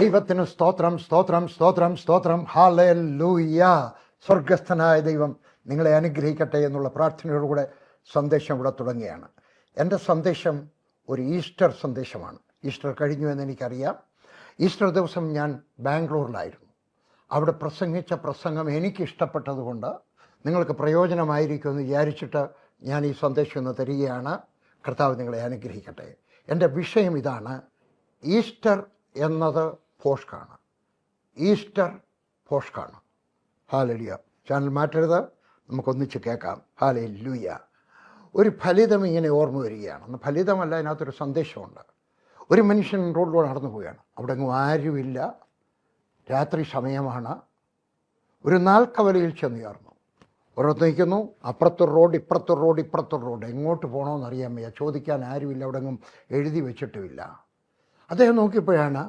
ദൈവത്തിന് സ്തോത്രം, സ്തോത്രം, സ്തോത്രം, സ്തോത്രം. ഹല്ലേലൂയ. സ്വർഗസ്ഥനായ ദൈവം നിങ്ങളെ അനുഗ്രഹിക്കട്ടെ എന്നുള്ള പ്രാർത്ഥനയോടുകൂടെ സന്ദേശം ഇവിടെ തുടങ്ങുകയാണ്. എൻ്റെ സന്ദേശം ഒരു ഈസ്റ്റർ സന്ദേശമാണ്. ഈസ്റ്റർ കഴിഞ്ഞു എന്ന് എനിക്കറിയാം. ഈസ്റ്റർ ദിവസം ഞാൻ ബാംഗ്ലൂരിലായിരുന്നു. അവിടെ പ്രസംഗിച്ച പ്രസംഗം എനിക്കിഷ്ടപ്പെട്ടതുകൊണ്ട് നിങ്ങൾക്ക് പ്രയോജനമായിരിക്കുമെന്ന് വിചാരിച്ചിട്ട് ഞാൻ ഈ സന്ദേശം ഇന്ന് തരികയാണ്. കർത്താവ് നിങ്ങളെ അനുഗ്രഹിക്കട്ടെ. എൻ്റെ വിഷയം ഇതാണ്: ഈസ്റ്റർ എന്നത് പോഷ്കാണ്. ഈസ്റ്റർ പോഷ്കാണ്. ഹല്ലേലൂയ. ചാനൽ മാറ്റരുത്, നമുക്കൊന്നിച്ച് കേൾക്കാം. ഹല്ലേലൂയ. ഒരു ഫലിതം ഇങ്ങനെ ഓർമ്മ വരികയാണ്. ഫലിതമല്ല, അതിനകത്തൊരു സന്ദേശമുണ്ട്. ഒരു മനുഷ്യൻ റോഡിലൂടെ നടന്നു പോവുകയാണ്. അവിടെ എങ്ങും ആരുമില്ല. രാത്രി സമയമാണ്. ഒരു നാൽക്കവലയിൽ ചെന്ന് ചേർന്നു. ഓരോരുത്തർ നിൽക്കുന്നു. അപ്പുറത്തൊരു റോഡ്, ഇപ്പുറത്തൊരു റോഡ്, ഇപ്പുറത്തൊരു റോഡ്. എങ്ങോട്ട് പോകണമെന്ന് അറിയാൻ വയ്യ. ചോദിക്കാൻ ആരുമില്ല. അവിടെ എങ്ങും എഴുതി വെച്ചിട്ടുമില്ല. അദ്ദേഹം നോക്കിയപ്പോഴാണ്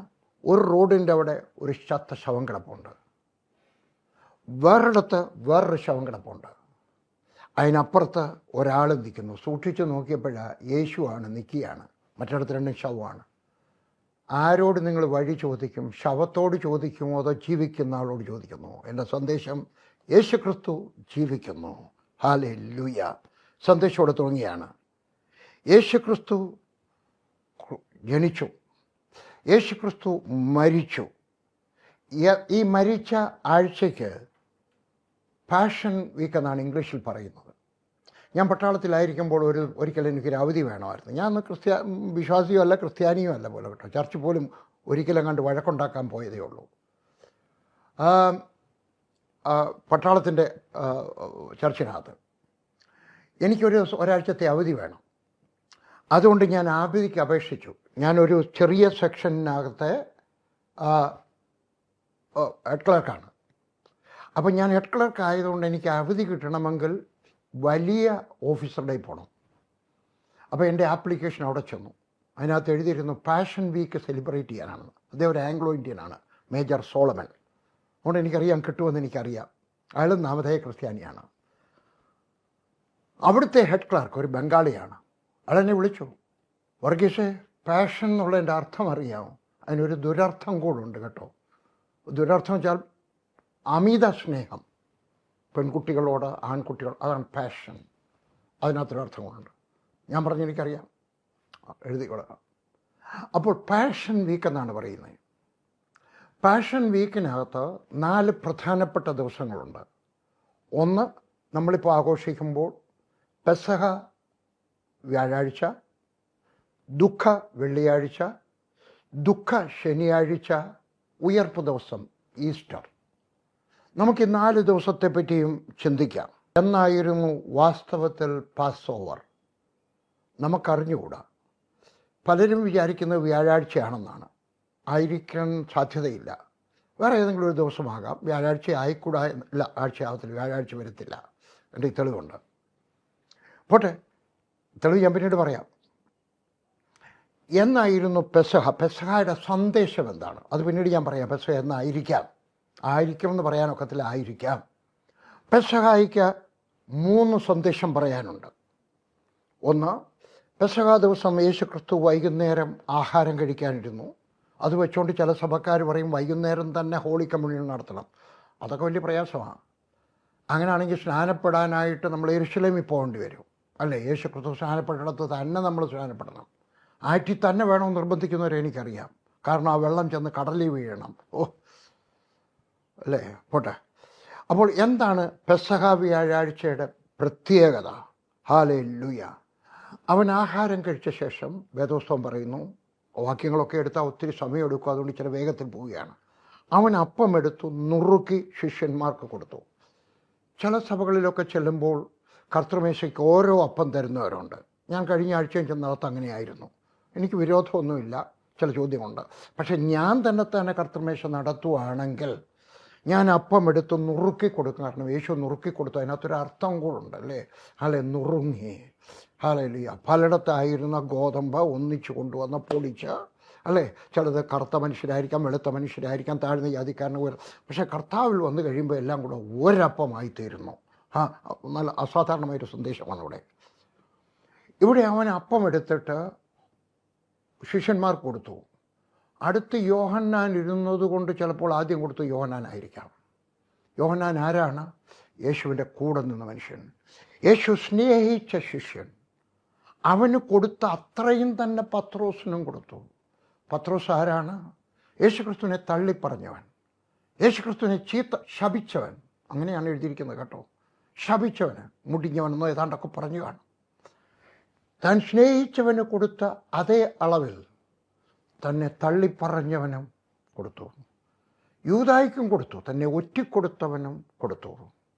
ഒരു റോഡിൻ്റെ അവിടെ ഒരു ചത്ത ശവം കിടപ്പുണ്ട്. വേറൊരിടത്ത് വേറൊരു ശവം കിടപ്പുണ്ട്. അതിനപ്പുറത്ത് ഒരാൾ നിൽക്കുന്നു. സൂക്ഷിച്ച് നോക്കിയപ്പോഴാണ് യേശുവാണ് നിൽക്കുകയാണ്. മറ്റിടത്ത് രണ്ടും ശവമാണ്. ആരോട് നിങ്ങൾ വഴി ചോദിക്കും? ശവത്തോട് ചോദിക്കുമോ അതോ ജീവിക്കുന്ന ആളോട് ചോദിക്കുന്നു? എൻ്റെ സന്ദേശം: യേശു ക്രിസ്തു ജീവിക്കുന്നു. ഹല്ലേലൂയ. സന്ദേശത്തോടെ തുടങ്ങിയാണ്. യേശു ക്രിസ്തു ജനിച്ചു. യേശു ക്രിസ്തു മരിച്ചു. ഈ മരിച്ച ആഴ്ചയ്ക്ക് പാഷൻ വീക്ക് എന്നാണ് ഇംഗ്ലീഷിൽ പറയുന്നത്. ഞാൻ പട്ടാളത്തിലായിരിക്കുമ്പോൾ ഒരിക്കലും എനിക്കൊരു അവധി വേണമായിരുന്നു. ഞാൻ വിശ്വാസിയോ അല്ല, ക്രിസ്ത്യാനിയോ അല്ല പോലെ കേട്ടോ. ചർച്ച് പോലും ഒരിക്കലും കണ്ട് വഴക്കുണ്ടാക്കാൻ പോയതേ ഉള്ളൂ. പട്ടാളത്തിൻ്റെ ചർച്ചിനകത്ത് ഒരാഴ്ചത്തെ അവധി വേണം. അതുകൊണ്ട് ഞാൻ അവധിക്ക് അപേക്ഷിച്ചു. ഞാനൊരു ചെറിയ സെക്ഷനകത്തെ ഹെഡ് ക്ലർക്കാണ്. അപ്പം ഞാൻ ഹെഡ് ക്ലർക്ക് ആയതുകൊണ്ട് എനിക്ക് അവധി കിട്ടണമെങ്കിൽ വലിയ ഓഫീസറുടെ പോകണം. അപ്പോൾ എൻ്റെ ആപ്ലിക്കേഷൻ അവിടെ ചെന്നു. അതിനകത്ത് എഴുതിയിരുന്നു പാഷൻ വീക്ക് സെലിബ്രേറ്റ് ചെയ്യാനാണെന്ന്. അദ്ദേഹം ഒരു ആംഗ്ലോ ഇന്ത്യനാണ്, മേജർ സോളമൻ. അതുകൊണ്ട് എനിക്കറിയാം കിട്ടുമെന്ന് എനിക്കറിയാം. അയാളും നാമധേയ ക്രിസ്ത്യാനിയാണ്. അവിടുത്തെ ഹെഡ് ക്ലർക്ക് ഒരു ബംഗാളിയാണ്. അയാളെന്നെ വിളിച്ചു. വർഗീഷേ, പാഷൻ എന്നുള്ളതിൻ്റെ അർത്ഥം അറിയാമോ? അതിനൊരു ദുരർത്ഥം കൂടുണ്ട് കേട്ടോ. ദുരർത്ഥം വെച്ചാൽ അമിത സ്നേഹം, പെൺകുട്ടികളോട്, ആൺകുട്ടികൾ, അതാണ് പാഷൻ. അതിനകത്തൊരർത്ഥങ്ങളുണ്ട്. ഞാൻ പറഞ്ഞു എനിക്കറിയാം, എഴുതിക്കൊള്ളാം. അപ്പോൾ പാഷൻ വീക്ക് എന്നാണ് പറയുന്നത്. പാഷൻ വീക്കിനകത്ത് 4 പ്രധാനപ്പെട്ട ദിവസങ്ങളുണ്ട്. ഒന്ന്, നമ്മളിപ്പോൾ ആഘോഷിക്കുമ്പോൾ പെസഹ വ്യാഴാഴ്ച, ദുഃഖ വെള്ളിയാഴ്ച, ദുഃഖ ശനിയാഴ്ച, ഉയർപ്പ് ദിവസം ഈസ്റ്റർ. നമുക്ക് ഈ 4 ദിവസത്തെ പറ്റിയും ചിന്തിക്കാം. എന്നായിരുന്നു വാസ്തവത്തിൽ പാസ് ഓവർ? നമുക്കറിഞ്ഞുകൂടാ. പലരും വിചാരിക്കുന്നത് വ്യാഴാഴ്ചയാണെന്നാണ്. ആയിരിക്കാൻ സാധ്യതയില്ല. വേറെ ഏതെങ്കിലും ഒരു ദിവസമാകാം. വ്യാഴാഴ്ച ആയിക്കൂടാ. ഇല്ല, ആഴ്ചയാകത്തില്ല, വ്യാഴാഴ്ച വരത്തില്ല. എൻ്റെ ഈ തെളിവുണ്ട്. പോട്ടെ, തെളിവ് ഞാൻ പിന്നീട് പറയാം. എന്നായിരുന്നു പെസഹ? പെസഹയുടെ സന്ദേശം എന്താണ്? അത് പിന്നീട് ഞാൻ പറയാം. പെസഹ എന്നായിരിക്കാം. ആയിരിക്കുമെന്ന് പറയാനൊക്കത്തില്ല, ആയിരിക്കാം. പെസഹായിക്ക് 3 സന്ദേശം പറയാനുണ്ട്. ഒന്ന്, പെസഹ ദിവസം യേശു ക്രിസ്തു വൈകുന്നേരം ആഹാരം കഴിക്കാനിരുന്നു. അത് വെച്ചുകൊണ്ട് ചില സഭക്കാർ പറയും വൈകുന്നേരം തന്നെ ഹോളി കമ്മ്യൂണിയൻ നടത്തണം. അതൊക്കെ വലിയ പ്രയാസമാണ്. അങ്ങനെയാണെങ്കിൽ സ്നാനപ്പെടാനായിട്ട് നമ്മൾ യെരുശലേമിൽ പോകേണ്ടി വരും, അല്ലേ? യേശു ക്രിസ്തു സ്നാനപ്പെട്ടിടത്ത് തന്നെ നമ്മൾ സ്നാനപ്പെടണം. ആറ്റി തന്നെ വേണമെന്ന് നിർബന്ധിക്കുന്നവരെ എനിക്കറിയാം. കാരണം ആ വെള്ളം ചെന്ന് കടലിൽ വീഴണം. അല്ലേ? പോട്ടെ. അപ്പോൾ എന്താണ് പെസഹ വ്യാഴാഴ്ചയുടെ പ്രത്യേകത? ഹല്ലേലൂയ. അവൻ ആഹാരം കഴിച്ച ശേഷം, വേദപുസ്തകം പറയുന്നു, വാക്യങ്ങളൊക്കെ എടുത്താൽ ഒത്തിരി സമയം എടുക്കും, അതുകൊണ്ട് ഇച്ചിരി വേഗത്തിൽ പോവുകയാണ്. അവൻ അപ്പം എടുത്തു നുറുക്കി ശിഷ്യന്മാർക്ക് കൊടുത്തു. ചില സഭകളിലൊക്കെ ചെല്ലുമ്പോൾ കർത്തൃമേശയ്ക്ക് ഓരോ അപ്പം തരുന്നവരുണ്ട്. ഞാൻ കഴിഞ്ഞ ആഴ്ചയും ചെന്നിടത്ത് അങ്ങനെയായിരുന്നു. എനിക്ക് വിരോധമൊന്നുമില്ല, ചില ചോദ്യമുണ്ട്. പക്ഷെ ഞാൻ തന്നെ കർത്തൃമേശ നടത്തുവാണെങ്കിൽ ഞാൻ അപ്പം എടുത്ത് നുറുക്കി കൊടുക്കും. കാരണം യേശു നുറുക്കി കൊടുത്തു. അതിനകത്തൊരു അർത്ഥം കൂടുണ്ട്, അല്ലേ? അല്ലെ, നുറുങ്ങി. ഹല്ലേലൂയ. പലയിടത്തായിരുന്ന ഗോതമ്പ് ഒന്നിച്ചു കൊണ്ടുവന്ന് പൊടിച്ച്, അല്ലേ? ചിലത് കറുത്ത മനുഷ്യരായിരിക്കാം, വെളുത്ത മനുഷ്യരായിരിക്കാം, താഴ്ന്ന ജാതിക്കാരന് പക്ഷേ കർത്താവിൽ വന്നു കഴിയുമ്പോൾ എല്ലാം കൂടെ ഒരപ്പമായി തീരുന്നു. നല്ല അസാധാരണമായൊരു സന്ദേശമാണ് ഇവിടെ. ഇവിടെ അവൻ അപ്പം എടുത്തിട്ട് ശിഷ്യന്മാർക്ക് കൊടുത്തു. അടുത്ത് യോഹന്നാൻ ഇരുന്നത് കൊണ്ട് ചിലപ്പോൾ ആദ്യം കൊടുത്ത് യോഹന്നാനായിരിക്കാം. യോഹന്നാൻ ആരാണ്? യേശുവിൻ്റെ കൂടെ നിന്ന മനുഷ്യൻ, യേശു സ്നേഹിച്ച ശിഷ്യൻ. അവന് കൊടുത്ത അത്രയും തന്നെ പത്രോസിനും കൊടുത്തു. പത്രോസ് ആരാണ്? യേശുക്രിസ്തുവിനെ തള്ളിപ്പറഞ്ഞവൻ, യേശുക്രിസ്തുവിനെ ശപിച്ചവൻ. അങ്ങനെയാണ് എഴുതിയിരിക്കുന്നത് കേട്ടോ. ശപിച്ചവന്, മുടിഞ്ഞവനെന്നോ ഏതാണ്ടൊക്കെ പറഞ്ഞു കാണും. താൻ സ്നേഹിച്ചവന് കൊടുത്ത അതേ അളവിൽ തന്നെ തള്ളിപ്പറഞ്ഞവനും കൊടുത്തു. യൂദായ്ക്കും കൊടുത്തു, തന്നെ ഒറ്റിക്കൊടുത്തവനും കൊടുത്തു.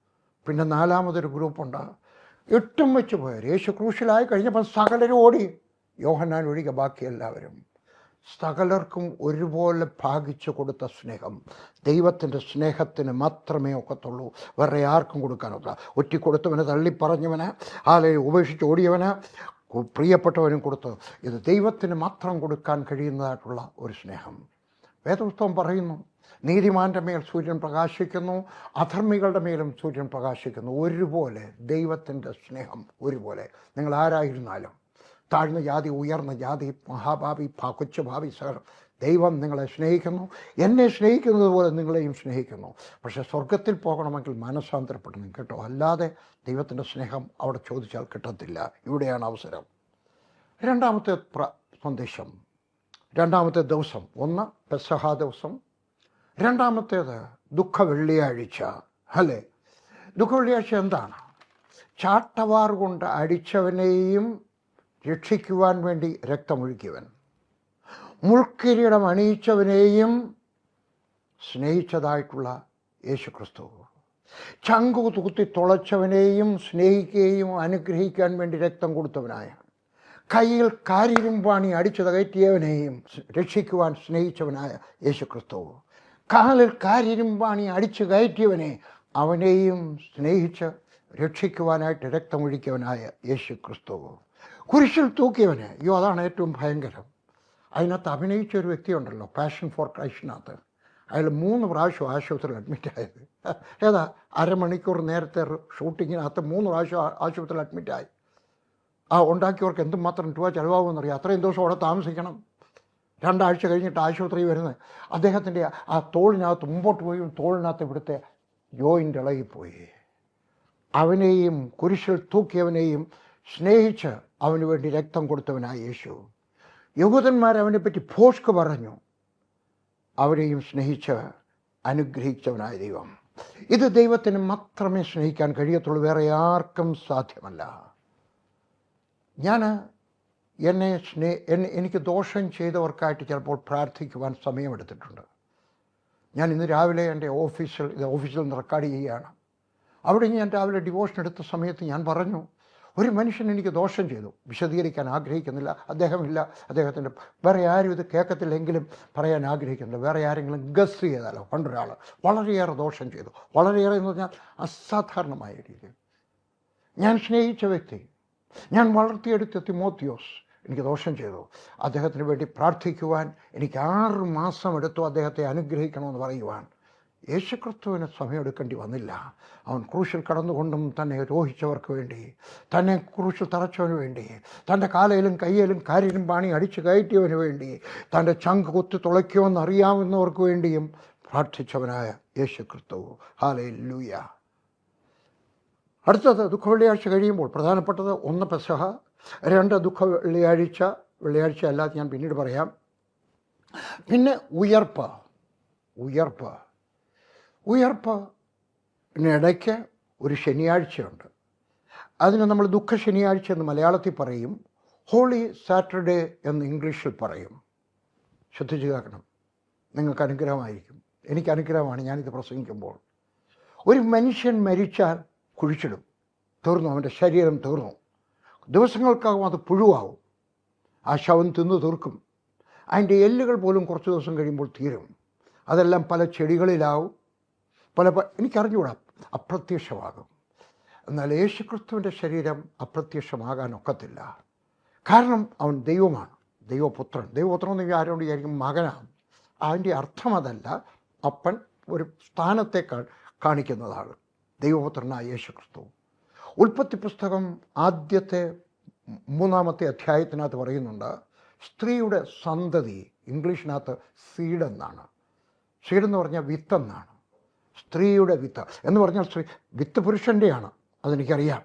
പിന്നെ നാലാമതൊരു ഗ്രൂപ്പുണ്ട്, എട്ടും വെച്ച് പോയവർ. യേശു ക്രൂശിലായി കഴിഞ്ഞപ്പോൾ സകലരും ഓടി, യോഹന്നാൻ ഒഴികെ ബാക്കി എല്ലാവരും. സകലർക്കും ഒരുപോലെ ഭാഗിച്ചു കൊടുത്ത സ്നേഹം ദൈവത്തിൻ്റെ സ്നേഹത്തിന് മാത്രമേ ഒക്കത്തുള്ളൂ, വേറെ ആർക്കും കൊടുക്കാനൊക്കില്ല. ഒറ്റിക്കൊടുത്തവന്, തള്ളിപ്പറഞ്ഞവന്, ഉപേക്ഷിച്ച് ഓടിയവന്, പ്രിയപ്പെട്ടവനും കൊടുത്തു. ഇത് ദൈവത്തിന് മാത്രം കൊടുക്കാൻ കഴിയുന്നതായിട്ടുള്ള ഒരു സ്നേഹം. വേദപുസ്തകം പറയുന്നു, നീതിമാൻ്റെ മേൽ സൂര്യൻ പ്രകാശിക്കുന്നു, അധർമ്മികളുടെ മേലും സൂര്യൻ പ്രകാശിക്കുന്നു. ഒരുപോലെ ദൈവത്തിൻ്റെ സ്നേഹം ഒരുപോലെ. നിങ്ങൾ ആരായിരുന്നാലും, താഴ്ന്ന ജാതി, ഉയർന്ന ജാതി, മഹാഭാവി, കൊച്ചു ഭാവി, സകലം, ദൈവം നിങ്ങളെ സ്നേഹിക്കുന്നു. എന്നെ സ്നേഹിക്കുന്നത് പോലെ നിങ്ങളെയും സ്നേഹിക്കുന്നു. പക്ഷേ സ്വർഗത്തിൽ പോകണമെങ്കിൽ മനസ്സാന്തരപ്പെടണം കേട്ടോ. അല്ലാതെ ദൈവത്തിൻ്റെ സ്നേഹം അവിടെ ചോദിച്ചാൽ കിട്ടത്തില്ല. ഇവിടെയാണ് അവസരം. രണ്ടാമത്തെ സന്ദേശം, രണ്ടാമത്തെ ദിവസം, ഒന്ന് പെസഹ ദിവസം, രണ്ടാമത്തേത് ദുഃഖ വെള്ളിയാഴ്ച. അല്ലേ? ദുഃഖ വെള്ളിയാഴ്ച എന്താണ്? ചാട്ടവാർ കൊണ്ട് അടിച്ചവനെയും രക്ഷിക്കുവാൻ വേണ്ടി രക്തമൊഴുക്കിയവൻ, മുൾക്കിരീടം അണിയിച്ചവനെയും സ്നേഹിച്ചതായിട്ടുള്ള യേശുക്രിസ്തു, ചങ്കു തൂത്തി തുളച്ചവനെയും സ്നേഹിക്കുകയും അനുഗ്രഹിക്കാൻ വേണ്ടി രക്തം കൊടുത്തവനായ, കയ്യിൽ കാരിരുമ്പാണി അടിച്ചു തകറ്റിയവനെയും രക്ഷിക്കുവാൻ സ്നേഹിച്ചവനായ യേശുക്രിസ്തു, കാലിൽ കാരിരുമ്പാണി അടിച്ചു കയറ്റിയവനെ അവനെയും സ്നേഹിച്ച് രക്ഷിക്കുവാനായിട്ട് രക്തമൊഴിക്കവനായ യേശുക്രിസ്തു, കുരിശിൽ തൂക്കിയവന്. അയ്യോ, അതാണ് ഏറ്റവും ഭയങ്കരം. അതിനകത്ത് അഭിനയിച്ച ഒരു വ്യക്തിയുണ്ടല്ലോ, പാഷൻ ഫോർ ക്രൈസ്റ്റിനകത്ത്. അയാൾ 3 പ്രാവശ്യം ആശുപത്രിയിൽ അഡ്മിറ്റായത്. ഏതാ, അരമണിക്കൂർ നേരത്തെ ഷൂട്ടിങ്ങിനകത്ത് 3 പ്രാവശ്യം ആശുപത്രിയിൽ അഡ്മിറ്റായി. ഉണ്ടാക്കിയവർക്ക് എന്തുമാത്രം രൂപ ചിലവാകുമെന്നറിയാം. അത്രയും ദിവസം അവിടെ താമസിക്കണം. 2 ആഴ്ച കഴിഞ്ഞിട്ട് ആശുപത്രി വരുന്നത്. അദ്ദേഹത്തിൻ്റെ ആ തോളിനകത്ത് മുമ്പോട്ട് പോയി, തോളിനകത്ത് ഇവിടുത്തെ ജോയിൻ്റ് ഇളകിപ്പോയി. അവനെയും കുരിശിൽ തൂക്കിയവനെയും സ്നേഹിച്ച് അവന് വേണ്ടി രക്തം കൊടുത്തവനായ യേശു. യഹൂദന്മാർ അവനെപ്പറ്റി ഭോഷ്ക് പറഞ്ഞു, അവരെയും സ്നേഹിച്ച് അനുഗ്രഹിച്ചവനായ ദൈവം. ഇത് ദൈവത്തിന് മാത്രമേ സ്നേഹിക്കാൻ കഴിയത്തുള്ളൂ, വേറെ ആർക്കും സാധ്യമല്ല. എനിക്ക് ദോഷം ചെയ്തവർക്കായിട്ട് ചിലപ്പോൾ പ്രാർത്ഥിക്കുവാൻ സമയമെടുത്തിട്ടുണ്ട്. ഞാൻ ഇന്ന് രാവിലെ എൻ്റെ ഓഫീസിൽ നിന്ന് റെക്കോർഡ് ചെയ്യുകയാണ്. അവിടെ ഞാൻ രാവിലെ ഡിവോഷൻ എടുത്ത സമയത്ത് ഞാൻ പറഞ്ഞു, ഒരു മനുഷ്യൻ എനിക്ക് ദോഷം ചെയ്തു. വിശദീകരിക്കാൻ ആഗ്രഹിക്കുന്നില്ല, അദ്ദേഹമില്ല, അദ്ദേഹത്തിൻ്റെ വേറെ ആരും ഇത് കേൾക്കത്തില്ലെങ്കിലും പറയാൻ ആഗ്രഹിക്കുന്നില്ല. വേറെ ആരെങ്കിലും ഗസ് ചെയ്താലോ, പണ്ടൊരാൾ വളരെയേറെ ദോഷം ചെയ്തു, വളരെയേറെ എന്ന് പറഞ്ഞാൽ അസാധാരണമായ രീതിയിൽ. ഞാൻ സ്നേഹിച്ച വ്യക്തി, ഞാൻ വളർത്തിയെടുത്ത തിമോത്തിയോസ് എനിക്ക് ദോഷം ചെയ്തു. അദ്ദേഹത്തിന് വേണ്ടി പ്രാർത്ഥിക്കുവാൻ എനിക്ക് 6 മാസം എടുത്തു, അദ്ദേഹത്തെ അനുഗ്രഹിക്കണമെന്ന് പറയുവാൻ. യേശുക്രിസ്തുവിന് സമയമെടുക്കേണ്ടി വന്നില്ല. അവൻ ക്രൂശിൽ കടന്നുകൊണ്ടും തന്നെ രോഹിച്ചവർക്ക് വേണ്ടി, തന്നെ ക്രൂശിൽ തറച്ചവന് വേണ്ടി, തൻ്റെ കാലയിലും കയ്യിലും കാരിരുമ്പാണി അടിച്ചു കയറ്റിയവന് വേണ്ടി, തൻ്റെ ചങ്ക് കുത്തി തുളയ്ക്കുമെന്ന് അറിയാവുന്നവർക്ക് വേണ്ടിയും പ്രാർത്ഥിച്ചവനായ യേശുക്രിസ്തു. ഹല്ലേലൂയ. അടുത്തത് ദുഃഖവെള്ളിയാഴ്ച കഴിയുമ്പോൾ പ്രധാനപ്പെട്ടത് 1 പെസഹ, 2 ദുഃഖ വെള്ളിയാഴ്ച അല്ലാതെ ഞാൻ പിന്നീട് പറയാം. പിന്നെ ഉയർപ്പിനിടയ്ക്ക് ഒരു ശനിയാഴ്ചയുണ്ട്. അതിന് നമ്മൾ ദുഃഖ ശനിയാഴ്ച എന്ന് മലയാളത്തിൽ പറയും, ഹോളി സാറ്റർഡേ എന്ന് ഇംഗ്ലീഷിൽ പറയും. ശ്രദ്ധിച്ചു കേൾക്കണം, നിങ്ങൾക്ക് അനുഗ്രഹമായിരിക്കും. എനിക്ക് അനുഗ്രഹമാണ് ഞാനിത് പ്രസംഗിക്കുമ്പോൾ. ഒരു മനുഷ്യൻ മരിച്ചാൽ കുഴിച്ചിടും, തീർന്നു, അവൻ്റെ ശരീരം തീർന്നു. ദിവസങ്ങൾക്കകം അത് പുഴുവാകും. ആ ശവം തിന്നു തീർക്കും. അതിൻ്റെ എല്ലുകൾ പോലും കുറച്ച് ദിവസം കഴിയുമ്പോൾ തീരും. അതെല്ലാം പല ചെടികളിലാവും, എനിക്കറിഞ്ഞുകൂടാ, അപ്രത്യക്ഷമാകും. എന്നാൽ യേശുക്രിസ്തുവിൻ്റെ ശരീരം അപ്രത്യക്ഷമാകാൻ ഒക്കത്തില്ല. കാരണം അവൻ ദൈവമാണ്, ദൈവപുത്രൻ. ദൈവപുത്രൻ എന്ന് ആരോട് വിചാരിക്കും, മകനാണ്. അതിൻ്റെ അർത്ഥം അതല്ല, അപ്പൻ ഒരു സ്ഥാനത്തെ കാണിക്കുന്നതാണ് ദൈവപുത്രനായ യേശുക്രിസ്തു. ഉൽപ്പത്തി പുസ്തകം ആദ്യത്തെ 3-ാമത്തെ അധ്യായത്തിനകത്ത് പറയുന്നുണ്ട്, സ്ത്രീയുടെ സന്തതി ഇംഗ്ലീഷിനകത്ത് സീഡ് എന്നാണ്. സീഡ് എന്ന് പറഞ്ഞാൽ വിത്തെന്നാണ്. സ്ത്രീയുടെ വിത്ത് എന്ന് പറഞ്ഞാൽ വിത്ത് പുരുഷൻ്റെയാണ്, അതെനിക്കറിയാം.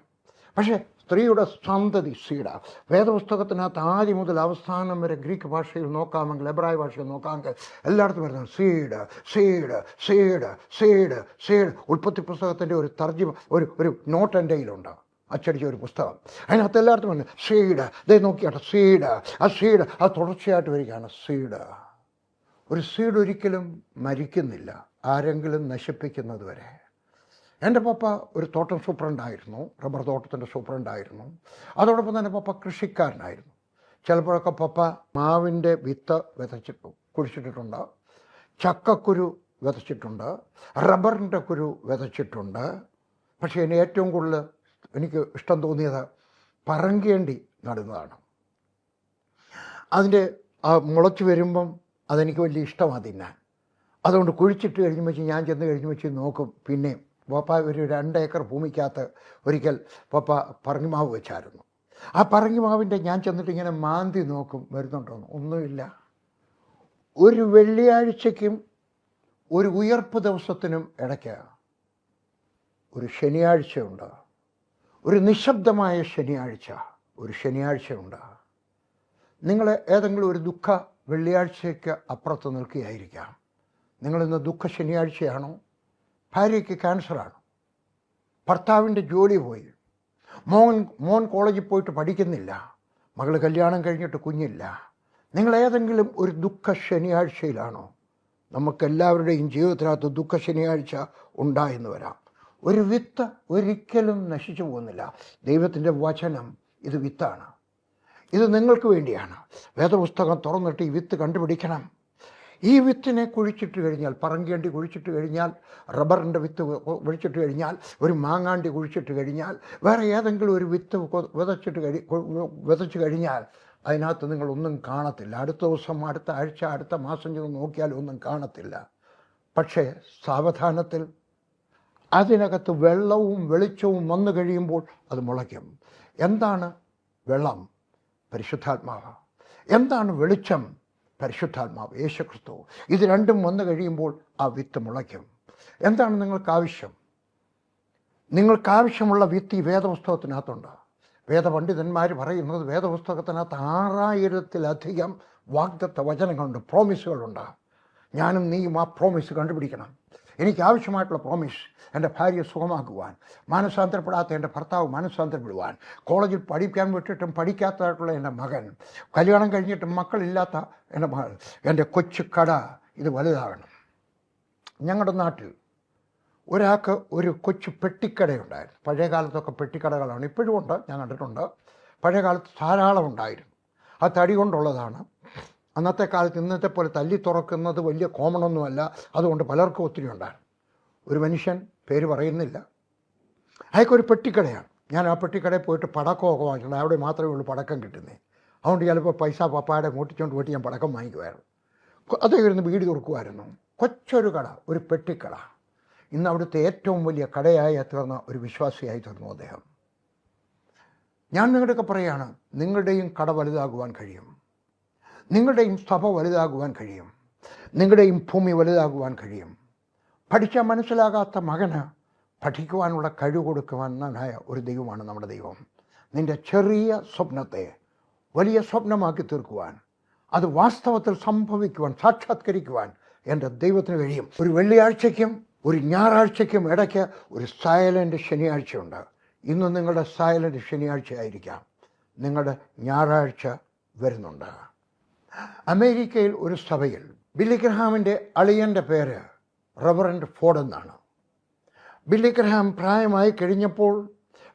പക്ഷേ സ്ത്രീയുടെ സന്തതി സീഡ്. വേദപുസ്തകത്തിനകത്ത് ആദ്യം മുതൽ അവസാനം വരെ ഗ്രീക്ക് ഭാഷയിൽ നോക്കാമെങ്കിൽ, എബ്രായ ഭാഷയിൽ നോക്കാമെങ്കിൽ എല്ലായിടത്തും വരുന്നത് seed seed seed seed seed. ഉൽപ്പത്തി പുസ്തകത്തിൻ്റെ ഒരു തർജ്ജിമ, ഒരു നോട്ട് എൻ്റെ കയ്യിലുണ്ട്, അച്ചടിച്ച ഒരു പുസ്തകം. അതിനകത്ത് എല്ലായിടത്തും വന്നു സീഡ്. ഇതേ നോക്കിയാട്ടെ, സീഡ്. ആ സീഡ് അത് തുടർച്ചയായിട്ട് വരികയാണ്. സീഡ്, ഒരു സീഡ് ഒരിക്കലും മരിക്കുന്നില്ല, ആരെങ്കിലും നശിപ്പിക്കുന്നത് വരെ. എൻ്റെ പപ്പ ഒരു തോട്ടം സൂപ്രണ്ടായിരുന്നു, റബ്ബർ തോട്ടത്തിൻ്റെ സൂപ്രണ്ടായിരുന്നു. അതോടൊപ്പം തന്നെ പപ്പ കൃഷിക്കാരനായിരുന്നു. ചിലപ്പോഴൊക്കെ പപ്പ മാവിൻ്റെ വിത്ത് കുഴിച്ചിട്ടിട്ടുണ്ട്, ചക്കക്കുരു വിതച്ചിട്ടുണ്ട്, റബ്ബറിൻ്റെ കുരു വിതച്ചിട്ടുണ്ട്. പക്ഷേ എന്നെ ഏറ്റവും കൂടുതൽ എനിക്ക് ഇഷ്ടം തോന്നിയത് പറങ്കേണ്ടി നടുന്നതാണ്. അതിൻ്റെ മുളച്ച് വരുമ്പം അതെനിക്ക് വലിയ ഇഷ്ടമാണ് തിന്നാൻ. അതുകൊണ്ട് കുഴിച്ചിട്ട് കഴിഞ്ഞ് ഞാൻ ചെന്ന് കഴിഞ്ഞ് നോക്കും. പിന്നെ പപ്പ ഒരു 2 ഏക്കർ ഭൂമിക്കകത്ത് ഒരിക്കൽ പപ്പ പറങ്ങിമാവ് വെച്ചായിരുന്നു. ആ പറങ്ങിമാവിൻ്റെ ഞാൻ ചെന്നിട്ട് ഇങ്ങനെ മാന്തി നോക്കും, വരുന്നുണ്ടോന്ന്. ഒന്നുമില്ല. ഒരു വെള്ളിയാഴ്ചയ്ക്കും ഒരു ഉയർപ്പ് ദിവസത്തിനും ഇടയ്ക്ക് ഒരു ശനിയാഴ്ചയുണ്ട്, ഒരു നിശബ്ദമായ ശനിയാഴ്ച, ഒരു ശനിയാഴ്ചയുണ്ട്. നിങ്ങൾ ഏതെങ്കിലും ഒരു ദുഃഖ വെള്ളിയാഴ്ചയ്ക്ക് അപ്പുറത്ത് നിൽക്കുകയായിരിക്കാം. നിങ്ങളിന്ന് ദുഃഖ ശനിയാഴ്ചയാണോ? ഭാര്യയ്ക്ക് ക്യാൻസറാണ്, ഭർത്താവിൻ്റെ ജോലി പോയി, മോൻ കോളേജിൽ പോയിട്ട് പഠിക്കുന്നില്ല, മകൾ കല്യാണം കഴിഞ്ഞിട്ട് കുഞ്ഞില്ല. നിങ്ങൾ ഏതെങ്കിലും ഒരു ദുഃഖ ശനിയാഴ്ചയിലാണോ? നമുക്കെല്ലാവരുടെയും ജീവിതത്തിനകത്ത് ദുഃഖ ശനിയാഴ്ച ഉണ്ടായെന്ന് വരാം. ഒരു വിത്ത് ഒരിക്കലും നശിച്ചു പോകുന്നില്ല. ദൈവത്തിൻ്റെ വചനം ഇത് വിത്താണ്, ഇത് നിങ്ങൾക്ക് വേണ്ടിയാണ്. വേദപുസ്തകം തുറന്നിട്ട് ഈ വിത്ത് കണ്ടുപിടിക്കണം. ഈ വിത്തിനെ കുഴിച്ചിട്ട് കഴിഞ്ഞാൽ, പറങ്കേണ്ടി കുഴിച്ചിട്ട് കഴിഞ്ഞാൽ, റബ്ബറിൻ്റെ വിത്ത് കുഴിച്ചിട്ട് കഴിഞ്ഞാൽ, ഒരു മാങ്ങാണ്ടി കുഴിച്ചിട്ട് കഴിഞ്ഞാൽ, വേറെ ഏതെങ്കിലും ഒരു വിത്ത് വിതച്ച് കഴിഞ്ഞാൽ അതിനകത്ത് നിങ്ങളൊന്നും കാണത്തില്ല. അടുത്ത ദിവസം, അടുത്ത ആഴ്ച, അടുത്ത മാസം ചെന്ന് നോക്കിയാൽ ഒന്നും കാണത്തില്ല. പക്ഷേ സാവധാനത്തിൽ അതിനകത്ത് വെള്ളവും വെളിച്ചവും വന്നു കഴിയുമ്പോൾ അത് മുളയ്ക്കും. എന്താണ് വെള്ളം? പരിശുദ്ധാത്മാവ്. എന്താണ് വെളിച്ചം? പരിശുദ്ധാത്മാവ്, യേശുക്രിസ്തു. ഇത് രണ്ടും വന്നു കഴിയുമ്പോൾ ആ വിത്ത് മുളയ്ക്കും. എന്താണ് നിങ്ങൾക്കാവശ്യം? നിങ്ങൾക്കാവശ്യമുള്ള വിത്ത് ഈ വേദപുസ്തകത്തിനകത്തുണ്ട്. വേദപണ്ഡിതന്മാർ പറയുന്നത് വേദപുസ്തകത്തിനകത്ത് 6000-ലധികം വാഗ്ദത്ത വചനങ്ങളുണ്ട്, പ്രോമിസുകളുണ്ട്. ഞാനും നീയും ആ പ്രോമിസ് കണ്ടുപിടിക്കണം. എനിക്ക് ആവശ്യമായിട്ടുള്ള പ്രോമിസ്, എൻ്റെ ഭാര്യയെ സുഖമാക്കുവാൻ, മാനസാന്തരപ്പെടാത്ത എൻ്റെ ഭർത്താവ് മാനസാന്തരപ്പെടുവാൻ, കോളേജിൽ പഠിക്കാൻ വിട്ടിട്ടും പഠിക്കാത്തതായിട്ടുള്ള എൻ്റെ മകൻ, കല്യാണം കഴിഞ്ഞിട്ടും മക്കളില്ലാത്ത എൻ്റെ മകൾ, എൻ്റെ കൊച്ചു കട ഇത് വലുതാകണം. ഞങ്ങളുടെ നാട്ടിൽ ഒരാൾക്ക് ഒരു കൊച്ചു പെട്ടിക്കടയുണ്ടായിരുന്നു. പഴയ കാലത്തൊക്കെ പെട്ടിക്കടകളാണ്, ഇപ്പോഴും ഉണ്ട്, ഞാൻ കണ്ടിട്ടുണ്ട്. പഴയ കാലത്ത് ധാരാളം ഉണ്ടായിരുന്നു. ആ തടി കൊണ്ടുള്ളതാണ്. അന്നത്തെ കാലത്ത് ഇന്നത്തെ പോലെ തല്ലി തുറക്കുന്നത് വലിയ കോമണൊന്നുമല്ല. അതുകൊണ്ട് പലർക്കും ഒത്തിരി ഉണ്ടായിരുന്നു. ഒരു മനുഷ്യൻ, പേര് പറയുന്നില്ല, അയാൾക്കൊരു പെട്ടിക്കടയാണ്. ഞാൻ ആ പെട്ടിക്കടയിൽ പോയിട്ട് പടക്കമൊക്കെ വാങ്ങിക്കണം. അവിടെ മാത്രമേ ഉള്ളൂ പടക്കം കിട്ടുന്നത്. അതുകൊണ്ട് ചിലപ്പോൾ പൈസ പപ്പായുടെ മൂട്ടിച്ചുകൊണ്ട് പോയിട്ട് ഞാൻ പടക്കം വാങ്ങിക്കുമായിരുന്നു. അദ്ദേഹം ഇരുന്ന് ബീഡി തുറക്കുമായിരുന്നു. കൊച്ചൊരു കട, ഒരു പെട്ടിക്കട. ഇന്ന് അവിടുത്തെ ഏറ്റവും വലിയ കടയായി തീർന്ന ഒരു വിശ്വാസിയായി തീർന്നു അദ്ദേഹം. ഞാൻ നിങ്ങളുടെയൊക്കെ പറയുകയാണ്, നിങ്ങളുടെയും കട വലുതാകുവാൻ കഴിയും, നിങ്ങളുടെയും സഭ വലുതാകുവാൻ കഴിയും, നിങ്ങളുടെയും ഭൂമി വലുതാകുവാൻ കഴിയും. പഠിച്ചാൽ മനസ്സിലാകാത്ത മകന് പഠിക്കുവാനുള്ള കഴിവ് കൊടുക്കുവാനായ ഒരു ദൈവമാണ് നമ്മുടെ ദൈവം. നിൻ്റെ ചെറിയ സ്വപ്നത്തെ വലിയ സ്വപ്നമാക്കി തീർക്കുവാൻ, അത് വാസ്തവത്തിൽ സംഭവിക്കുവാൻ, സാക്ഷാത്കരിക്കുവാൻ എൻ്റെ ദൈവത്തിന് കഴിയും. ഒരു വെള്ളിയാഴ്ചയ്ക്കും ഒരു ഞായറാഴ്ചയ്ക്കും ഇടയ്ക്ക് ഒരു സൈലൻ്റ് ശനിയാഴ്ചയുണ്ട്. ഇന്ന് നിങ്ങളുടെ സൈലൻ്റ് ശനിയാഴ്ച ആയിരിക്കാം, നിങ്ങളുടെ ഞായറാഴ്ച വരുന്നുണ്ട്. അമേരിക്കയിൽ ഒരു സഭയിൽ ബില്ലി ഗ്രഹാമിൻ്റെ അളിയൻ്റെ പേര് റവറൻഡ് ഫോർഡ് എന്നാണ്. ബില്ലി ഗ്രഹാം പ്രായമായി കഴിഞ്ഞപ്പോൾ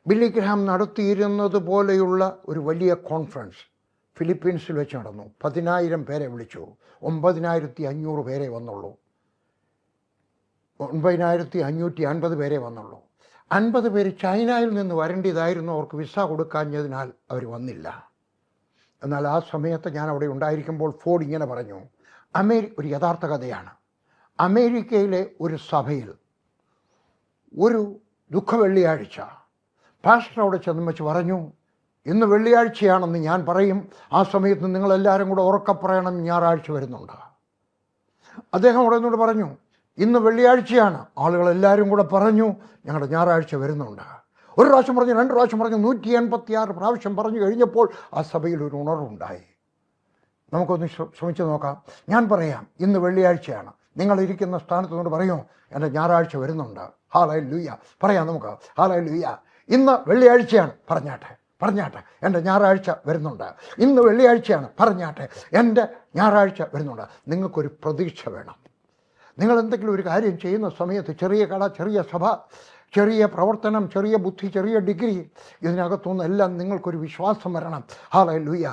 ബില്ലി ഗ്രഹാം നടത്തിയിരുന്നത് പോലെയുള്ള ഒരു വലിയ കോൺഫറൻസ് ഫിലിപ്പീൻസിൽ വെച്ച് നടന്നു. 10,000 പേരെ വിളിച്ചു. 9,500 പേരെ വന്നുള്ളൂ. 9,550 പേരെ വന്നുള്ളൂ. 50 പേര് ചൈനയിൽ നിന്ന് വരേണ്ടതായിരുന്നു. അവർക്ക് വിസ കൊടുക്കാഞ്ഞതിനാൽ അവർ വന്നില്ല. എന്നാൽ ആ സമയത്ത് ഞാൻ അവിടെ ഉണ്ടായിരിക്കുമ്പോൾ ഫോർഡ് ഇങ്ങനെ പറഞ്ഞു, ഒരു യഥാർത്ഥ കഥയാണ്. അമേരിക്കയിലെ ഒരു സഭയിൽ ഒരു ദുഃഖ വെള്ളിയാഴ്ച പാസ്റ്റർ അവിടെ ചെന്ന് വെച്ച് പറഞ്ഞു, ഇന്ന് വെള്ളിയാഴ്ചയാണെന്ന് ഞാൻ പറയും. ആ സമയത്ത് നിങ്ങളെല്ലാവരും കൂടെ ഉറക്കെ പറയണം, ഞായറാഴ്ച വരുന്നുണ്ട്. അദ്ദേഹം ഉടനോട് പറഞ്ഞു, ഇന്ന് വെള്ളിയാഴ്ചയാണ്. ആളുകളെല്ലാവരും കൂടെ പറഞ്ഞു, ഞങ്ങളുടെ ഞായറാഴ്ച വരുന്നുണ്ട്. ഒരു പ്രാവശ്യം പറഞ്ഞു, 2 പ്രാവശ്യം പറഞ്ഞു, 186 പ്രാവശ്യം പറഞ്ഞു കഴിഞ്ഞപ്പോൾ ആ സഭയിൽ ഒരു ഉണർവുണ്ടായി. നമുക്കൊന്ന് ശ്രമിച്ചു നോക്കാം. ഞാൻ പറയാം, ഇന്ന് വെള്ളിയാഴ്ചയാണ്. നിങ്ങളിരിക്കുന്ന സ്ഥാനത്ത് കൊണ്ട് പറയൂ, എൻ്റെ ഞായറാഴ്ച വരുന്നുണ്ട്. ഹല്ലേലൂയ പറയാം നമുക്ക്. ഹല്ലേലൂയ. ഇന്ന് വെള്ളിയാഴ്ചയാണ്, പറഞ്ഞാട്ടെ എൻ്റെ ഞായറാഴ്ച വരുന്നുണ്ട്. ഇന്ന് വെള്ളിയാഴ്ചയാണ്, പറഞ്ഞാട്ടെ എൻ്റെ ഞായറാഴ്ച വരുന്നുണ്ട്. നിങ്ങൾക്കൊരു പ്രതീക്ഷ വേണം. നിങ്ങൾ എന്തെങ്കിലും ഒരു കാര്യം ചെയ്യുന്ന സമയത്ത്, ചെറിയ കട, ചെറിയ സഭ, ചെറിയ പ്രവർത്തനം, ചെറിയ ബുദ്ധി, ചെറിയ ഡിഗ്രി, ഇതിനകത്തുനിന്ന് എല്ലാം നിങ്ങൾക്കൊരു വിശ്വാസം വരണം. ഹല്ലേലൂയ,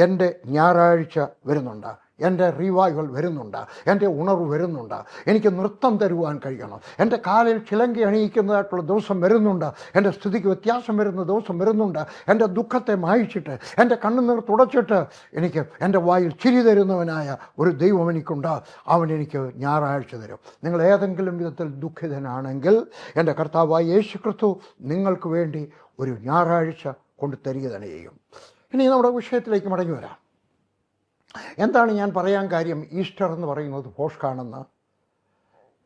എൻ്റെ ഞായറാഴ്ച വരുന്നുണ്ട്, എൻ്റെ റിവൈവൽ വരുന്നുണ്ട്, എൻ്റെ ഉണർവ് വരുന്നുണ്ട്, എനിക്ക് നൃത്തം തരുവാൻ കഴിയണം, എൻ്റെ കാലിൽ ചിലങ്കി അണിയിക്കുന്നതായിട്ടുള്ള ദിവസം വരുന്നുണ്ട്, എൻ്റെ സ്ഥിതിക്ക് വ്യത്യാസം വരുന്ന ദിവസം വരുന്നുണ്ട്, എൻ്റെ ദുഃഖത്തെ മായിച്ചിട്ട്, എൻ്റെ കണ്ണുനീർ തുടച്ചിട്ട് എനിക്ക് എൻ്റെ വായിൽ ചിരി തരുന്നവനായ ഒരു ദൈവം എനിക്കുണ്ട്. അവൻ എനിക്ക് ഞായറാഴ്ച തരും. നിങ്ങൾ ഏതെങ്കിലും വിധത്തിൽ ദുഃഖിതനാണെങ്കിൽ എൻ്റെ കർത്താവായ യേശു ക്രിസ്തു നിങ്ങൾക്ക് വേണ്ടി ഒരു ഞായറാഴ്ച കൊണ്ട് തരിക തന്നെ ചെയ്യും. ഇനി നമ്മുടെ വിഷയത്തിലേക്ക് മടങ്ങി വരാം. എന്താണ് ഞാൻ പറയാൻ കാര്യം? ഈസ്റ്റർ എന്ന് പറയുന്നത് പോഷ്കാണെന്ന്.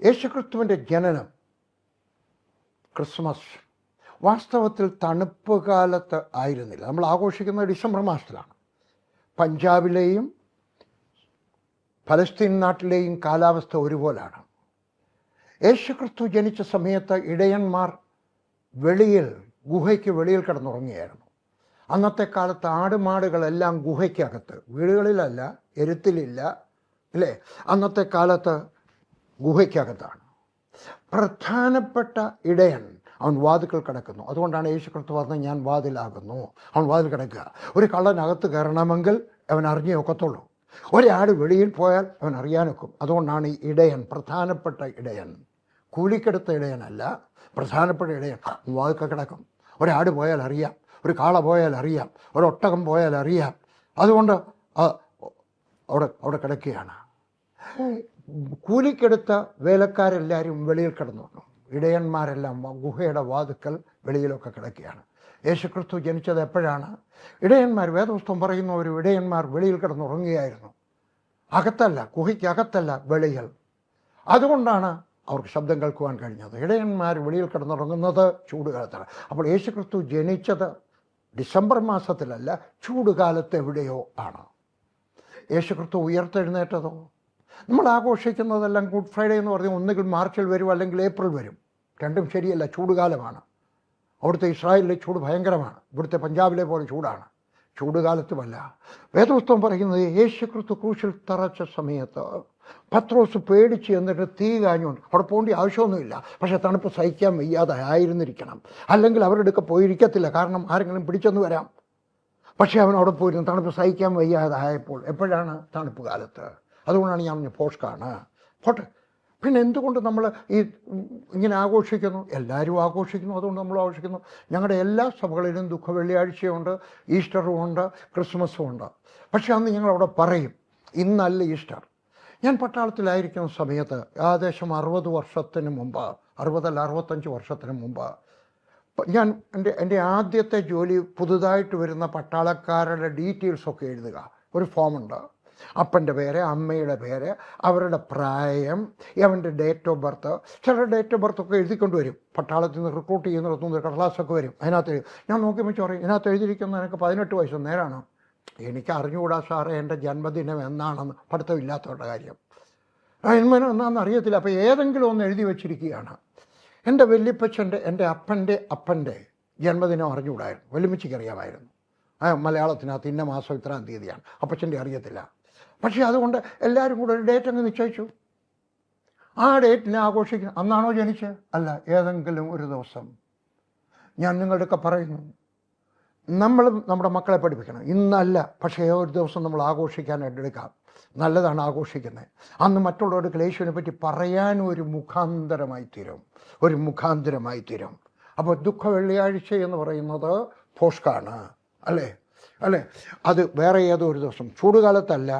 യേശുക്രിസ്തുവിൻ്റെ ജനനം, ക്രിസ്മസ്, വാസ്തവത്തിൽ തണുപ്പ് കാലത്ത് ആയിരുന്നില്ല. നമ്മൾ ആഘോഷിക്കുന്നത് ഡിസംബർ മാസത്തിലാണ്. പഞ്ചാബിലെയും ഫലസ്തീൻ നാട്ടിലെയും കാലാവസ്ഥ ഒരുപോലാണ്. യേശുക്രിസ്തു ജനിച്ച സമയത്ത് ഇടയന്മാർ ഗുഹയ്ക്ക് വെളിയിൽ കിടന്നുറങ്ങിയായിരുന്നു. അന്നത്തെ കാലത്ത് ആടുമാടുകളെല്ലാം ഗുഹയ്ക്കകത്ത്, വീടുകളിലല്ല, എരുത്തിലില്ല, അല്ലേ? അന്നത്തെ കാലത്ത് ഗുഹയ്ക്കകത്താണ്. പ്രധാനപ്പെട്ട ഇടയൻ അവൻ വാതിൽക്കൽ കിടക്കുന്നു. അതുകൊണ്ടാണ് യേശുക്രിസ്തു പറഞ്ഞത്, ഞാൻ വാതിലാകുന്നു. അവൻ വാതിൽ കിടക്കുക. ഒരു കള്ളനകത്ത് കയറണമെങ്കിൽ അവൻ അറിഞ്ഞേ ഒക്കത്തുള്ളൂ. ഒരാട് വെളിയിൽ പോയാൽ അവൻ അറിയാനൊക്കും. അതുകൊണ്ടാണ് ഈ ഇടയൻ, പ്രധാനപ്പെട്ട ഇടയൻ, കൂലിക്കെടുത്ത ഇടയനല്ല, പ്രധാനപ്പെട്ട ഇടയൻ വാതിൽക്കൽ കിടക്കും. ഒരാട് പോയാൽ അറിയാം, ഒരു കാള പോയാൽ അറിയാം, ഒരൊട്ടകം പോയാൽ അറിയാം. അതുകൊണ്ട് അവിടെ കിടക്കുകയാണ്. കൂലിക്കെടുത്ത വേലക്കാരെല്ലാവരും വെളിയിൽ കിടന്നു. ഇടയന്മാരെല്ലാം ഗുഹയുടെ വാതുക്കൽ വെളിയിലൊക്കെ കിടക്കുകയാണ്. യേശുക്രിസ്തു ജനിച്ചത് എപ്പോഴാണ്? ഇടയന്മാർ, വേദപുസ്തകം പറയുന്ന ഒരു ഇടയന്മാർ വെളിയിൽ കിടന്നുറങ്ങുകയായിരുന്നു. അകത്തല്ല, ഗുഹയ്ക്കകത്തല്ല, വെളിയിൽ. അതുകൊണ്ടാണ് അവർക്ക് ശബ്ദം കേൾക്കുവാൻ കഴിഞ്ഞത്. ഇടയന്മാർ വെളിയിൽ കിടന്നുറങ്ങുന്നത് ചൂടുകാലത്താണ്. അപ്പോൾ യേശുക്രിസ്തു ജനിച്ചത് ഡിസംബർ മാസത്തിലല്ല, ചൂടുകാലത്ത് എവിടെയോ ആണ്. യേശുക്രിസ്തു ഉയർത്തെഴുന്നേറ്റതോ, നമ്മൾ ആഘോഷിക്കുന്നതെല്ലാം ഗുഡ് ഫ്രൈഡേ എന്ന് പറഞ്ഞാൽ ഒന്നുകിൽ മാർച്ചിൽ വരും, അല്ലെങ്കിൽ ഏപ്രിൽ വരും. രണ്ടും ശരിയല്ല, ചൂടുകാലമാണ്. അവിടുത്തെ ഇസ്രായേലിലെ ചൂട് ഭയങ്കരമാണ്. ഇവിടുത്തെ പഞ്ചാബിലെ പോലെ ചൂടാണ്. ചൂടുകാലത്തുമല്ല. വേദപുസ്തകം പറയുന്നത്, യേശുക്രിസ്തു ക്രൂശിൽ തറച്ച സമയത്ത് പത്രോസ് പേടിച്ച് എന്നിട്ട് തീ കാഞ്ഞുകൊണ്ട്, അവിടെ പോകേണ്ട ആവശ്യമൊന്നുമില്ല, പക്ഷെ തണുപ്പ് സഹിക്കാൻ വയ്യാതെ ആയിരുന്നിരിക്കണം. അല്ലെങ്കിൽ അവരുടെ അടുക്ക പോയിരിക്കത്തില്ല, കാരണം ആരെങ്കിലും പിടിച്ചെന്ന് വരാം. പക്ഷേ അവൻ അവിടെ പോയിരുന്നു, തണുപ്പ് സഹിക്കാൻ വയ്യാതെ ആയപ്പോൾ. എപ്പോഴാണ്? തണുപ്പ് കാലത്ത്. അതുകൊണ്ടാണ് ഞാൻ പോഷ്കാണ്. പോട്ടെ, പിന്നെ എന്തുകൊണ്ട് നമ്മൾ ഇങ്ങനെ ആഘോഷിക്കുന്നു? എല്ലാവരും ആഘോഷിക്കുന്നു, അതുകൊണ്ട് നമ്മൾ ആഘോഷിക്കുന്നു. ഞങ്ങളുടെ എല്ലാ സഭകളിലും ദുഃഖ വെള്ളിയാഴ്ചയുണ്ട്, ഈസ്റ്ററും ഉണ്ട്, ക്രിസ്മസും ഉണ്ട്. പക്ഷെ അന്ന് ഞങ്ങളവിടെ പറയും, ഇന്നല്ല ഈസ്റ്റർ. ഞാൻ പട്ടാളത്തിലായിരിക്കുന്ന സമയത്ത് ഏകദേശം 60 വർഷത്തിന് മുമ്പ്, 60 അല്ല 65 വർഷത്തിന് മുമ്പ്, ഞാൻ എൻ്റെ ആദ്യത്തെ ജോലി പുതുതായിട്ട് വരുന്ന പട്ടാളക്കാരുടെ ഡീറ്റെയിൽസൊക്കെ എഴുതുക. ഒരു ഫോമുണ്ട്. അപ്പൻ്റെ പേര്, അമ്മയുടെ പേര്, അവരുടെ പ്രായം, അവൻ്റെ ഡേറ്റ് ഓഫ് ബർത്ത്. ചില ഡേറ്റ് ഓഫ് ബർത്തൊക്കെ എഴുതിക്കൊണ്ട് വരും. പട്ടാളത്തിൽ നിന്ന് റിക്രൂട്ട് ചെയ്യുന്നിടത്തുനിന്ന് കടലാസൊക്കെ വരും. അതിനകത്ത് ഞാൻ നോക്കിയപ്പോൾ പറയും, ഇതിനകത്ത് എഴുതിയിരിക്കുന്നത് എനിക്ക് 18 വയസ്സ്. നേരാണ്. എനിക്ക് അറിഞ്ഞുകൂടാ സാറേ എൻ്റെ ജന്മദിനം എന്നാണെന്ന്. പഠിത്തമില്ലാത്തവരുടെ കാര്യം ജന്മദിനം എന്നാണെന്ന് അറിയത്തില്ല. അപ്പോൾ ഏതെങ്കിലും ഒന്ന് എഴുതി വച്ചിരിക്കുകയാണ്. എൻ്റെ വല്യപ്പച്ചൻ്റെ, എൻ്റെ അപ്പൻ്റെ ജന്മദിനം അറിഞ്ഞുകൂടായിരുന്നു. വല്യമ്മച്ചിക്ക് അറിയാമായിരുന്നു. മലയാളത്തിനകത്ത് ഇന്ന മാസം ഇത്രാം തീയതിയാണ്. അപ്പച്ചൻ്റെ അറിയത്തില്ല. പക്ഷേ അതുകൊണ്ട് എല്ലാവരും കൂടെ ഒരു ഡേറ്റ് അങ്ങ് നിശ്ചയിച്ചു. ആ ഡേറ്റിനെ ആഘോഷിക്കുന്നു. അന്നാണോ ജനിച്ചത്? അല്ല, ഏതെങ്കിലും ഒരു ദിവസം. ഞാൻ നിങ്ങളുടെയൊക്കെ പറയുന്നു, നമ്മൾ നമ്മുടെ മക്കളെ പഠിപ്പിക്കണം. ഇന്നല്ല, പക്ഷേ ഒരു ദിവസം നമ്മൾ ആഘോഷിക്കാനായിട്ട് എടുക്കാം. നല്ലതാണ് ആഘോഷിക്കുന്നത്. അന്ന് മറ്റുള്ളവർക്ക് യേശുവിനെ പറ്റി പറയാനും ഒരു മുഖാന്തരമായി തീരും. അപ്പോൾ ദുഃഖ വെള്ളിയാഴ്ച എന്ന് പറയുന്നത് പോഷ്കാണ്, അല്ലേ? അത് വേറെ ഏതോ ഒരു ദിവസം, ചൂടുകാലത്തല്ല.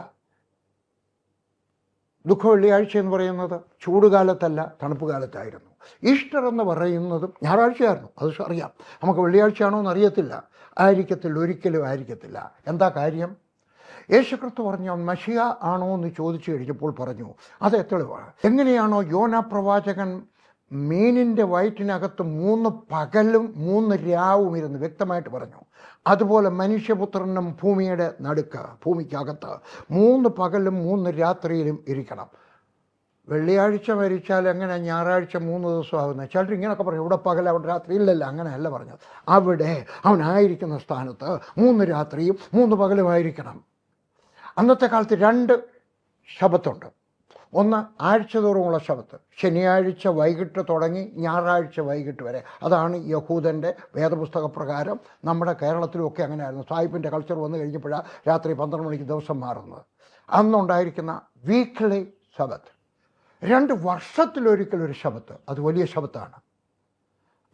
ദുഃഖ വെള്ളിയാഴ്ച എന്ന് പറയുന്നത് ചൂടുകാലത്തല്ല, തണുപ്പ് കാലത്തായിരുന്നു. ഈസ്റ്റർ എന്ന് പറയുന്നതും ഞായറാഴ്ചയായിരുന്നു. അത് അറിയാം. നമുക്ക് വെള്ളിയാഴ്ചയാണോ എന്ന് അറിയത്തില്ല. ആയിരിക്കത്തില്ല, ഒരിക്കലും ആയിരിക്കത്തില്ല. എന്താ കാര്യം? യേശുക്രിസ്തു പറഞ്ഞു, അവൻ മശിഹ ആണോ എന്ന് ചോദിച്ചു കഴിഞ്ഞപ്പോൾ പറഞ്ഞു അത് തെളിവാണ്. എങ്ങനെയാണോ യോനാ പ്രവാചകൻ മീനിൻ്റെ വയറ്റിനകത്ത് 3 പകലും 3 രാവും ഇരുന്ന് വ്യക്തമായിട്ട് പറഞ്ഞു, അതുപോലെ മനുഷ്യപുത്രനും ഭൂമിയുടെ നടുക്ക്, ഭൂമിക്കകത്ത് 3 പകലും 3 രാത്രിയിലും ഇരിക്കണം. വെള്ളിയാഴ്ച മരിച്ചാൽ എങ്ങനെ ഞായറാഴ്ച 3 ദിവസം ആകുന്നത്? ചിലർ ഇങ്ങനെയൊക്കെ പറഞ്ഞു, ഇവിടെ പകൽ അവിടെ രാത്രി. ഇല്ലല്ല, അങ്ങനെയല്ല പറഞ്ഞത്. അവിടെ അവനായിരിക്കുന്ന സ്ഥാനത്ത് 3 രാത്രിയും 3 പകലുമായിരിക്കണം. അന്നത്തെ കാലത്ത് 2 ശബത്തുണ്ട്. ഒന്ന് ആഴ്ചതോറുമുള്ള ശബത്ത്, ശനിയാഴ്ച വൈകിട്ട് തുടങ്ങി ഞായറാഴ്ച വൈകിട്ട് വരെ. അതാണ് യഹൂദൻ്റെ വേദപുസ്തക പ്രകാരം. നമ്മുടെ കേരളത്തിലുമൊക്കെ അങ്ങനെയായിരുന്നു. സാഹിബിൻ്റെ കൾച്ചർ വന്നു കഴിഞ്ഞപ്പോഴാണ് രാത്രി 12 മണിക്ക് ദിവസം മാറുന്നത്. അന്നുണ്ടായിരിക്കുന്ന വീക്ക്ലി ശബത്ത്, 2 വർഷത്തിലൊരിക്കലൊരു ശബത്ത്, അത് വലിയ ശബത്താണ്.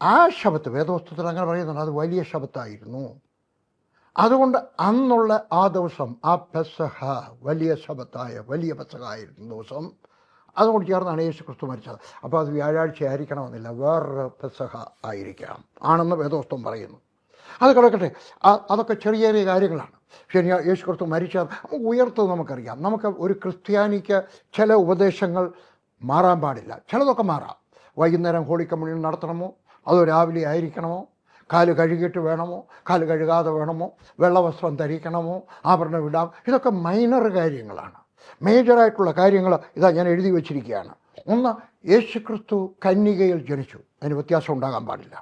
ആ ശബത്ത് വേദപുസ്തകത്തിൽ അങ്ങനെ പറയുന്നുണ്ട്, അത് വലിയ ശബത്തായിരുന്നു. അതുകൊണ്ട് അന്നുള്ള ആ ദിവസം, ആ പെസഹ, വലിയ ശബത്തായ വലിയ പെസഹായിരുന്ന ദിവസം, അതുകൊണ്ട് ചേർന്നാണ് യേശു ക്രിസ്തു മരിച്ചത്. അപ്പോൾ അത് വ്യാഴാഴ്ച ആയിരിക്കണമെന്നില്ല, വേറൊരു പെസഹ ആയിരിക്കാം ആണെന്ന് വേദപുസ്തകം പറയുന്നു. അത് കിടക്കട്ടെ, അതൊക്കെ ചെറിയ ചെറിയ കാര്യങ്ങളാണ്. ശരി, യേശു ക്രിസ്തു മരിച്ചത് ഉയർത്തത് നമുക്കറിയാം. നമുക്ക് ഒരു ക്രിസ്ത്യാനിക്ക് ചില ഉപദേശങ്ങൾ മാറാൻ പാടില്ല, ചിലതൊക്കെ മാറാം. വൈകുന്നേരം ഹോളി കമ്മ്യൂണിയൻ നടത്തണമോ, അതോ രാവിലെ ആയിരിക്കണമോ, കാല് കഴുകിയിട്ട് വേണമോ, കാല് കഴുകാതെ വേണമോ, വെള്ളവസ്ത്രം ധരിക്കണമോ, ആഭരണം ഇടാം, ഇതൊക്കെ മൈനർ കാര്യങ്ങളാണ്. മേജറായിട്ടുള്ള കാര്യങ്ങൾ ഇതാ ഞാൻ എഴുതി വച്ചിരിക്കുകയാണ്. ഒന്ന്, യേശുക്രിസ്തു കന്യകയിൽ ജനിച്ചു, അതിന് വ്യത്യാസം ഉണ്ടാകാൻ പാടില്ല.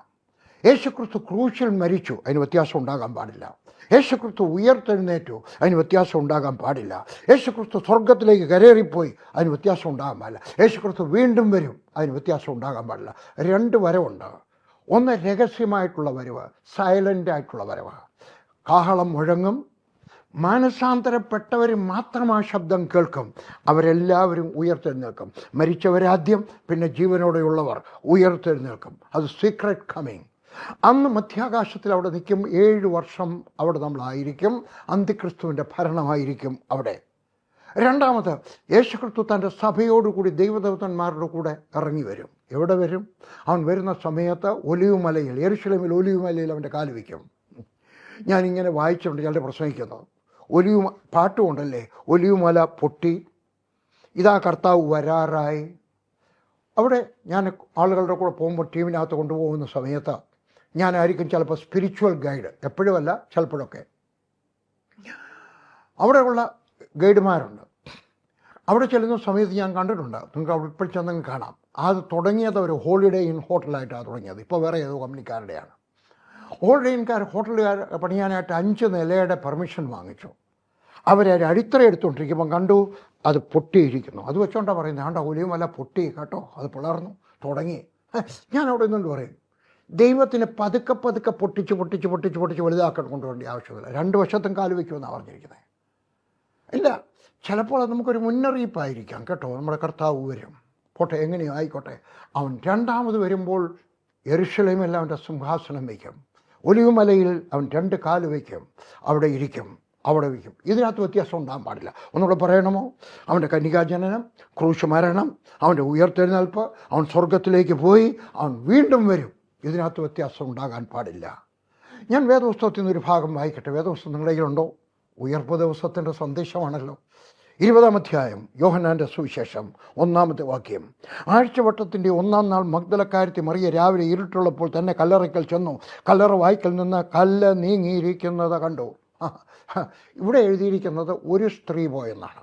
യേശുക്രിസ്തു ക്രൂശിൽ മരിച്ചു, അതിന് വ്യത്യാസം ഉണ്ടാകാൻ പാടില്ല. യേശുക്രിസ്തു ഉയർത്തെഴുന്നേറ്റു, അതിന് വ്യത്യാസം ഉണ്ടാകാൻ പാടില്ല. യേശുക്രിസ്തു സ്വർഗത്തിലേക്ക് കരേറിപ്പോയി, അതിന് വ്യത്യാസം ഉണ്ടാകാൻ പാടില്ല. യേശുക്രിസ്തു വീണ്ടും വരും, അതിന് വ്യത്യാസം ഉണ്ടാകാൻ പാടില്ല. 2 വരവുണ്ട്. ഒന്ന് രഹസ്യമായിട്ടുള്ള വരവ്, സൈലൻ്റ് ആയിട്ടുള്ള വരവ്. കാഹളം മുഴങ്ങും, മാനസാന്തരപ്പെട്ടവർ മാത്രം ആ ശബ്ദം കേൾക്കും, അവരെല്ലാവരും ഉയർത്തെഴുന്നേൽക്കും. മരിച്ചവരാദ്യം, പിന്നെ ജീവനോടെയുള്ളവർ ഉയർത്തെഴുന്നേൽക്കും. അത് സീക്രട്ട് കമ്മിങ്. അന്ന് മധ്യാകാശത്തിൽ അവിടെ നിൽക്കും. 7 വർഷം അവിടെ നമ്മളായിരിക്കും. അന്തിക്രിസ്തുവിൻ്റെ ഭരണമായിരിക്കും അവിടെ. രണ്ടാമത്, യേശുക്രിസ്തു തൻ്റെ സഭയോടുകൂടി ദൈവദൂതന്മാരുടെ കൂടെ ഇറങ്ങി വരും. എവിടെ വരും? അവൻ വരുന്ന സമയത്ത് ഒലിവുമലയിൽ, യെരുശലേമിൽ ഒലിവുമലയിൽ അവൻ്റെ കാല് വയ്ക്കും. ഞാനിങ്ങനെ വായിച്ചിട്ടുണ്ട് ചിലർ പ്രസംഗിക്കുന്നത്. പാട്ടുമുണ്ടല്ലേ, ഒലിവുമല പൊട്ടി, ഇതാ കർത്താവ് വരാറായി. അവിടെ ഞാൻ ആളുകളുടെ കൂടെ പോകുമ്പോൾ ടീമിനകത്ത് കൊണ്ടുപോകുന്ന സമയത്ത് ഞാനായിരിക്കും ചിലപ്പോൾ സ്പിരിച്വൽ ഗൈഡ്, എപ്പോഴുമല്ല ചിലപ്പോഴൊക്കെ. അവിടെയുള്ള ഗൈഡുമാരുണ്ട്. അവിടെ ചെല്ലുന്ന സമയത്ത് ഞാൻ കണ്ടിട്ടുണ്ട്, നിങ്ങൾക്ക് അവിടെ ഇപ്പോൾ ചെന്നെങ്കിൽ കാണാം. അത് തുടങ്ങിയത് ഒരു ഹോളിഡേ ഇൻ ഹോട്ടലായിട്ടാണ് തുടങ്ങിയത്. ഇപ്പോൾ വേറെ ഏതോ കമ്പനിക്കാരുടെയാണ്. ഹോളിഡേ ഇൻകാർ ഹോട്ടലുകാർ പണിയാനായിട്ട് 5 നിലയുടെ പെർമിഷൻ വാങ്ങിച്ചു. അവരെ അടിത്തറ എടുത്തുകൊണ്ടിരിക്കുമ്പം കണ്ടു അത് പൊട്ടിയിരിക്കുന്നു. അത് വെച്ചോണ്ടാണ് പറയുന്നത്, ആണ്ട ഒലിവുമല പൊട്ടി കേട്ടോ, അത് പിളർന്നു തുടങ്ങി. ഞാൻ അവിടെ നിന്നുകൊണ്ട് പറയും, ദൈവത്തിന് പതുക്കെ പതുക്കെ പൊട്ടിച്ച് വലുതാക്കാൻ കൊണ്ടുപോകേണ്ട ആവശ്യമില്ല. 2 വശത്തും കാല് വയ്ക്കുമെന്നാണ് പറഞ്ഞിരിക്കുന്നത്. ഇല്ല, ചിലപ്പോൾ അത് നമുക്കൊരു മുന്നറിയിപ്പായിരിക്കാം കേട്ടോ. നമ്മുടെ കർത്താവ് വരും, പോട്ടെ, എങ്ങനെയോ ആയിക്കോട്ടെ. അവൻ രണ്ടാമത് വരുമ്പോൾ യെരുശലേമിൽ അവൻ്റെ സിംഹാസനം വയ്ക്കും. ഒലിവുമലയിൽ അവൻ 2 കാല് വയ്ക്കും, അവിടെ ഇരിക്കും, അവിടെ വയ്ക്കും. ഇതിനകത്ത് വ്യത്യാസം ഉണ്ടാകാൻ പാടില്ല. ഒന്നുകൂടെ പറയണമോ? അവൻ്റെ കന്യകാജനനം, ക്രൂശ് മരണം, അവൻ്റെ ഉയർത്തെഴുന്നേൽപ്പ്, അവൻ സ്വർഗത്തിലേക്ക് പോയി, അവൻ വീണ്ടും വരും. ഇതിനകത്ത് വ്യത്യാസം ഉണ്ടാകാൻ പാടില്ല. ഞാൻ വേദപുസ്തകത്തിൽ നിന്നൊരു ഭാഗം വായിക്കട്ടെ. വേദപുസ്തകം നിങ്ങളുടെ കയ്യിലുണ്ടോ? ഉയർപ്പ് ദിവസത്തിൻ്റെ സന്ദേശമാണല്ലോ. 20-ാം അധ്യായം, യോഹന്നാൻ്റെ സുവിശേഷം, 1-ാമത്തെ വാക്യം. ആഴ്ചവട്ടത്തിൻ്റെ 1-ാം നാൾ മഗ്ദലക്കാരത്തി മറിയ രാവിലെ ഇരുട്ടുള്ളപ്പോൾ തന്നെ കല്ലറയ്ക്കൽ ചെന്നു. കല്ലറ വായ്ക്കൽ നിന്ന് കല്ല് നീങ്ങിയിരിക്കുന്നത് കണ്ടു. ഇവിടെ എഴുതിയിരിക്കുന്നത് ഒരു സ്ത്രീ പോയെന്നാണ്.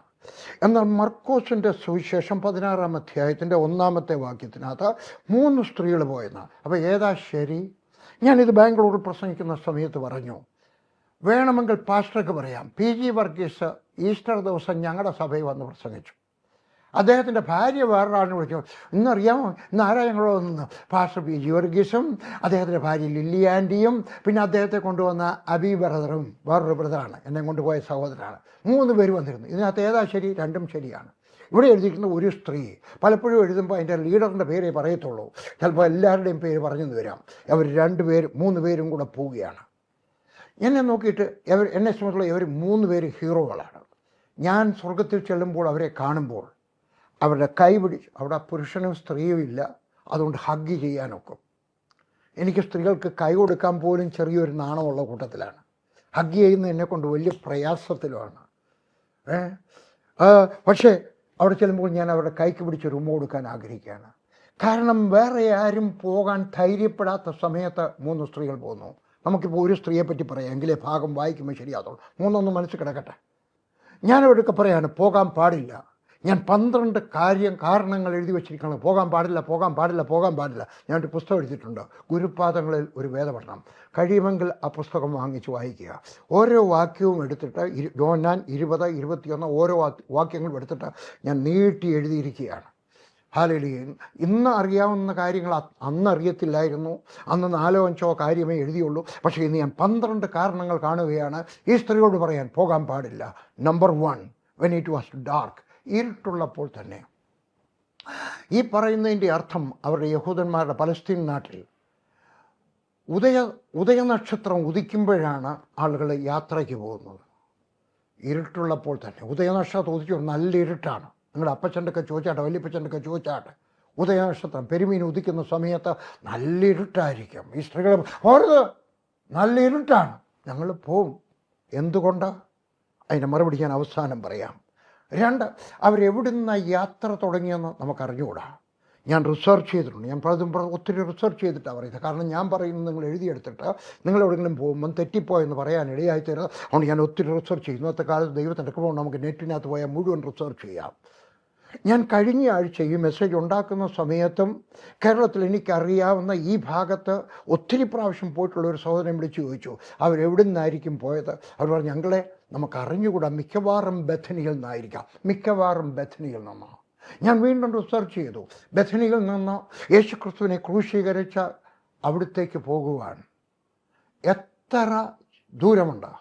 എന്നാൽ മർക്കോസിൻ്റെ സുവിശേഷം 16-ാം അധ്യായത്തിൻ്റെ 1-ാമത്തെ വാക്യത്തിനകത്ത് 3 സ്ത്രീകൾ പോയെന്നാണ്. അപ്പോൾ ഏതാ ശരി? ഞാനിത് ബാംഗ്ലൂരിൽ പ്രസംഗിക്കുന്ന സമയത്ത് പറഞ്ഞു, വേണമെങ്കിൽ പാസ്റ്റർക്ക് പറയാം, PG വർഗീസ് ഈസ്റ്റർ ദിവസം ഞങ്ങളുടെ സഭയിൽ വന്ന് പ്രസംഗിച്ചു. അദ്ദേഹത്തിൻ്റെ ഭാര്യ വേറൊരാളിനെ വിളിച്ചു, ഇന്നറിയാമോ, ഇന്ന് ആരാ ഞങ്ങളോ നിന്ന്? പാസ്റ്റർ PG വർഗീസും അദ്ദേഹത്തിൻ്റെ ഭാര്യ ലില്ലി ആൻറ്റിയും പിന്നെ അദ്ദേഹത്തെ കൊണ്ടുവന്ന അബി ബ്രദറും, വേറൊരു ബ്രദറാണ്, എന്നെ കൊണ്ടുപോയ സഹോദരനാണ്. 3 പേര് വന്നിരുന്നു. ഇതിനകത്ത് ഏതാ ശരി? 2ഉം ശരിയാണ്. ഇവിടെ എഴുതിയിരിക്കുന്ന ഒരു സ്ത്രീ. പലപ്പോഴും എഴുതുമ്പോൾ അതിൻ്റെ ലീഡറിൻ്റെ പേരേ പറയത്തുള്ളൂ, ചിലപ്പോൾ എല്ലാവരുടെയും പേര് പറഞ്ഞെന്ന് വരാം. അവർ 3 പേരും കൂടെ പോവുകയാണ്. എന്നെ നോക്കിയിട്ട് എന്നെ സംബന്ധിച്ചുള്ള ഇവർ 3 പേര് ഹീറോകളാണ്. ഞാൻ സ്വർഗത്തിൽ ചെല്ലുമ്പോൾ അവരെ കാണുമ്പോൾ അവരുടെ കൈ പിടിച്ച്, അവിടെ പുരുഷനും സ്ത്രീയും ഇല്ല, അതുകൊണ്ട് ഹഗ് ചെയ്യാനൊക്കും. എനിക്ക് സ്ത്രീകൾക്ക് കൈ കൊടുക്കാൻ പോലും ചെറിയൊരു നാണമുള്ള കൂട്ടത്തിലാണ്. ഹഗ് ചെയ്യുന്ന എന്നെക്കൊണ്ട് വലിയ പ്രയാസത്തിലുമാണ്. പക്ഷേ അവിടെ ചെല്ലുമ്പോൾ ഞാൻ അവരുടെ കൈക്ക് പിടിച്ച് റൂം കൊടുക്കാൻ ആഗ്രഹിക്കുകയാണ്. കാരണം വേറെ ആരും പോകാൻ ധൈര്യപ്പെടാത്ത സമയത്ത് 3 സ്ത്രീകൾ പോകുന്നു. നമുക്കിപ്പോൾ ഒരു സ്ത്രീയെ പറ്റി പറയാം, എങ്കിലേ ഭാഗം വായിക്കുമ്പോൾ ശരിയാകുള്ളൂ. 3 മനസ്സിൽ കിടക്കട്ടെ. ഞാനവരൊക്കെ പറയാണ് പോകാൻ പാടില്ല. ഞാൻ 12 കാരണങ്ങൾ എഴുതി വച്ചിരിക്കണം. പോകാൻ പാടില്ല, പോകാൻ പാടില്ല, പോകാൻ പാടില്ല. ഞാനൊരു പുസ്തകം എഴുതിയിട്ടുണ്ട്, ഗുരുപാദങ്ങളിൽ ഒരു വേദപഠനം. കഴിയുമെങ്കിൽ ആ പുസ്തകം വാങ്ങിച്ച് വായിക്കുക. ഓരോ വാക്യവും എടുത്തിട്ട് യോഹന്നാൻ 20, 21 ഓരോ വാക്യങ്ങളും എടുത്തിട്ട് ഞാൻ നീട്ടി എഴുതിയിരിക്കുകയാണ്. ഹല്ലേലൂയ. ഇന്ന് അറിയാവുന്ന കാര്യങ്ങൾ അന്ന് അറിയത്തില്ലായിരുന്നു. അന്ന് 4-5 കാര്യമേ എഴുതിയുള്ളൂ. പക്ഷേ ഇന്ന് ഞാൻ 12 കാരണങ്ങൾ കാണുകയാണ് ഈ സ്ത്രീയോട് പറയാൻ പോകാൻ പാടില്ല. Number 1, when it was dark, ഇരുട്ടുള്ളപ്പോൾ തന്നെ. ഈ പറയുന്നതിൻ്റെ അർത്ഥം അവരുടെ യഹൂദന്മാരുടെ പലസ്തീൻ നാട്ടിൽ ഉദയനക്ഷത്രം ഉദിക്കുമ്പോഴാണ് ആളുകൾ യാത്രയ്ക്ക് പോകുന്നത്. ഇരുട്ടുള്ളപ്പോൾ തന്നെ ഉദയനക്ഷത്രം ഉദിച്ചു. നല്ല ഇരുട്ടാണ്. നിങ്ങളുടെ അപ്പച്ചൻ്റെ ഒക്കെ ചോദിച്ചാട്ടെ, വല്യപ്പച്ചൻ്റെ ഒക്കെ ചോദിച്ചാട്ടെ, ഉദയനക്ഷത്രം പെരുമീൻ ഉദിക്കുന്ന സമയത്ത് നല്ല ഇരുട്ടായിരിക്കും. ഈ സ്ത്രീകൾ ഓരോ നല്ല ഇരുട്ടാണ്, ഞങ്ങൾ പോവും. എന്തുകൊണ്ട്? അതിൻ്റെ മറുപടി ഞാൻ അവസാനം പറയാം. 2, അവരെവിടുന്ന യാത്ര തുടങ്ങിയെന്ന് നമുക്കറിഞ്ഞുകൂടാ. ഞാൻ റിസർച്ച് ചെയ്തിട്ടുണ്ട്. ഞാൻ ഒത്തിരി റിസർച്ച് ചെയ്തിട്ടാണ് പറയുന്നത്. കാരണം ഞാൻ പറയുന്നത് നിങ്ങൾ എഴുതിയെടുത്തിട്ട് നിങ്ങൾ എവിടെയെങ്കിലും പോകുമ്പം തെറ്റിപ്പോയെന്ന് പറയാൻ ഇടയായിത്തരുന്നത്. അതുകൊണ്ട് ഞാൻ ഒത്തിരി റിസർച്ച് ചെയ്യും. ഇന്നത്തെ കാലത്ത് ദൈവത്തിൻ്റെ കൃപ നമുക്ക് നെറ്റിനകത്ത് പോയാൽ മുഴുവൻ റിസർച്ച് ചെയ്യാം. ഞാൻ കഴിഞ്ഞ ആഴ്ച ഈ മെസ്സേജ് ഉണ്ടാക്കുന്ന സമയത്തും കേരളത്തിൽ എനിക്കറിയാവുന്ന ഈ ഭാഗത്ത് ഒത്തിരി പ്രാവശ്യം പോയിട്ടുള്ള ഒരു സഹോദരൻ വിളിച്ചു ചോദിച്ചു അവരെവിടെ നിന്നായിരിക്കും പോയത്. അവർ പറഞ്ഞു ഞങ്ങളെ നമുക്കറിഞ്ഞുകൂടാ, മിക്കവാറും ബഥനിയിൽ നിന്നായിരിക്കാം. മിക്കവാറും ബഥനിയിൽ നിന്നോ. ഞാൻ വീണ്ടും റിസർച്ച് ചെയ്തു. ബഥനിയിൽ നിന്ന് യേശുക്രിസ്തുവിനെ ക്രൂശീകരിച്ച അവിടത്തേക്ക് പോകുവാൻ എത്ര ദൂരമുണ്ട്?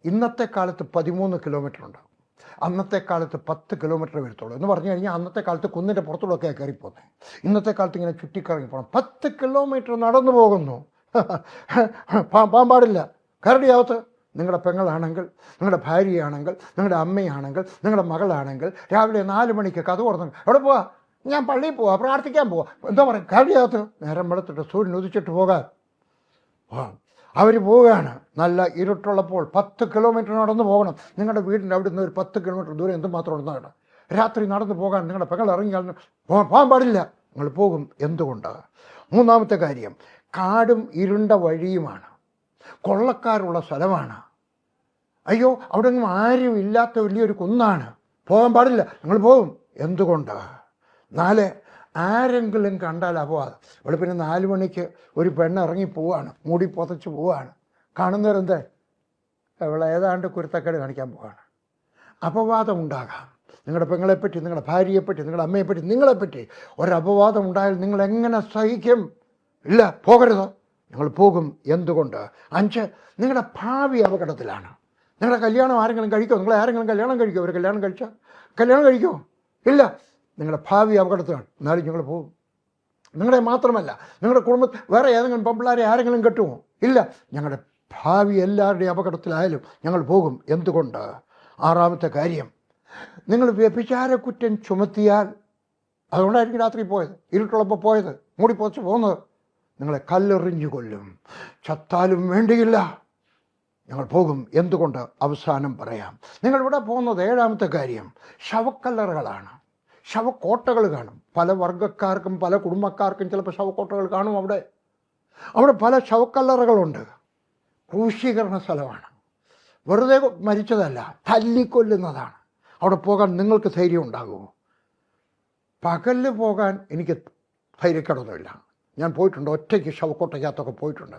ഇന്നത്തെ കാലത്ത് 13 കിലോമീറ്റർ ഉണ്ട്. അന്നത്തെ കാലത്ത് 10 കിലോമീറ്റർ വരത്തുള്ളൂ. എന്ന് പറഞ്ഞു കഴിഞ്ഞാൽ അന്നത്തെ കാലത്ത് കുന്നിൻ്റെ പുറത്തുള്ളൊക്കെയാണ് കയറിപ്പോകുന്നത്. ഇന്നത്തെ കാലത്ത് ഇങ്ങനെ ചുറ്റിക്കറങ്ങി പോകണം. 10 കിലോമീറ്റർ നടന്നു പോകുന്നു. പോകാൻ പാടില്ല. കരടിയാവത്ത് നിങ്ങളുടെ പെങ്ങളാണെങ്കിൽ, നിങ്ങളുടെ ഭാര്യയാണെങ്കിൽ, നിങ്ങളുടെ അമ്മയാണെങ്കിൽ, നിങ്ങളുടെ മകളാണെങ്കിൽ രാവിലെ 4 മണിക്ക് കഥ തുറന്നു എവിടെ പോവാ? ഞാൻ പള്ളിയിൽ പോവാ, പ്രാർത്ഥിക്കാൻ പോവാ, എന്താ പറയുക? കരടിയാവത്ത് നേരം വെളുത്തിട്ട് സൂര്യൻ ഉദിച്ചിട്ട് പോകാൻ അവർ പോവുകയാണ്. നല്ല ഇരുട്ടുള്ളപ്പോൾ 10 കിലോമീറ്റർ നടന്നു പോകണം. നിങ്ങളുടെ വീടിൻ്റെ അവിടെ നിന്ന് ഒരു 10 കിലോമീറ്റർ ദൂരം എന്തുമാത്രം ഉണ്ടെന്നാണ്. രാത്രി നടന്നു പോകാൻ നിങ്ങളുടെ പെങ്ങൾ ഇറങ്ങി പോകാൻ പാടില്ല. നിങ്ങൾ പോകും. എന്തുകൊണ്ട്? 3-ാമത്തെ കാര്യം, കാടും ഇരുണ്ട വഴിയുമാണ്, കൊള്ളക്കാരുള്ള സ്ഥലമാണ്. അയ്യോ അവിടെ ഒന്നും ആരും ഇല്ലാത്ത വലിയൊരു കുന്നാണ്, പോകാൻ പാടില്ല. നിങ്ങൾ പോകും. എന്തുകൊണ്ട്? 4, ആരെങ്കിലും കണ്ടാൽ അപവാദം. ഇവിടെ പിന്നെ 4 മണിക്ക് ഒരു പെണ്ണ് ഇറങ്ങി പോവാണ്, മൂടി പുതച്ച് പോവാണ്. കാണുന്നവരെന്താ? അവൾ ഏതാണ്ട് കുരുത്തക്കേട് കാണിക്കാൻ പോവാണ്. അപവാദം ഉണ്ടാകാം. നിങ്ങളുടെ പെങ്ങളെപ്പറ്റി, നിങ്ങളുടെ ഭാര്യയെപ്പറ്റി, നിങ്ങളുടെ അമ്മയെപ്പറ്റി, നിങ്ങളെപ്പറ്റി ഒരപവാദം ഉണ്ടായാൽ നിങ്ങൾ എങ്ങനെ സഹിക്കും? ഇല്ല, പോകരുത്. നിങ്ങൾ പോകും. എന്തുകൊണ്ട്? 5, നിങ്ങളുടെ ഭാവി അപകടത്തിലാണ്. നിങ്ങളുടെ കല്യാണം ആരെങ്കിലും കഴിക്കുമോ? നിങ്ങളെ ആരെങ്കിലും കല്യാണം കഴിക്കുമോ? ഒരു കല്യാണം കഴിക്കുമോ? ഇല്ല. നിങ്ങളുടെ ഭാവി അപകടത്തിലാണ്. എന്നാലും ഞങ്ങൾ പോകും. നിങ്ങളുടെ മാത്രമല്ല, നിങ്ങളുടെ കുടുംബത്തിൽ വേറെ ഏതെങ്കിലും പെമ്പിള്ളാരെ ആരെങ്കിലും കെട്ടുമോ? ഇല്ല. ഞങ്ങളുടെ ഭാവി എല്ലാവരുടെയും അപകടത്തിലായാലും ഞങ്ങൾ പോകും. എന്തുകൊണ്ട്? 6-ാമത്തെ കാര്യം, നിങ്ങൾ വ്യഭിചാര കുറ്റം ചുമത്തിയാൽ, അതുകൊണ്ടായിരിക്കും രാത്രി പോയത്, ഇരുട്ടുള്ളപ്പോൾ പോയത്, മൂടി പുതച്ച് പോകുന്നത്. നിങ്ങളെ കല്ലെറിഞ്ഞു കൊല്ലും. ചത്താലും വേണ്ടിയില്ല, ഞങ്ങൾ പോകും. എന്തുകൊണ്ട്? അവസാനം പറയാം. നിങ്ങളിവിടെ പോകുന്നത് 7-ാമത്തെ കാര്യം, ശവക്കല്ലറുകളാണ്. ശവക്കോട്ടകൾ കാണും. പല വർഗ്ഗക്കാർക്കും പല കുടുംബക്കാർക്കും ചിലപ്പോൾ ശവക്കോട്ടകൾ കാണും. അവിടെ പല ശവക്കല്ലറുകളുണ്ട്. ക്രൂശീകരണ സ്ഥലമാണ്. വെറുതെ മരിച്ചതല്ല, തല്ലിക്കൊല്ലുന്നതാണ്. അവിടെ പോകാൻ നിങ്ങൾക്ക് ധൈര്യം ഉണ്ടാകുമോ? പകല് പോകാൻ എനിക്ക് ധൈര്യക്കേടൊന്നുമില്ല. ഞാൻ പോയിട്ടുണ്ട്, ഒറ്റയ്ക്ക് ശവക്കോട്ടയ്ക്കകത്തൊക്കെ പോയിട്ടുണ്ട്,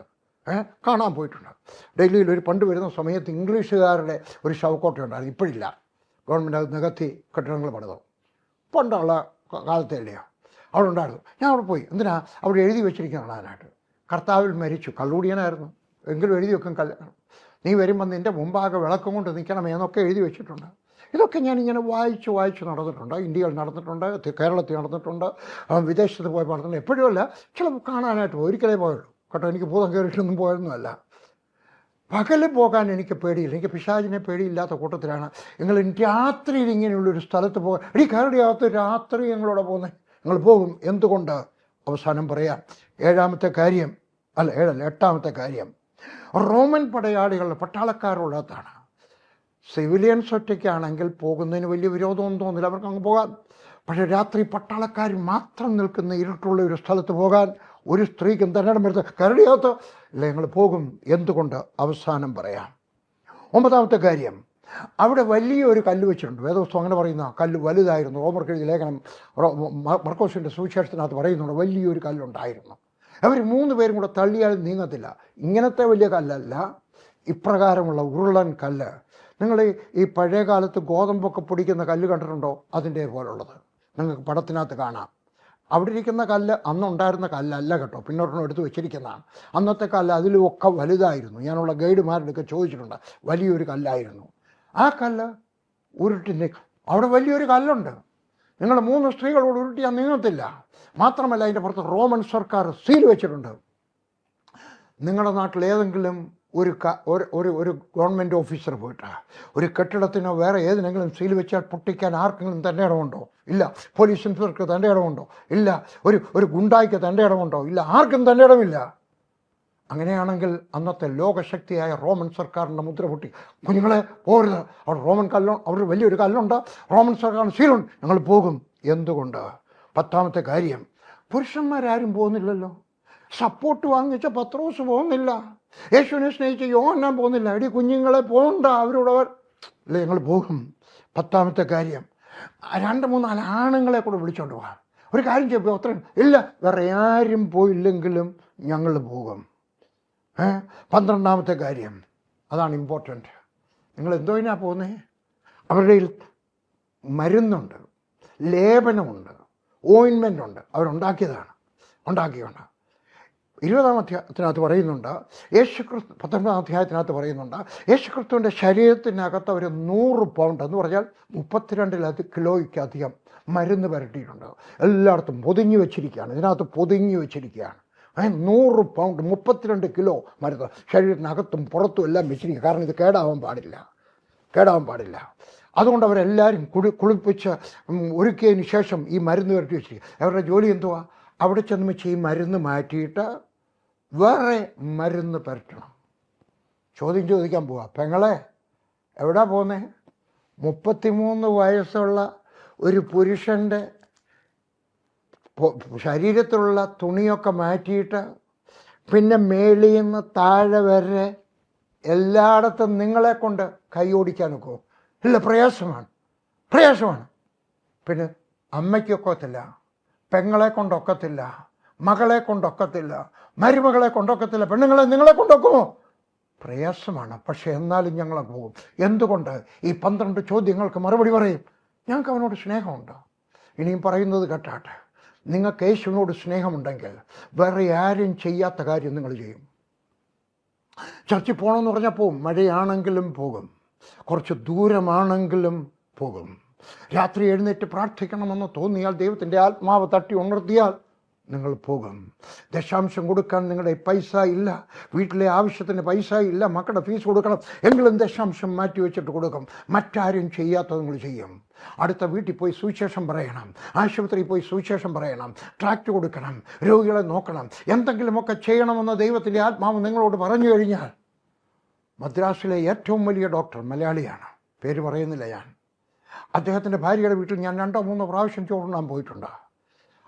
കാണാൻ പോയിട്ടുണ്ട്. ഡൽഹിയിൽ ഒരു പണ്ട് വരുന്ന സമയത്ത് ഇംഗ്ലീഷുകാരുടെ ഒരു ശവക്കോട്ടയുണ്ടായിരുന്നു. ഇപ്പോഴില്ല, ഗവൺമെൻറ് അത് നികത്തി കെട്ടിടങ്ങൾ പണിതോ. പണ്ടുള്ള കാലത്തെ അല്ലയോ അവിടെ ഉണ്ടായിരുന്നു. ഞാൻ അവിടെ പോയി. എന്തിനാ? അവിടെ എഴുതി വെച്ചിരിക്കുന്നതാണ് അതിനായിട്ട്. കർത്താവിൽ മരിച്ചു, കള്ളുകൂടിയനായിരുന്നു, എങ്കിലും എഴുതി വെക്കും കല്യാണം, നീ വരുമ്പോൾ നിൻ്റെ മുമ്പാകെ വിളക്കം കൊണ്ട് നിൽക്കണമേ എന്നൊക്കെ എഴുതി വെച്ചിട്ടുണ്ട്. ഇതൊക്കെ ഞാനിങ്ങനെ വായിച്ച് നടന്നിട്ടുണ്ട്. ഇന്ത്യയിൽ നടന്നിട്ടുണ്ട്, കേരളത്തിൽ നടന്നിട്ടുണ്ട്, വിദേശത്ത് പോയി നടന്നിട്ടുണ്ട്. എപ്പോഴും അല്ല, ചിലപ്പോൾ കാണാനായിട്ട് ഒരിക്കലേ പോയുള്ളൂ കേട്ടോ. എനിക്ക് ഭൂതം കയറിയിട്ടൊന്നും പോയൊന്നുമല്ല. പകല് പോകാൻ എനിക്ക് പേടിയില്ല. എനിക്ക് പിശാചിനെ പേടിയില്ലാത്ത കൂട്ടത്തിലാണ്. നിങ്ങൾ രാത്രിയിൽ ഇങ്ങനെയുള്ളൊരു സ്ഥലത്ത് പോകാൻ കയറിയകത്ത് രാത്രി ഞങ്ങളോട് പോകുന്നത്. നിങ്ങൾ പോകും. എന്തുകൊണ്ട്? അവസാനം പറയാം, ഏഴാമത്തെ കാര്യം, എട്ടാമത്തെ കാര്യം, റോമൻ പട്ടാളക്കാരുള്ളതാണ്. സിവിലിയൻസ് ഒറ്റയ്ക്കാണെങ്കിൽ പോകുന്നതിന് വലിയ വിരോധമൊന്നും തോന്നില്ല, അവർക്ക് അങ്ങ് പോകാൻ. പക്ഷേ രാത്രി പട്ടാളക്കാർ മാത്രം നിൽക്കുന്ന ഇരുട്ടുള്ള ഒരു സ്ഥലത്ത് പോകാൻ ഒരു സ്ത്രീക്കും തന്നെ വരുത്ത കരടിയാത്ത ഇല്ല, ഞങ്ങൾ പോകും. എന്തുകൊണ്ട്? അവസാനം പറയാം. ഒമ്പതാമത്തെ കാര്യം, അവിടെ വലിയൊരു കല്ല് വെച്ചിട്ടുണ്ട്. വേദപുസ്തകം അങ്ങനെ പറയുന്ന കല്ല് വലുതായിരുന്നു. റോമർക്കെഴുതിയ ലേഖനം മർക്കോസിൻ്റെ സുവിശേഷത്തിനകത്ത് പറയുന്നുണ്ട് വലിയൊരു കല്ലുണ്ടായിരുന്നു. അവർ 3 പേരും കൂടെ തള്ളിയാലും നീങ്ങത്തില്ല. ഇങ്ങനത്തെ വലിയ കല്ലല്ല, ഇപ്രകാരമുള്ള ഉരുളൻ കല്ല്. നിങ്ങൾ ഈ പഴയ കാലത്ത് ഗോതമ്പൊക്കെ പൊടിക്കുന്ന കല്ല് കണ്ടിട്ടുണ്ടോ? അതിൻ്റെ പോലുള്ളത് നിങ്ങൾക്ക് പടത്തിനകത്ത് കാണാം. അവിടെ ഇരിക്കുന്ന കല്ല് അന്നുണ്ടായിരുന്ന കല്ലല്ല കേട്ടോ, പിന്നൊരെണ്ണം എടുത്ത് വെച്ചിരിക്കുന്നതാണ്. അന്നത്തെ കല്ല് അതിലുമൊക്കെ വലുതായിരുന്നു. ഞാനുള്ള ഗൈഡുമാരുടെയൊക്കെ ചോദിച്ചിട്ടുണ്ട്, വലിയൊരു കല്ലായിരുന്നു. ആ കല്ല് ഉരുട്ടി അവിടെ വലിയൊരു കല്ലുണ്ട്. നിങ്ങൾ 3 സ്ത്രീകളോട് ഉരുട്ടിയാൽ നീങ്ങത്തില്ല. മാത്രമല്ല അതിൻ്റെ പുറത്ത് റോമൻ സർക്കാർ സീൽ വെച്ചിട്ടുണ്ട്. നിങ്ങളുടെ നാട്ടിൽ ഏതെങ്കിലും ഒരു ഗവൺമെൻറ് ഓഫീസർ പോയിട്ട് ഒരു കെട്ടിടത്തിനോ വേറെ ഏതിനെങ്കിലും സീൽ വെച്ചാൽ പൊട്ടിക്കാൻ ആർക്കെങ്കിലും തൻ്റെ ഇടമുണ്ടോ? ഇല്ല. പോലീസ് ഇൻസ്പെക്ടർക്ക് തൻ്റെ ഇടമുണ്ടോ? ഇല്ല. ഒരു ഗുണ്ടായ്ക്ക് തൻ്റെ ഇടമുണ്ടോ? ഇല്ല. ആർക്കും തൻ്റെ ഇടമില്ല. അങ്ങനെയാണെങ്കിൽ അന്നത്തെ ലോകശക്തിയായ റോമൻ സർക്കാരിൻ്റെ മുദ്ര പൊട്ടി. കുഞ്ഞുങ്ങളെ പോരുത്, അവിടെ റോമൻ അവിടെ വലിയൊരു കല്ലുണ്ട്, റോമൻ സർക്കാരിന് സീലുണ്ട്, ഞങ്ങൾ പോകും. എന്തുകൊണ്ട്? 10ാമത്തെ കാര്യം, പുരുഷന്മാരാരും പോകുന്നില്ലല്ലോ. സപ്പോർട്ട് വാങ്ങിച്ച പത്രോസ് പോകുന്നില്ല, യേശുവിനെ സ്നേഹിച്ച യോഹന്നാൻ പോകുന്നില്ല. എടി കുഞ്ഞുങ്ങളെ പോകണ്ട, അവരോടവർ അല്ലേ, ഞങ്ങൾ പോകും. 10ാമത്തെ കാര്യം, 2-3-4 ആണുങ്ങളെ കൂടെ വിളിച്ചോണ്ട് പോകാം. ഒരു കാര്യം ചെയ്യും, അത്രയും ഇല്ല, വേറെ ആരും പോയില്ലെങ്കിലും ഞങ്ങൾ പോകും. 12ാമത്തെ കാര്യം, അതാണ് ഇമ്പോർട്ടൻറ്റ്. നിങ്ങൾ എന്തോതിനാ പോകുന്നത്? അവരുടെ മരുന്നുണ്ട്, ലേപനമുണ്ട്, ഓയിൻമെൻ്റ് ഉണ്ട്, അവരുണ്ടാക്കിയതാണ്, ഉണ്ടാക്കിയുണ്ട്. 20ാം അധ്യായത്തിനകത്ത് പറയുന്നുണ്ട്, യേശുക്രിസ്തു 19ാം അധ്യായത്തിനകത്ത് പറയുന്നുണ്ട്, യേശുക്രിസ്തുവിൻ്റെ ശരീരത്തിനകത്ത് അവർ 100 പൗണ്ട് എന്ന് പറഞ്ഞാൽ 32 കിലോയ്ക്കധികം മരുന്ന് പുരട്ടിയിട്ടുണ്ട്. എല്ലായിടത്തും പൊതിഞ്ഞു വെച്ചിരിക്കുകയാണ്, ഇതിനകത്ത് പൊതിഞ്ഞു വെച്ചിരിക്കുകയാണ്. 100 പൗണ്ട് 32 കിലോ മരുന്ന് ശരീരത്തിനകത്തും പുറത്തും എല്ലാം വെച്ചിരിക്കുക. കാരണം ഇത് കേടാവാൻ പാടില്ല. അതുകൊണ്ട് അവരെല്ലാവരും കുളിപ്പിച്ച് ഒരുക്കിയതിന് ശേഷം ഈ മരുന്ന് പുരട്ടി വെച്ചിരിക്കുക. അവരുടെ ജോലി എന്തുവാ? അവിടെ ചെന്ന് വെച്ച് ഈ മരുന്ന് മാറ്റിയിട്ട് വേറെ മരുന്ന് പുരട്ടണം. ചോദ്യം ചോദിക്കാൻ പോവാ, പെങ്ങളെ എവിടാ പോകുന്നേ? 33 വയസ്സുള്ള ഒരു പുരുഷൻ്റെ ശരീരത്തിലുള്ള തുണിയൊക്കെ മാറ്റിയിട്ട് പിന്നെ മേളിൽ നിന്ന് താഴെ വരെ എല്ലായിടത്തും നിങ്ങളെ കൊണ്ട് കൈ ഓടിക്കാനൊക്കെ ഇല്ല, പ്രയാസമാണ്. പിന്നെ അമ്മയ്ക്കൊക്കത്തില്ല, പെങ്ങളെ കൊണ്ടൊക്കത്തില്ല, മകളെ കൊണ്ടൊക്കത്തില്ല, മരുമകളെ കൊണ്ടൊക്കത്തില്ല, പെണ്ണുങ്ങളെ നിങ്ങളെ കൊണ്ടൊക്കുമോ? പ്രയാസമാണ്. പക്ഷേ എന്നാലും ഞങ്ങൾ പോകും. എന്തുകൊണ്ട്? ഈ 12 ചോദ്യങ്ങൾക്ക് മറുപടി പറയും. ഞങ്ങൾക്ക് അവനോട് സ്നേഹമുണ്ട്. ഇനിയും പറയുന്നത് കേട്ടാട്ടെ, നിങ്ങൾക്ക് യേശുവിനോട് സ്നേഹമുണ്ടെങ്കിൽ വേറെ ആരും ചെയ്യാത്ത കാര്യം നിങ്ങൾ ചെയ്യും. ചർച്ചിൽ പോകണമെന്ന് പറഞ്ഞാൽ പോകും. മഴയാണെങ്കിലും പോകും, കുറച്ച് ദൂരമാണെങ്കിലും പോകും. രാത്രി എഴുന്നേറ്റ് പ്രാർത്ഥിക്കണമെന്ന് തോന്നിയാൽ, ദൈവത്തിൻ്റെ ആത്മാവ് തട്ടി ഉണർത്തിയാൽ നിങ്ങൾ പോകും. ദശാംശം കൊടുക്കാൻ നിങ്ങളുടെ പൈസ ഇല്ല, വീട്ടിലെ ആവശ്യത്തിന് പൈസ ഇല്ല, മക്കളുടെ ഫീസ് കൊടുക്കണം, എങ്കിലും ദശാംശം മാറ്റി വെച്ചിട്ട് കൊടുക്കും. മറ്റാരും ചെയ്യാത്തത് നിങ്ങൾ ചെയ്യും. അടുത്ത വീട്ടിൽ പോയി സുവിശേഷം പറയണം, ആശുപത്രിയിൽ പോയി സുവിശേഷം പറയണം, ട്രാക്റ്റ് കൊടുക്കണം, രോഗികളെ നോക്കണം, എന്തെങ്കിലുമൊക്കെ ചെയ്യണമെന്ന് ദൈവത്തിൻ്റെ ആത്മാവ് നിങ്ങളോട് പറഞ്ഞു കഴിഞ്ഞാൽ, മദ്രാസിലെ ഏറ്റവും വലിയ ഡോക്ടർ മലയാളിയാണ്, പേര് പറയുന്നില്ല ഞാൻ, അദ്ദേഹത്തിൻ്റെ ഭാര്യയുടെ വീട്ടിൽ ഞാൻ 2-3 പ്രാവശ്യം ചോറുണ്ണാൻ പോയിട്ടുണ്ട്.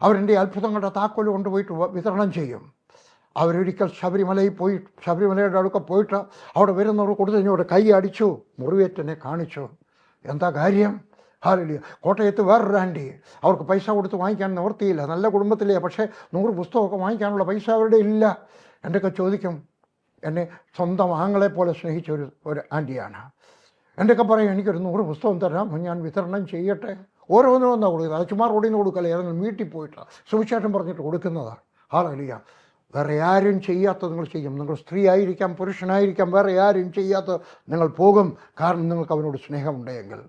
അവരെൻ്റെ അത്ഭുതങ്ങളുടെ താക്കോല് കൊണ്ടുപോയിട്ട് വിതരണം ചെയ്യും. അവരൊരിക്കൽ ശബരിമലയുടെ അടുക്ക പോയിട്ട് അവിടെ വരുന്നവർ കൊടുത്തതിനോട് കൈ അടിച്ചു, മുറിവേറ്റനെ കാണിച്ചു. എന്താ കാര്യം? ഹാലലിയ. കോട്ടയത്ത് വേറൊരു ആൻറ്റി, അവർക്ക് പൈസ കൊടുത്ത് വാങ്ങിക്കാൻ നിവർത്തിയില്ല, നല്ല കുടുംബത്തിലേ, പക്ഷേ 100 പുസ്തകമൊക്കെ വാങ്ങിക്കാനുള്ള പൈസ അവരുടെ ഇല്ല. എൻ്റെയൊക്കെ ചോദിക്കും, എന്നെ സ്വന്തം ആങ്ങളെ പോലെ സ്നേഹിച്ച ഒരു ആൻറ്റിയാണ്. എൻ്റെയൊക്കെ പറയും, എനിക്കൊരു 100 പുസ്തകം തരാം, ഞാൻ വിതരണം ചെയ്യട്ടെ. ഓരോന്നാണ് കൊടുക്കുന്നത്. അത് ചുമ്മാ റോഡിൽ നിന്ന് കൊടുക്കല്ലേ, ഏതെങ്കിലും വീട്ടിൽ പോയിട്ട് സുവിശേഷം പറഞ്ഞിട്ട് കൊടുക്കുന്നതാണ്. ഹാലലിയ. വേറെ ആരും ചെയ്യാത്തത് നിങ്ങൾ ചെയ്യും. നിങ്ങൾ സ്ത്രീ ആയിരിക്കാം, പുരുഷനായിരിക്കാം, വേറെ ആരും ചെയ്യാത്തത് നിങ്ങൾ പോകും. കാരണം നിങ്ങൾക്ക് അവനോട് സ്നേഹമുണ്ടെങ്കിൽ.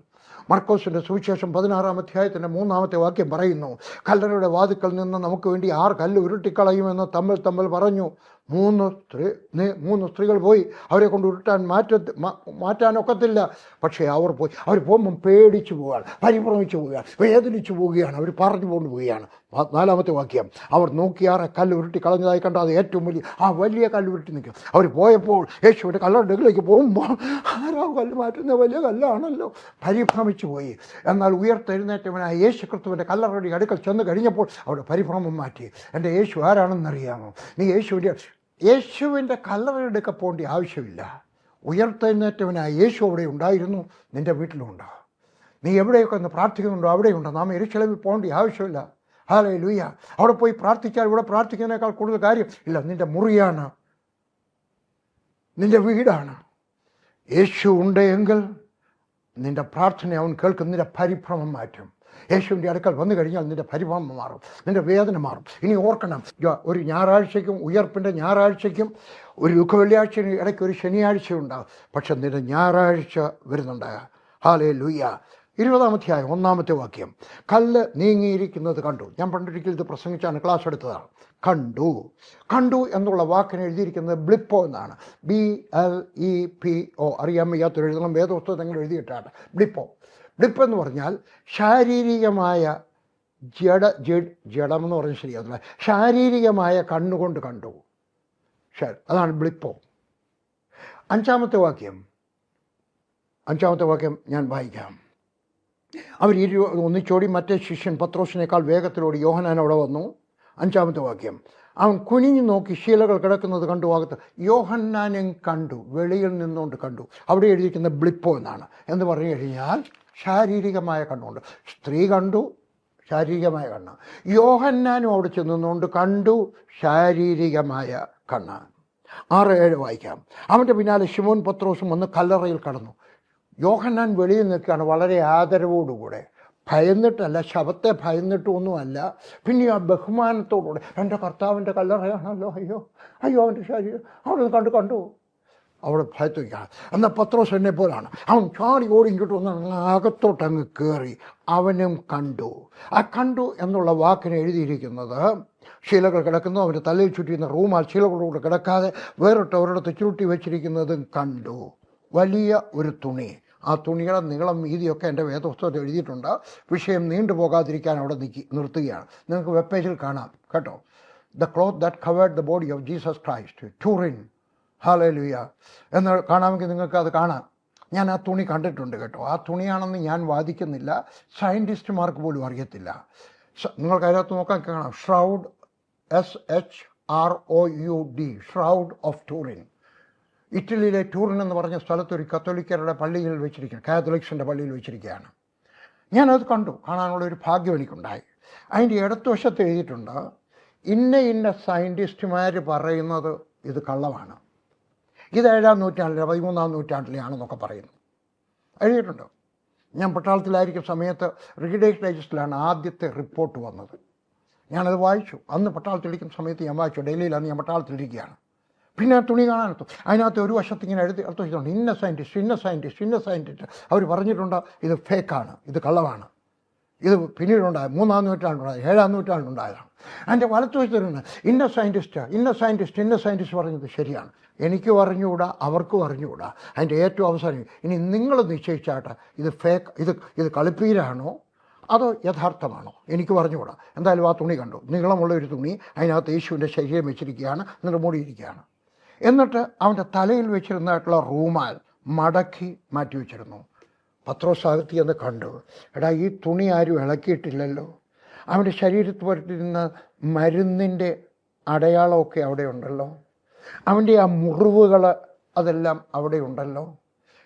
മർക്കോസിൻ്റെ സുവിശേഷം 16-ാം അധ്യായത്തിൻ്റെ 3-ാമത്തെ വാക്യം പറയുന്നു, കല്ലറയുടെ വാതിക്കൽ നിന്ന് നമുക്ക് വേണ്ടി 6 കല്ല് ഉരുട്ടിക്കളയുമെന്ന് തമ്മിൽ പറഞ്ഞു. മൂന്ന് സ്ത്രീകൾ പോയി. അവരെ കൊണ്ട് ഉരുട്ടാൻ മാറ്റാനൊക്കത്തില്ല. പക്ഷേ അവർ പോകുമ്പം പേടിച്ചു പോവുകയാണ്, പരിഭ്രമിച്ചു പോവുകയാണ്, വേദനിച്ചു പോവുകയാണ്. അവർ പറഞ്ഞു കൊണ്ട് പോവുകയാണ്. 4-ാമത്തെ വാക്യം, അവർ നോക്കിയാറെ കല്ല് ഉരുട്ടി കളഞ്ഞതായി കണ്ട അത് ഏറ്റവും വലിയ കല്ല് ഉരുട്ടി നിൽക്കും. അവർ പോയപ്പോൾ യേശുവിൻ്റെ കല്ലറയിലേക്ക് പോകുമ്പോൾ ആരോ കല്ല് മാറ്റുന്ന വലിയ കല്ലാണല്ലോ, പരിഭ്രമിച്ചു പോയി. എന്നാൽ ഉയർത്തെഴുന്നേറ്റവനായ യേശു ക്രിസ്തുവിൻ്റെ കല്ലറയുടെ അടുക്കൽ ചെന്ന് കഴിഞ്ഞപ്പോൾ അവിടെ പരിഭ്രമം മാറ്റി. എൻ്റെ യേശു ആരാണെന്നറിയാമോ? നീ യേശുവിൻ്റെ കല്ലറയെടുക്ക പോകേണ്ട ആവശ്യമില്ല. ഉയർത്തെഴുന്നേറ്റവനായ യേശു അവിടെ ഉണ്ടായിരുന്നു, നിൻ്റെ വീട്ടിലുണ്ട്. നീ എവിടെയൊക്കെ ഒന്ന് പ്രാർത്ഥിക്കുന്നുണ്ടോ അവിടെയുണ്ടോ. നാം യെരൂശലേമിൽ പോകേണ്ട ആവശ്യമില്ല. ഹല്ലേലൂയ. അവിടെ പോയി പ്രാർത്ഥിച്ചാൽ ഇവിടെ പ്രാർത്ഥിക്കുന്നതിനേക്കാൾ കൂടുതൽ കാര്യം ഇല്ല. നിൻ്റെ മുറിയാണ്, നിൻ്റെ വീടാണ്. യേശു ഉണ്ടെങ്കിൽ നിൻ്റെ പ്രാർത്ഥന അവൻ കേൾക്കും, നിൻ്റെ പരിഭ്രമം മാറ്റും. യേശുവിൻ്റെ അടുക്കൽ വന്നു കഴിഞ്ഞാൽ നിൻ്റെ പരിഭ്രമം മാറും, നിൻ്റെ വേദന മാറും. ഇനി ഓർക്കണം, ഒരു ഞായറാഴ്ചയ്ക്കും ഉയർപ്പിൻ്റെ ഞായറാഴ്ചയ്ക്കും ഒരു ദുഃഖവെള്ളിയാഴ്ചയ്ക്കും ഇടയ്ക്ക് ഒരു ശനിയാഴ്ച ഉണ്ടാകും. പക്ഷെ നിൻ്റെ ഞായറാഴ്ച വരുന്നുണ്ട്. ഹല്ലേലൂയ. 20-ാം അധ്യായം 1-ാമത്തെ വാക്യം, കല്ല് നീങ്ങിയിരിക്കുന്നത് കണ്ടു. ഞാൻ പണ്ടൊരിക്കൽ ഇത് പ്രസംഗിച്ചാണ് ക്ലാസ് എടുത്തതാണ്. കണ്ടു എന്നുള്ള വാക്കിന് എഴുതിയിരിക്കുന്നത് ബ്ലിപ്പോ എന്നാണ്. BLEPO. അറിയാൻ വയ്യാത്തൊരു എഴുതണം, വേദപുസ്തകങ്ങൾ എഴുതിയിട്ടാണ്. ബ്ലിപ്പോ എന്ന് പറഞ്ഞാൽ ശാരീരികമായ ജഡമെന്ന് പറഞ്ഞാൽ ശരിയാകുന്നില്ല, ശാരീരികമായ കണ്ണുകൊണ്ട് കണ്ടു. ശരി, അതാണ് ബ്ലിപ്പോ. 5-ാമത്തെ വാക്യം ഞാൻ വായിക്കാം. അവർ ഒന്നിച്ചോടി. മറ്റേ ശിഷ്യൻ പത്രോസിനേക്കാൾ വേഗത്തിലോടി. യോഹന്നാൻ അവിടെ വന്നു. 5-ാമത്തെ വാക്യം, അവൻ കുനിഞ്ഞു നോക്കി ശീലകൾ കിടക്കുന്നത് കണ്ടു. ഭാഗത്ത് യോഹന്നാനും കണ്ടു, വെളിയിൽ നിന്നുകൊണ്ട് കണ്ടു. അവിടെ എഴുതിയിരിക്കുന്ന ബ്ലിപ്പോ എന്നാണ്. എന്ന് പറഞ്ഞു കഴിഞ്ഞാൽ ശാരീരികമായ കണ്ണുണ്ട്. സ്ത്രീ കണ്ടു, ശാരീരികമായ കണ്ണ്. യോഹന്നാനും അവിടെ ചെന്നുകൊണ്ട് കണ്ടു, ശാരീരികമായ കണ്ണ്. 6-7 വായിക്കാം. അവൻ്റെ പിന്നാലെ ശിമോൻ പത്രോസും വന്ന് കല്ലറയിൽ കടന്നു. യോഹന്നാൻ വെളിയിൽ നിൽക്കുകയാണ്, വളരെ ആദരവോടുകൂടെ. ഭയന്നിട്ടല്ല, ശവത്തെ ഭയന്നിട്ടൊന്നുമല്ല. പിന്നെ ആ ബഹുമാനത്തോടുകൂടെ, എൻ്റെ കർത്താവിൻ്റെ കല്ലറയാണല്ലോ, അയ്യോ അവൻ്റെ ശരീരം അവിടെ കണ്ടു. അവിടെ ഭയത്തിരിക്കുകയാണ്. എന്നാൽ പത്രോസ് എന്നെ പോലാണ്. അവൻ ചാടി ഓടി ഇങ്ങോട്ട് വന്ന് അകത്തോട്ടങ്ങ് കയറി. അവനും കണ്ടു. ആ കണ്ടു എന്നുള്ള വാക്കിന് എഴുതിയിരിക്കുന്നത് ശീലകൾ കിടക്കുന്നു. അവൻ്റെ തലയിൽ ചുറ്റിയിരുന്ന റൂമാൽ ശീലകളോട് കിടക്കാതെ വേറിട്ട് ഒരിടത്ത് ചുരുട്ടി വെച്ചിരിക്കുന്നതും കണ്ടു. വലിയ ഒരു തുണി. ആ തുണിയുടെ നീളം വീതിയൊക്കെ എൻ്റെ വേദപുസ്തകത്തിൽ എഴുതിയിട്ടുണ്ട്. വിഷയം നീണ്ടുപോകാതിരിക്കാൻ അവിടെ നിർത്തുകയാണ്. നിങ്ങൾക്ക് വെബ് പേജിൽ കാണാം കേട്ടോ. The cloth that covered the body of Jesus Christ, Turin. Hallelujah എന്ന് കാണാമെങ്കിൽ നിങ്ങൾക്ക് അത് കാണാം. ഞാൻ ആ തുണി കണ്ടിട്ടുണ്ട് കേട്ടോ. ആ തുണിയാണെന്ന് ഞാൻ വാദിക്കുന്നില്ല, സയൻറ്റിസ്റ്റുമാർക്ക് പോലും അറിയത്തില്ല. നിങ്ങൾക്ക് അതിനകത്ത് നോക്കാൻ കാണാം, shroud, SHROUD, shroud of Turin. ഇറ്റലിയിലെ ടൂറിൻ എന്ന് പറഞ്ഞ സ്ഥലത്തൊരു കത്തോലിക്കരുടെ പള്ളിയിൽ വെച്ചിരിക്കുകയാണ്, കാത്തലിക്സിൻ്റെ പള്ളിയിൽ വെച്ചിരിക്കുകയാണ്. ഞാനത് കണ്ടു, കാണാനുള്ളൊരു ഭാഗ്യം എനിക്കുണ്ടായി. അതിൻ്റെ ഇടത്തുവശത്ത് എഴുതിയിട്ടുണ്ട്, ഇന്ന സയൻറ്റിസ്റ്റുമാർ പറയുന്നത് ഇത് കള്ളമാണ്, ഇത് 7-ാം നൂറ്റാണ്ടിലെ 13-ാം നൂറ്റാണ്ടിലെയാണെന്നൊക്കെ പറയുന്നു. എഴുതിയിട്ടുണ്ട്. ഞാൻ പട്ടാളത്തിലായിരിക്കും സമയത്ത് റീഡേഴ്സ് ഡൈജസ്റ്റിലാണ് ആദ്യത്തെ റിപ്പോർട്ട് വന്നത്. ഞാനത് വായിച്ചു. അന്ന് പട്ടാളത്തിലിരിക്കുന്ന സമയത്ത് ഞാൻ വായിച്ചു. ഡൽഹിയിലാണ് ഞാൻ പട്ടാളത്തിലിരിക്കുകയാണ്. പിന്നെ ആ തുണി കാണാനെത്തും. അതിനകത്ത് ഒരു വശത്ത് ഇങ്ങനെ അടുത്ത് വെച്ചിട്ടുണ്ട്, ഇന്ന സയൻറ്റിസ്റ്റ്. അവർ പറഞ്ഞിട്ടുണ്ട് ഇത് ഫേക്കാണ്, ഇത് കള്ളമാണ്, ഇത് പിന്നീടുണ്ടായ 3-ാം നൂറ്റാണ്ടുണ്ടായത്, 7-ാം നൂറ്റാണ്ടുണ്ടായതാണ്. അതിൻ്റെ വലത്ത് വെച്ചിട്ടുണ്ട് ഇന്ന സയൻറ്റിസ്റ്റ് പറഞ്ഞത് ശരിയാണ്. എനിക്കും അറിഞ്ഞുകൂടാ, അവർക്കും അറിഞ്ഞുകൂടാ. അതിൻ്റെ ഏറ്റവും അവസാനം ഇനി നിങ്ങൾ നിശ്ചയിച്ചാട്ടെ, ഇത് ഫേക്ക്, ഇത് കളിപ്പീരാണോ അതോ യഥാർത്ഥമാണോ, എനിക്ക് പറഞ്ഞുകൂടാ. എന്തായാലും ആ തുണി കണ്ടു, നീളമുള്ള ഒരു തുണി. അതിനകത്ത് യേശുവിൻ്റെ ശരീരം വെച്ചിരിക്കുകയാണ്, എന്നിട്ട് മൂടിയിരിക്കുകയാണ്. എന്നിട്ട് അവൻ്റെ തലയിൽ വെച്ചിരുന്നതായിട്ടുള്ള റൂമാൽ മടക്കി മാറ്റി വെച്ചിരുന്നു. പത്രോസ് അകത്തി എന്ന് കണ്ടു. എടാ, ഈ തുണി ആരും ഇളക്കിയിട്ടില്ലല്ലോ. അവൻ്റെ ശരീരത്തിൽ പറ്റിരുന്ന മരുന്നിൻ്റെ അടയാളമൊക്കെ അവിടെ ഉണ്ടല്ലോ. അവൻ്റെ ആ മുറിവുകൾ അതെല്ലാം അവിടെ ഉണ്ടല്ലോ.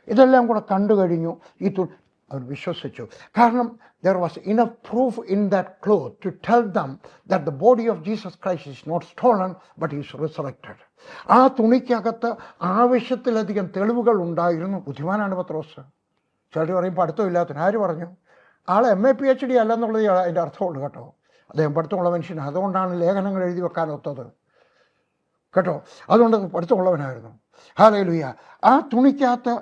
ഇതെല്ലാം കൂടെ കണ്ടു കഴിഞ്ഞു. ഈ തുണി അവർ വിശ്വസിച്ചു. കാരണം there was enough proof in that cloth to tell them that the body of Jesus Christ is not stolen but is resurrected. ആ തുണിക്കകത്ത് ആവശ്യത്തിലധികം തെളിവുകൾ ഉണ്ടായിരുന്നു. ബുദ്ധിമാനാണ് പത്രോസ്. ചിലർ പറയും പഠിത്തമില്ലാത്തതിന്. ആര് പറഞ്ഞു? ആൾ MA PhD അല്ലെന്നുള്ളത് അതിൻ്റെ അർത്ഥമുള്ളൂ കേട്ടോ. അദ്ദേഹം പഠിത്തമുള്ള മനുഷ്യനാണ്. അതുകൊണ്ടാണ് ലേഖനങ്ങൾ എഴുതി വെക്കാനൊത്തത് കേട്ടോ. അതുകൊണ്ട് പഠിത്തമുള്ളവനായിരുന്നു. ഹല്ലേലൂയ. ആ തുണിക്കകത്ത്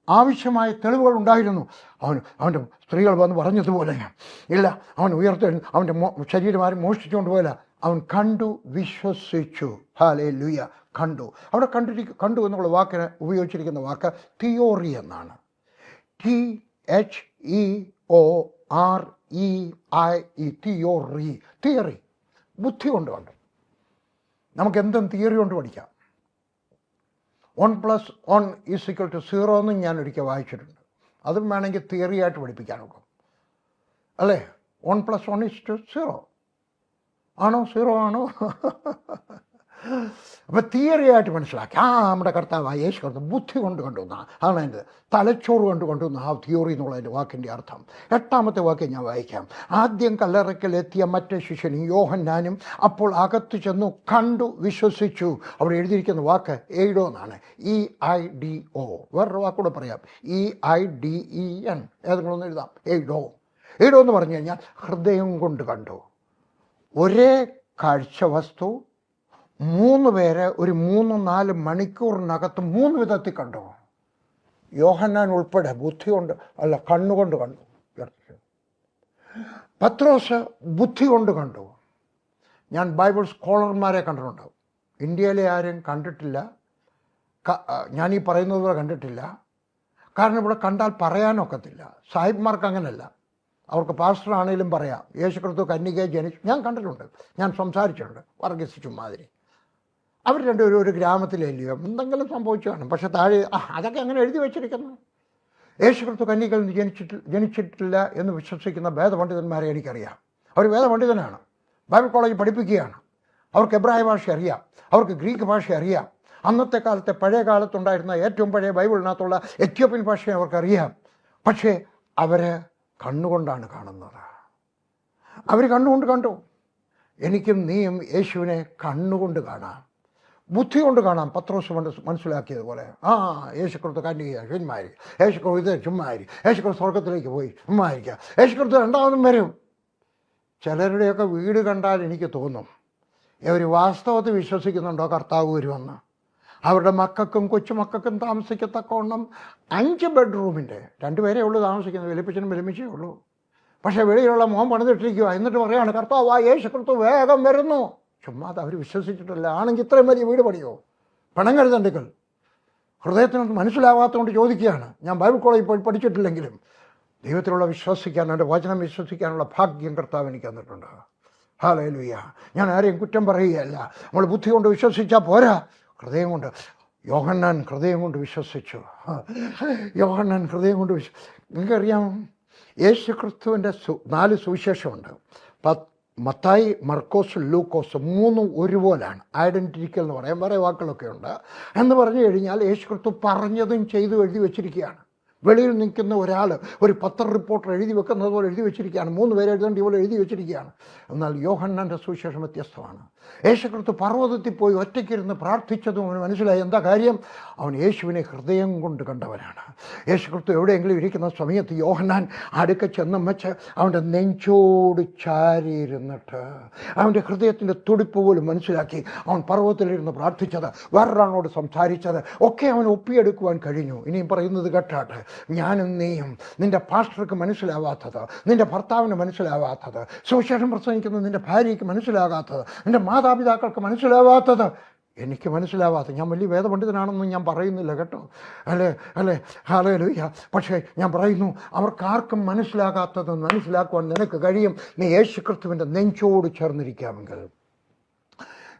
ആവശ്യമായ തെളിവുകൾ ഉണ്ടായിരുന്നു. അവൻ്റെ സ്ത്രീകൾ വന്ന് പറഞ്ഞതുപോലെ ഇല്ല, അവൻ അവൻ്റെ ശരീരം ആരും മോഷ്ടിച്ചുകൊണ്ട് പോയില്ല. അവൻ കണ്ടു, വിശ്വസിച്ചു. ഹല്ലേലൂയ. കണ്ടു. അവിടെ കണ്ടു എന്നുള്ള വാക്കിന് ഉപയോഗിച്ചിരിക്കുന്ന വാക്ക് തിയോറി എന്നാണ്. THEOREI. തിയറി. ബുദ്ധി കൊണ്ട് കണ്ടു. നമുക്ക് എന്തും തിയറി കൊണ്ട് പഠിക്കാം. 1+1=0 എന്നും ഞാൻ ഒരിക്കൽ വായിച്ചിട്ടുണ്ട്. അതും വേണമെങ്കിൽ തിയറി ആയിട്ട് പഠിപ്പിക്കാനൊക്കെ അല്ലേ. 1+1=0 ആണോ, 0 ആണോ? അപ്പം തിയറി ആയിട്ട് മനസ്സിലാക്കി. നമ്മുടെ കർത്താവായ യേശു കർത്താവ് ബുദ്ധി കൊണ്ട് കൊണ്ടുവന്നാണ്. അതാണ് എൻ്റെ തലച്ചോറ് കൊണ്ട് കൊണ്ടുവന്ന ആ തിയോറി എന്നുള്ളതിൻ്റെ വാക്കിൻ്റെ അർത്ഥം. 8ാമത്തെ വാക്യം ഞാൻ വായിക്കാം. ആദ്യം കല്ലറയ്ക്കലെത്തിയ മറ്റേ ശിഷ്യനും യോഹന്നാനും അപ്പോൾ അകത്ത് ചെന്നു, കണ്ടു, വിശ്വസിച്ചു. അവിടെ എഴുതിയിരിക്കുന്ന വാക്ക് എയ്ഡോ എന്നാണ്. EIDO. വേറൊരു വാക്കൂടെ പറയാം, EIDEN. ഏതെങ്കിലും ഒന്ന് എഴുതാം. എയ്ഡോ എന്ന് പറഞ്ഞു കഴിഞ്ഞാൽ ഹൃദയം കൊണ്ട് കണ്ടു. ഒരേ കാഴ്ച വസ്തു 3 പേരെ ഒരു 3-4 മണിക്കൂറിനകത്ത് 3 വിധത്തിൽ കണ്ടു. യോഹന്നാൻ ഉൾപ്പെടെ ബുദ്ധി കൊണ്ട് അല്ല, കണ്ണുകൊണ്ട് കണ്ടു. പത്രോസ് ബുദ്ധി കൊണ്ട് കണ്ടു. ഞാൻ ബൈബിൾ സ്കോളർമാരെ കണ്ടിട്ടുണ്ട്. ഇന്ത്യയിലെ ആരും കണ്ടിട്ടില്ല. ഞാനീ പറയുന്നത് പോലെ കണ്ടിട്ടില്ല. കാരണം ഇവിടെ കണ്ടാൽ പറയാനൊക്കത്തില്ല. സാഹിബ്മാർക്ക് അങ്ങനെയല്ല. അവർക്ക് പാസ്റ്ററാണേലും പറയാം, യേശുക്രിസ്തു കന്യകയെ ജനിച്ചു. ഞാൻ കണ്ടിട്ടുണ്ട്, ഞാൻ സംസാരിച്ചിട്ടുണ്ട്. വർഗീസ് ചുമ്മാതിരി. അവർ രണ്ടുപേരും ഒരു ഗ്രാമത്തിലല്ലയോ, എന്തെങ്കിലും സംഭവിച്ചു കാണും. പക്ഷെ താഴെ അതൊക്കെ അങ്ങനെ എഴുതി വെച്ചിരിക്കുന്നു. യേശുക്രിസ്തു കന്യകയിൽ നിന്ന് ജനിച്ചിട്ടില്ല എന്ന് വിശ്വസിക്കുന്ന വേദപണ്ഡിതന്മാരെ എനിക്കറിയാം. അവർ വേദപണ്ഡിതനാണ്, ബൈബിൾ കോളേജ് പഠിപ്പിക്കുകയാണ്. അവർക്ക് എബ്രായ ഭാഷ അറിയാം, അവർക്ക് ഗ്രീക്ക് ഭാഷ അറിയാം. അന്നത്തെ കാലത്തെ പഴയ കാലത്തുണ്ടായിരുന്ന ഏറ്റവും പഴയ ബൈബിളിനകത്തുള്ള എത്യോപ്യൻ ഭാഷയെ അവർക്കറിയാം. പക്ഷേ അവർ കണ്ണുകൊണ്ടാണ് കാണുന്നത്. അവർ കണ്ണുകൊണ്ട് കണ്ടു. എനിക്കും നീയും യേശുവിനെ കണ്ണുകൊണ്ട് കാണാം, ബുദ്ധി കൊണ്ട് കാണാം. പത്രോസ് മനസ്സിലാക്കിയതുപോലെ യേശുക്രിസ്തു കന്യകയാണ്, ചുമ്മാരി. യേശുക്രിസ്തു ഇത് ചുമ്മാരി. യേശുക്രിസ്തു സ്വർഗത്തിലേക്ക് പോയി, ചുമ്മായിരിക്കുക. യേശുക്രിസ്തു രണ്ടാമതും വരും. ചിലരുടെയൊക്കെ വീട് കണ്ടാൽ എനിക്ക് തോന്നും, ഇവർ വാസ്തവത്തിൽ വിശ്വസിക്കുന്നുണ്ടോ കർത്താവ് വരുമെന്ന്. അവരുടെ മക്കൾക്കും കൊച്ചുമക്കൾക്കും താമസിക്കത്തക്കവണ്ണം 5 ബെഡ്റൂമിൻ്റെ 2 പേരേ ഉള്ളൂ താമസിക്കുന്നത്. വലിയപ്പച്ചനും വലിയമ്മച്ചേ ഉള്ളൂ. പക്ഷേ വെളിയിലുള്ള മോൻ പണിതിട്ടിരിക്കുക. എന്നിട്ട് പറയാണ് കർത്താവ് യേശുക്രിസ്തു വേഗം വരുന്നു. ചുമ്മാ അവർ വിശ്വസിച്ചിട്ടില്ല. ആണെങ്കിൽ ഇത്രയും വലിയ വീട് പണിയോ? പണം കരുതണ്ടെങ്കിൽ ഹൃദയത്തിനൊന്നും മനസ്സിലാവാത്തതുകൊണ്ട് ചോദിക്കുകയാണ്. ഞാൻ ബൈബിൾ കോളേജിൽ പോയി പഠിച്ചിട്ടില്ലെങ്കിലും ദൈവത്തിലുള്ള വിശ്വസിക്കാൻ, എൻ്റെ വചനം വിശ്വസിക്കാനുള്ള ഭാഗ്യം കർത്താവ് എനിക്ക് തന്നിട്ടുണ്ട്. ഹല്ലേലൂയ. ഞാൻ ആരെയും കുറ്റം പറയുകയല്ല. നമ്മൾ ബുദ്ധി കൊണ്ട് വിശ്വസിച്ചാൽ പോരാ, ഹൃദയം കൊണ്ട്. യോഹന്നാൻ ഹൃദയം കൊണ്ട് വിശ്വസിച്ചു. നിങ്ങൾക്കറിയാം, യേശു ക്രിസ്തുവിൻ്റെ 4 സുവിശേഷമുണ്ട്. മത്തായി, മർക്കോസ്, ലൂക്കോസ്. 3 ഒരുപോലാണ്. ഐഡൻറ്റിറ്റിക്കൽ എന്ന് പറയാം. വേറെ വാക്കുകളൊക്കെ ഉണ്ട്. എന്ന് പറഞ്ഞു കഴിഞ്ഞാൽ യേശു ക്രിസ്തു പറഞ്ഞതും ചെയ്തും എഴുതി വെച്ചിരിക്കുകയാണ്. വെളിയിൽ നിൽക്കുന്ന ഒരാൾ ഒരു പത്ര റിപ്പോർട്ടർ എഴുതി വെക്കുന്നത് പോലെ എഴുതി വെച്ചിരിക്കുകയാണ്. 3 പേര് എഴുതേണ്ട പോലെ എഴുതി വെച്ചിരിക്കുകയാണ്. എന്നാൽ യോഹന്നാൻ്റെ സുവിശേഷം വ്യത്യസ്തമാണ്. യേശുക്രിസ്തു പർവ്വതത്തിൽ പോയി ഒറ്റയ്ക്കിരുന്ന് പ്രാർത്ഥിച്ചതും അവന് മനസ്സിലായി. എന്താ കാര്യം? അവൻ യേശുവിനെ ഹൃദയം കൊണ്ട് കണ്ടവനാണ്. യേശുക്രിസ്തു എവിടെയെങ്കിലും ഇരിക്കുന്ന സമയത്ത് യോഹന്നാൻ അടുക്ക ചെന്നും വെച്ച് അവൻ്റെ നെഞ്ചോട് ചാരിയിരുന്നിട്ട് അവൻ്റെ ഹൃദയത്തിൻ്റെ തുടിപ്പ് പോലും മനസ്സിലാക്കി അവൻ പർവ്വതത്തിലിരുന്ന് പ്രാർത്ഥിച്ചത്, വേറൊരാളോട് സംസാരിച്ചത് ഒക്കെ അവൻ ഒപ്പിയെടുക്കുവാൻ കഴിഞ്ഞു. ഇനിയും പറയുന്നത് കേട്ടാട്ടെ, ഞാനും നീയും, നിൻ്റെ പാസ്റ്റർക്ക് മനസ്സിലാവാത്തത്, നിൻ്റെ ഭർത്താവിന് മനസ്സിലാവാത്തത്, സുവിശേഷം പ്രസംഗിക്കുന്നത് നിൻ്റെ ഭാര്യയ്ക്ക് മനസ്സിലാകാത്തത്, നിൻ്റെ മാതാപിതാക്കൾക്ക് മനസ്സിലാവാത്തത്, എനിക്ക് മനസ്സിലാവാത്തത്. ഞാൻ വലിയ വേദപണ്ഡിതനാണെന്നും ഞാൻ പറയുന്നില്ല കേട്ടോ, അല്ലേ ഹല്ലേലൂയ. പക്ഷേ ഞാൻ പറയുന്നു, അവർക്കാർക്കും മനസ്സിലാകാത്തത് മനസ്സിലാക്കുവാൻ നിനക്ക് കഴിയും. നീ യേശുക്രിസ്തുവിൻ്റെ നെഞ്ചോട് ചേർന്നിരിക്കാമെങ്കിൽ.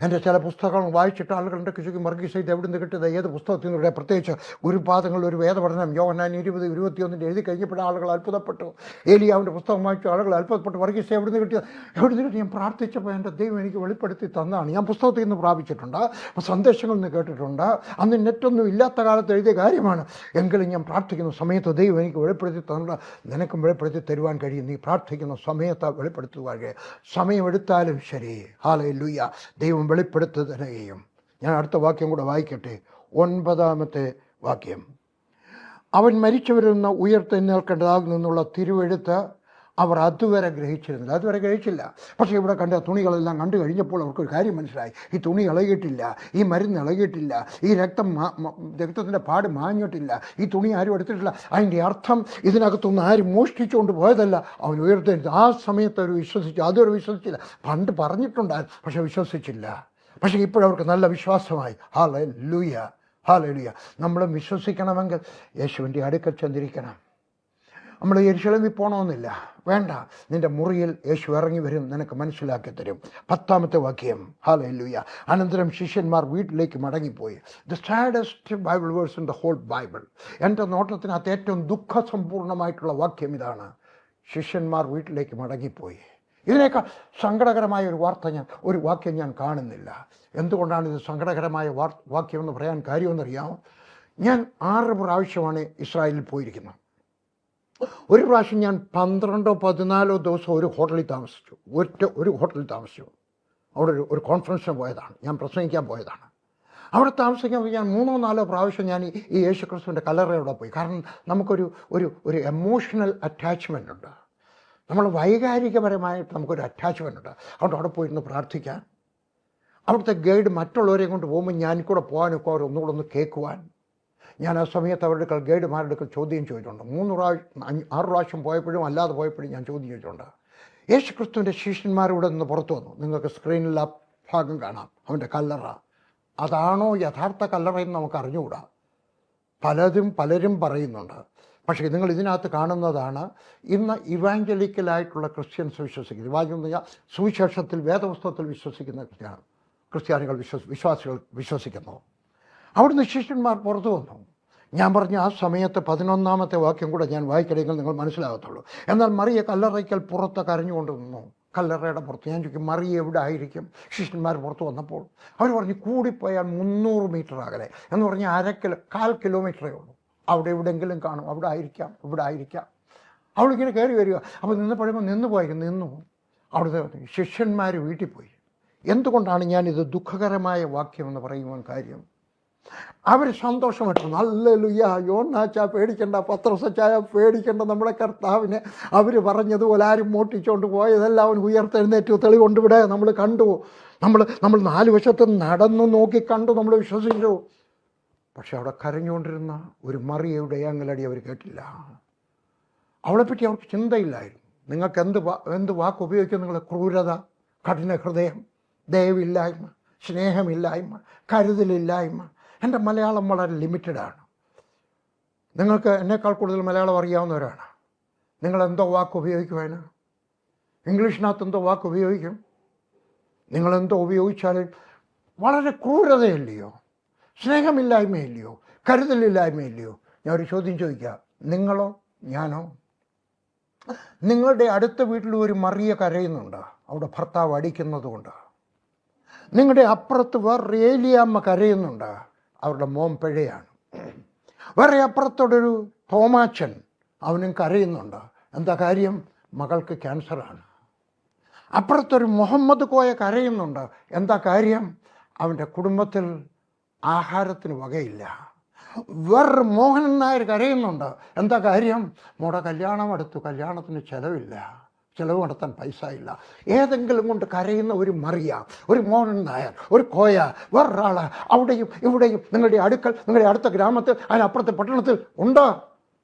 എൻ്റെ ചില പുസ്തകങ്ങൾ വായിച്ചിട്ട് ആളുകളുടെ ചോദിക്കും, വർഗീസ് ഇത് എവിടെ നിന്ന് കിട്ടിയത്, ഏത് പുസ്തകത്തിൽ നിന്നുടെ? പ്രത്യേകിച്ച് ഗുരുപാദങ്ങളിൽ ഒരു വേദപഠനം യോഹന്നാൻ 20:21 എഴുതി കഴിഞ്ഞപ്പോൾ ആളുകൾ അത്ഭുതപ്പെട്ടു. ഏലിയാവിൻ്റെ പുസ്തകം വായിച്ചു ആളുകൾ അത്ഭുതപ്പെട്ടു. വർഗീസ് എവിടെ നിന്ന് കിട്ടി? ഞാൻ പ്രാർത്ഥിച്ചപ്പോൾ എൻ്റെ ദൈവം എനിക്ക് വെളിപ്പെടുത്തി തന്നതാണ്. ഞാൻ പുസ്തകത്തിൽ നിന്ന് പ്രാപിച്ചിട്ടുണ്ട്, സന്ദേശങ്ങളിൽ നിന്ന് കേട്ടിട്ടുണ്ട്. അന്ന് നെറ്റൊന്നും ഇല്ലാത്ത കാലത്ത് എഴുതിയ കാര്യമാണ്. എങ്കിലും ഞാൻ പ്രാർത്ഥിക്കുന്ന സമയത്ത് ദൈവം എനിക്ക് വെളിപ്പെടുത്തി തന്നിട്ട് നിനക്കും വെളിപ്പെടുത്തി തരുവാൻ കഴിയും. നീ പ്രാർത്ഥിക്കുന്ന സമയത്ത് വെളിപ്പെടുത്തുവാൻ സമയമെടുത്താലും ശരി. ഹല്ലേലൂയ. ദൈവം വെളിപ്പെടുത്തുകയും. ഞാൻ അടുത്ത വാക്യം കൂടെ വായിക്കട്ടെ. 9ാമത്തെ വാക്യം. അവൻ മരിച്ചവരിൽ നിന്ന് ഉയർത്തെഴുന്നേൽക്കേണ്ടതാകുന്നുള്ള തിരുവെഴുത്ത് അവർ അതുവരെ ഗ്രഹിച്ചില്ല. പക്ഷേ ഇവിടെ കണ്ട തുണികളെല്ലാം കണ്ടു കഴിഞ്ഞപ്പോൾ അവർക്കൊരു കാര്യം മനസ്സിലായി. ഈ തുണി ഇളകിയിട്ടില്ല, ഈ മരുന്ന് ഇളകിയിട്ടില്ല, ഈ രക്തത്തിൻ്റെ പാട് മാഞ്ഞിട്ടില്ല, ഈ തുണി ആരും എടുത്തിട്ടില്ല. അതിൻ്റെ അർത്ഥം ഇതിനകത്തൊന്നും ആരും മോഷ്ടിച്ചുകൊണ്ട് പോയതല്ല. അവൻ ഉയർത്തെഴുതി. ആ സമയത്ത് അവർ വിശ്വസിച്ചു. അതൊരു വിശ്വസിച്ചില്ല. പണ്ട് പറഞ്ഞിട്ടുണ്ടായിരുന്നു, പക്ഷെ വിശ്വസിച്ചില്ല. പക്ഷേ ഇപ്പോഴവർക്ക് നല്ല വിശ്വാസമായി. Hallelujah, hallelujah. നമ്മളും വിശ്വസിക്കണമെങ്കിൽ യേശുവിൻ്റെ അടുക്കൽ ചെന്നിരിക്കണം. നമ്മൾ യെരൂശലേമിൽ പോകണമെന്നില്ല, വേണ്ട. നിൻ്റെ മുറിയിൽ യേശു ഇറങ്ങി വരും, നിനക്ക് മനസ്സിലാക്കി തരും. 10-ാമത്തെ വാക്യം. ഹല്ലേലൂയ. അനന്തരം ശിഷ്യന്മാർ വീട്ടിലേക്ക് മടങ്ങിപ്പോയി. The saddest Bible verse in the whole Bible. എൻ്റെ നോട്ടത്തിനകത്ത് ഏറ്റവും ദുഃഖസമ്പൂർണമായിട്ടുള്ള വാക്യം ഇതാണ്. ശിഷ്യന്മാർ വീട്ടിലേക്ക് മടങ്ങിപ്പോയി. ഇതിനേക്കാൾ സങ്കടകരമായ ഒരു വാക്യം ഞാൻ കാണുന്നില്ല. എന്തുകൊണ്ടാണ് ഇത് സങ്കടകരമായ വാക്യമെന്ന് പറയാൻ കാര്യമെന്നറിയാമോ? ഞാൻ 6 പ്രാവശ്യമാണ് ഇസ്രായേലിൽ പോയിരിക്കുന്നത്. ഒരു പ്രാവശ്യം ഞാൻ 12-14 ദിവസം ഒരു ഹോട്ടലിൽ താമസിച്ചു. ഒരു ഹോട്ടലിൽ താമസിച്ചു. അവിടെ ഒരു കോൺഫറൻസിന് പോയതാണ്, ഞാൻ പ്രസംഗിക്കാൻ പോയതാണ്. അവിടെ താമസിക്കാൻ പോയി ഞാൻ 3-4 പ്രാവശ്യം ഞാൻ ഈ യേശുക്രിസ്തുവിൻ്റെ കല്ലറയോടെ പോയി. കാരണം നമുക്കൊരു എമോഷണൽ അറ്റാച്ച്മെൻ്റ് ഉണ്ട്. നമ്മൾ വൈകാരികപരമായിട്ട് നമുക്കൊരു അറ്റാച്ച്മെൻ്റ് ഉണ്ട്. അതുകൊണ്ട് അവിടെ പോയിരുന്ന് പ്രാർത്ഥിക്കാൻ, അവിടുത്തെ ഗൈഡ് മറ്റുള്ളവരെയും കൊണ്ട് പോകുമ്പോൾ ഞാൻ കൂടെ പോകാനൊക്കെ അവർ ഒന്നുകൂടെ കേൾക്കുവാൻ. ഞാൻ ആ സമയത്ത് അവരുടെ ഗൈഡുമാരുടെ ചോദ്യം ചോദിച്ചിട്ടുണ്ട്. 6 പ്രാവശ്യം പോയപ്പോഴും അല്ലാതെ പോയപ്പോഴും ഞാൻ ചോദ്യം ചോദിച്ചിട്ടുണ്ട്. യേശുക്രിസ്തുവിൻ്റെ ശിഷ്യന്മാരിവിടെ നിന്ന് പുറത്തു വന്നു. നിങ്ങൾക്ക് സ്ക്രീനിൽ ആ ഭാഗം കാണാം, അവൻ്റെ കല്ലറ. അതാണോ യഥാർത്ഥ കല്ലറയെന്ന് നമുക്ക് അറിഞ്ഞുകൂടാ. പലരും പറയുന്നുണ്ട്. പക്ഷേ നിങ്ങൾ ഇതിനകത്ത് കാണുന്നതാണ് ഇന്ന് ഇവാഞ്ചലിക്കലായിട്ടുള്ള ക്രിസ്ത്യൻസ് വിശ്വസിക്കുന്നത്. ഇവാഞ്ചൽ സുവിശേഷത്തിൽ, വേദപുസ്തകത്തിൽ വിശ്വസിക്കുന്ന ക്രിസ്ത്യാനികൾ വിശ്വാസികൾ വിശ്വസിക്കുന്നു. അവിടുന്ന് ശിഷ്യന്മാർ പുറത്തു വന്നു. ഞാൻ പറഞ്ഞ ആ സമയത്ത് 11-ാമത്തെ വാക്യം കൂടെ ഞാൻ വായിക്കണമെങ്കിൽ നിങ്ങൾ മനസ്സിലാകത്തുള്ളൂ. എന്നാൽ മറിയ കല്ലറയ്ക്കൽ പുറത്ത് കരഞ്ഞുകൊണ്ട് നിന്നു. കല്ലറയുടെ പുറത്ത്. ഞാൻ ചോദിക്കും, മറിയ എവിടെ ആയിരിക്കും? ശിഷ്യന്മാർ പുറത്ത് വന്നപ്പോൾ അവർ പറഞ്ഞു, കൂടിപ്പോയാൽ 300 മീറ്റർ അകലെ, എന്ന് പറഞ്ഞാൽ 1/4 കിലോമീറ്ററേ ഉള്ളൂ. അവിടെ എവിടെയെങ്കിലും കാണും, ഇവിടെ ആയിരിക്കാം. അവളിങ്ങനെ കയറി വരിക. അപ്പോൾ നിന്നപ്പോഴുമ്പോൾ നിന്നു. അവിടുത്തെ ശിഷ്യന്മാർ വീട്ടിൽ പോയി. എന്തുകൊണ്ടാണ് ഞാനിത് ദുഃഖകരമായ വാക്യമെന്ന് പറയുവാൻ കാര്യം? അവർ സന്തോഷമായിട്ട് ഹല്ലേലൂയ, യോനാച്ചാ പേടിക്കേണ്ട, പത്രോസച്ചായ പേടിക്കേണ്ട, നമ്മുടെ കർത്താവിനെ അവർ പറഞ്ഞതുപോലെ ആരും മോട്ടിച്ചുകൊണ്ട് പോയതെല്ലാം അവൻ ഉയർത്തെഴുന്നേറ്റ് തെളിവുകൊണ്ട് ഇവിടെ നമ്മൾ കണ്ടു. നമ്മൾ 4 വശത്ത് നടന്നു നോക്കി കണ്ടു, നമ്മൾ വിശ്വസിച്ചു. പക്ഷെ അവിടെ കരഞ്ഞുകൊണ്ടിരുന്ന ഒരു മറിയയുടെ ഏങ്ങലടി അവർ കേട്ടില്ല. അവളെപ്പറ്റി അവർക്ക് ചിന്തയില്ലായിരുന്നു. നിങ്ങൾക്ക് എന്ത് വാക്ക് ഉപയോഗിക്കും നിങ്ങൾ? ക്രൂരത, കഠിന ഹൃദയം, ദയവില്ലായ്മ, സ്നേഹമില്ലായ്മ, കരുതലില്ലായ്മ. എൻ്റെ മലയാളം വളരെ ലിമിറ്റഡാണ്. നിങ്ങൾക്ക് എന്നേക്കാൾ കൂടുതൽ മലയാളം അറിയാവുന്നവരാണ്. നിങ്ങളെന്തോ വാക്ക് ഉപയോഗിക്കുവാന്? ഇംഗ്ലീഷിനകത്ത് എന്തോ വാക്ക് ഉപയോഗിക്കും? നിങ്ങളെന്തോ ഉപയോഗിച്ചാലും വളരെ ക്രൂരതയില്ലയോ, സ്നേഹമില്ലായ്മയില്ലയോ, കരുതലില്ലായ്മയില്ലയോ? ഞാൻ ഒരു ചോദ്യം ചോദിക്കാം, നിങ്ങളോ ഞാനോ? നിങ്ങളുടെ അടുത്ത വീട്ടിൽ ഒരു മറിയ കരയുന്നുണ്ട്, അവിടെ ഭർത്താവ് അടിക്കുന്നത് കൊണ്ട്. നിങ്ങളുടെ അപ്പുറത്ത് വേറെ ഏലിയാമ്മ കരയുന്നുണ്ട്, അവരുടെ മോൻ പിഴയാണ്. വേറെ അപ്പുറത്തോടൊരു തോമാച്ചൻ, അവനും കരയുന്നുണ്ട്. എന്താ കാര്യം? മകൾക്ക് ക്യാൻസറാണ്. അപ്പുറത്തൊരു മുഹമ്മദ് കോയ കരയുന്നുണ്ട്. എന്താ കാര്യം? അവൻ്റെ കുടുംബത്തിൽ ആഹാരത്തിന് വകയില്ല. വേറെ മോഹനൻ നായർ കരയുന്നുണ്ട്. എന്താ കാര്യം? മോടെ കല്യാണം അടുത്തു, കല്യാണത്തിന് ചിലവ് നടത്താൻ പൈസ ഇല്ല. ഏതെങ്കിലും കൊണ്ട് കരയുന്ന ഒരു മറിയ, ഒരു മോഹനൻ നായർ, ഒരു കോയ, വേറൊരാൾ അവിടെയും ഇവിടെയും നിങ്ങളുടെ അടുത്ത ഗ്രാമത്തിൽ, അതിനപ്പുറത്തെ പട്ടണത്തിൽ ഉണ്ടോ?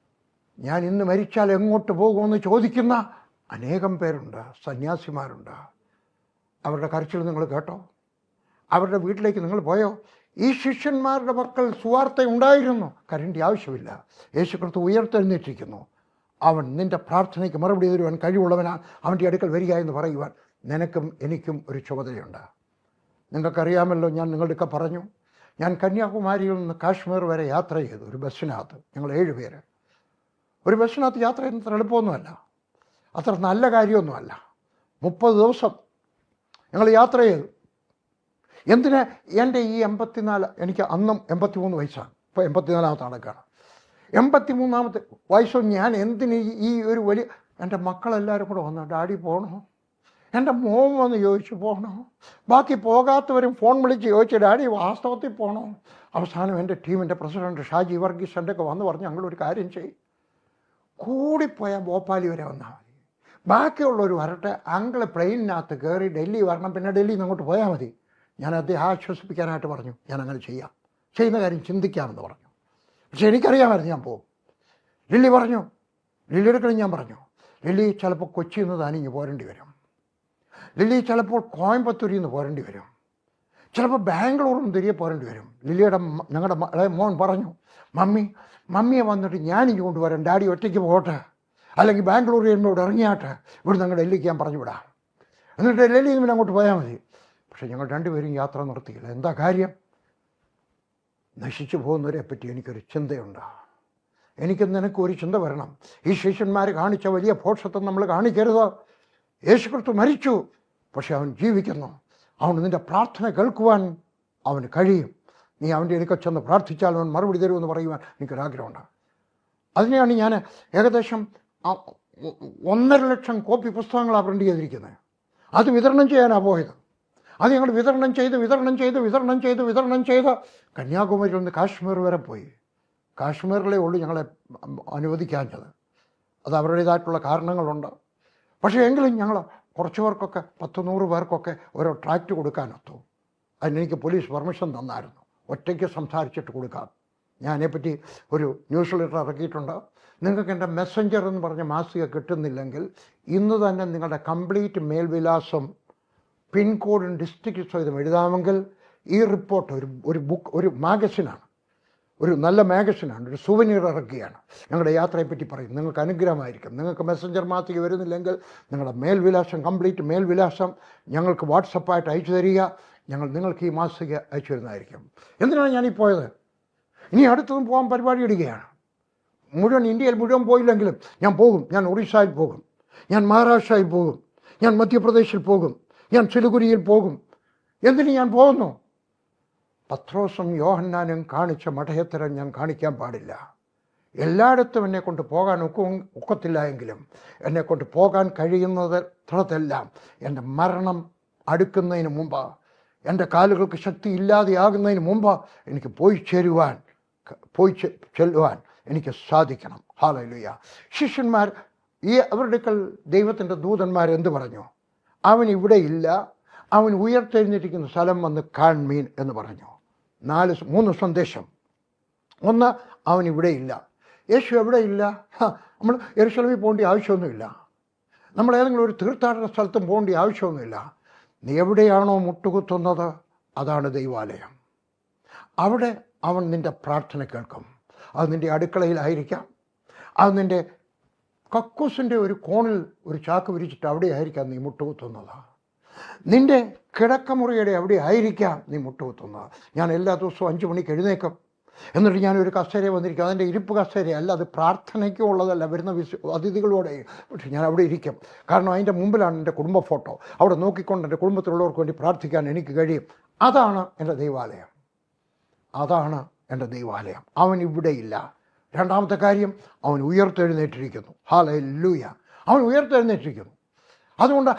ഞാൻ ഇന്ന് മരിച്ചാൽ എങ്ങോട്ട് പോകുമെന്ന് ചോദിക്കുന്ന അനേകം പേരുണ്ട്, സന്യാസിമാരുണ്ട്. അവരുടെ കരച്ചിൽ നിങ്ങൾ കേട്ടോ? അവരുടെ വീട്ടിലേക്ക് നിങ്ങൾ പോയോ? ഈ ശിഷ്യന്മാരുടെ മക്കൾ സുവാർത്ത ഉണ്ടായിരുന്നു, കരേണ്ട ആവശ്യമില്ല. യേശുക്രിസ്തു ഉയർത്തെഴുന്നേറ്റിരിക്കുന്നു. അവൻ നിൻ്റെ പ്രാർത്ഥനയ്ക്ക് മറുപടി തരുവാൻ കഴിവുള്ളവനാ. അവൻ്റെ അടുക്കൽ വരിക എന്ന് പറയുവാൻ നിനക്കും എനിക്കും ഒരു ചുമതലയുണ്ട്. നിങ്ങൾക്കറിയാമല്ലോ, ഞാൻ നിങ്ങളുടെയൊക്കെ പറഞ്ഞു, ഞാൻ കന്യാകുമാരിയിൽ നിന്ന് കാശ്മീർ വരെ യാത്ര ചെയ്തു ഒരു ബസ്സിനകത്ത്. ഞങ്ങൾ 7 പേര്. ഒരു ബസ്സിനകത്ത് യാത്ര ചെയ്യുന്നത് അത്ര എളുപ്പമൊന്നുമല്ല, അത്ര നല്ല കാര്യമൊന്നുമല്ല. 30 ദിവസം ഞങ്ങൾ യാത്ര ചെയ്തു. എന്തിനാ? എൻ്റെ ഈ 84, എനിക്ക് അന്നും 83 വയസ്സാണ്, ഇപ്പോൾ 84-ാമത്തെ നടക്കാണ്. 83-ാമത്തെ വയസ്സും ഞാൻ എന്തിന് ഈ ഒരു വലിയ, എൻ്റെ മക്കളെല്ലാവരും കൂടെ വന്നു, ഡാഡി പോകണോ? എൻ്റെ മോൻ വന്ന് ചോദിച്ചു പോകണോ? ബാക്കി പോകാത്തവരും ഫോൺ വിളിച്ച് ചോദിച്ചു, ഡാഡി വാസ്തവത്തിൽ പോകണോ? അവസാനം എൻ്റെ ടീമിൻ്റെ പ്രസിഡൻറ്റ് ഷാജി വർഗീസ് എൻ്റെ ഒക്കെ വന്ന് പറഞ്ഞു, ഞങ്ങളൊരു കാര്യം ചെയ്യും, കൂടിപ്പോയാൽ ഭോപ്പാലി വരെ വന്നാൽ മതി, ബാക്കിയുള്ളവർ വരട്ടെ, അങ്കിള് പ്ലെയിനിനകത്ത് കയറി ഡൽഹി വരണം, പിന്നെ ഡൽഹിയിൽ നിന്ന് അങ്ങോട്ട് പോയാൽ മതി. ഞാൻ അദ്ദേഹം ആശ്വസിപ്പിക്കാനായിട്ട് പറഞ്ഞു, ഞാൻ അങ്ങനെ ചെയ്യാം, ചെയ്യുന്ന കാര്യം ചിന്തിക്കാമെന്ന് പറഞ്ഞു. പക്ഷെ എനിക്കറിയാമായിരുന്നു ഞാൻ പോകും. ലില്ലി പറഞ്ഞു, ലില്ലിയുടെ കളി ഞാൻ പറഞ്ഞു, ലില്ലി ചിലപ്പോൾ കൊച്ചിയിൽ നിന്ന് താനിങ്ങ് പോരേണ്ടി വരും, ലില്ലി ചിലപ്പോൾ കോയമ്പത്തൂരിൽ നിന്ന് പോരേണ്ടി വരും, ചിലപ്പോൾ ബാംഗ്ലൂരിൽ നിന്ന് തിരികെ പോരേണ്ടി വരും. ഞങ്ങളുടെ മോൻ പറഞ്ഞു, മമ്മിയെ വന്നിട്ട് ഞാനിങ്ങ് കൊണ്ടുവരാം, ഡാഡി ഒറ്റയ്ക്ക് പോകട്ടെ, അല്ലെങ്കിൽ ബാംഗ്ലൂരിൽ എന്നോട് ഇറങ്ങിയാട്ടെ, ഇവിടെ ഞങ്ങൾ ഡൽഹിക്ക് ഞാൻ പറഞ്ഞു വിടാം, എന്നിട്ട് ഡൽഹിയിൽ നിന്ന് അങ്ങോട്ട് പോയാൽ മതി. പക്ഷെ ഞങ്ങൾ രണ്ടുപേരും യാത്ര നിർത്തിയില്ല. എന്താ കാര്യം? നശിച്ചു പോകുന്നവരെ പറ്റി എനിക്കൊരു ചിന്തയുണ്ട്. എനിക്ക് നിനക്കൊരു ചിന്ത വരണം. ഈ ശിഷ്യന്മാർ കാണിച്ച വലിയ ഭോഷത്വം നമ്മൾ കാണിക്കരുത്. യേശുക്രിസ്തു മരിച്ചു, പക്ഷെ അവൻ ജീവിക്കുന്നു. അവന് നിൻ്റെ പ്രാർത്ഥന കേൾക്കുവാൻ അവന് കഴിയും. നീ അവൻ്റെ അടുക്കൽ ചെന്ന് പ്രാർത്ഥിച്ചാൽ അവൻ മറുപടി തരുമെന്ന് പറയുവാൻ എനിക്കൊരാഗ്രഹമുണ്ട്. അതിനെയാണ് ഞാൻ ഏകദേശം 1.5 ലക്ഷം കോപ്പി പുസ്തകങ്ങളാണ് പ്രിൻ്റ് ചെയ്തിരിക്കുന്നത്. അത് വിതരണം ചെയ്യാനാണ് പോയത്. അത് ഞങ്ങൾ വിതരണം ചെയ്ത് കന്യാകുമാരിയിൽ നിന്ന് കാശ്മീർ വരെ പോയി. കാശ്മീരിലേ ഉള്ളൂ ഞങ്ങളെ അനുവദിക്കാഞ്ഞത്. അത് അവരുടേതായിട്ടുള്ള കാരണങ്ങളുണ്ട്. പക്ഷേ എങ്കിലും ഞങ്ങൾ കുറച്ച് പേർക്കൊക്കെ 10-100 പേർക്കൊക്കെ ഓരോ ട്രാക്റ്റ് കൊടുക്കാനൊത്തു. അതിനെനിക്ക് പോലീസ് പെർമിഷൻ തന്നായിരുന്നു, ഒറ്റയ്ക്ക് സംസാരിച്ചിട്ട് കൊടുക്കാം. ഞാനതിനെപ്പറ്റി ഒരു ന്യൂസ് ലെറ്റർ ഇറക്കിയിട്ടുണ്ട്. നിങ്ങൾക്ക് എൻ്റെ മെസ്സഞ്ചർ എന്ന് പറഞ്ഞ മാസിക കിട്ടുന്നില്ലെങ്കിൽ ഇന്ന് തന്നെ നിങ്ങളുടെ കംപ്ലീറ്റ് മേൽവിലാസം, പിൻകോഡും ഡിസ്ട്രിക്റ്റ് സഹിതം എഴുതാമെങ്കിൽ ഈ റിപ്പോർട്ട് ഒരു ബുക്ക്, ഒരു മാഗസിനാണ്, ഒരു നല്ല മാഗസിനാണ്, ഒരു സുവനീർ ഇറക്കുകയാണ്. ഞങ്ങളുടെ യാത്രയെപ്പറ്റി പറയും. നിങ്ങൾക്ക് അനുഗ്രഹമായിരിക്കും. നിങ്ങൾക്ക് മെസ്സഞ്ചർ മാസിക വരുന്നില്ലെങ്കിൽ നിങ്ങളുടെ മേൽവിലാസം, കംപ്ലീറ്റ് മേൽവിലാസം ഞങ്ങൾക്ക് വാട്സപ്പായിട്ട് അയച്ചു തരിക. ഞങ്ങൾ നിങ്ങൾക്ക് ഈ മാസിക അയച്ചു തരുന്നതായിരിക്കും. എന്തിനാണ് ഞാനീ പോയത്? ഇനി അടുത്തതും പോകാൻ പരിപാടി ഇടുകയാണ്. ഇന്ത്യയിൽ മുഴുവൻ പോയില്ലെങ്കിലും ഞാൻ പോകും. ഞാൻ ഒറീസയിൽ പോകും, ഞാൻ മഹാരാഷ്ട്രയിൽ പോകും, ഞാൻ മധ്യപ്രദേശിൽ പോകും, ഞാൻ സിലിഗുരിയിൽ പോകും. എന്തിന് ഞാൻ പോകുന്നു? പത്രോസും യോഹന്നാനും കാണിച്ച മഠയത്തരം ഞാൻ കാണിക്കാൻ പാടില്ല. എല്ലായിടത്തും എന്നെക്കൊണ്ട് പോകാൻ ഒക്കത്തില്ല എങ്കിലും എന്നെക്കൊണ്ട് പോകാൻ കഴിയുന്നിടത്തെല്ലാം എൻ്റെ മരണം അടുക്കുന്നതിന് മുമ്പ്, എൻ്റെ കാലുകൾക്ക് ശക്തി ഇല്ലാതെയാകുന്നതിന് മുമ്പ് എനിക്ക് പോയി ചെല്ലുവാൻ എനിക്ക് സാധിക്കണം. ഹല്ലേലൂയ. ശിഷ്യന്മാർ അവരുടെ ദൈവത്തിൻ്റെ ദൂതന്മാർ എന്ത് പറഞ്ഞു? അവൻ ഇവിടെ ഇല്ല, അവൻ ഉയർത്തെഴുന്നേറ്റിരിക്കുന്ന സ്ഥലം വന്ന് കാൺമീൻ എന്ന് പറഞ്ഞു. 3 സന്ദേശം. ഒന്ന്, അവൻ ഇവിടെ ഇല്ല. യേശു എവിടെ ഇല്ല? നമ്മൾ യെരുശലേമിൽ പോകേണ്ട ആവശ്യമൊന്നുമില്ല, നമ്മൾ ഏതെങ്കിലും ഒരു തീർത്ഥാടന സ്ഥലത്തും പോകേണ്ട ആവശ്യമൊന്നുമില്ല. നീ എവിടെയാണോ മുട്ടുകുത്തുന്നത് അതാണ് ദൈവാലയം. അവിടെ അവൻ നിൻ്റെ പ്രാർത്ഥന കേൾക്കും. അത് നിൻ്റെ അടുക്കളയിലായിരിക്കാം, അത് നിൻ്റെ കക്കൂസിൻ്റെ ഒരു കോണിൽ ഒരു ചാക്ക് വിരിച്ചിട്ട് അവിടെ ആയിരിക്കാം നീ മുട്ടുകുത്തുന്നത്, നിൻ്റെ കിടക്കമുറിയുടെ അവിടെ ആയിരിക്കാം നീ മുട്ടുകുത്തുന്നത്. ഞാൻ എല്ലാ ദിവസവും 5 മണിക്ക് എഴുന്നേക്കും. എന്നിട്ട് ഞാനൊരു കസേര വന്നിരിക്കും. അതിൻ്റെ ഇരിപ്പ് കസേരയല്ല, അത് പ്രാർത്ഥനയ്ക്കും ഉള്ളതല്ല, വരുന്ന അതിഥികളോടെ. പക്ഷെ ഞാൻ അവിടെ ഇരിക്കും. കാരണം അതിൻ്റെ മുമ്പിലാണ് എൻ്റെ കുടുംബ ഫോട്ടോ. അവിടെ നോക്കിക്കൊണ്ട് എൻ്റെ കുടുംബത്തിലുള്ളവർക്ക് വേണ്ടി പ്രാർത്ഥിക്കാൻ എനിക്ക് കഴിയും. അതാണ് എൻ്റെ ദൈവാലയം. അവൻ ഇവിടെയില്ല. രണ്ടാമത്തെ കാര്യം, അവൻ ഉയർത്തെഴുന്നേറ്റിരിക്കുന്നു. ഹല്ലേലൂയ. അവൻ ഉയർത്തെഴുന്നേറ്റിരിക്കുന്നു. അതുകൊണ്ട്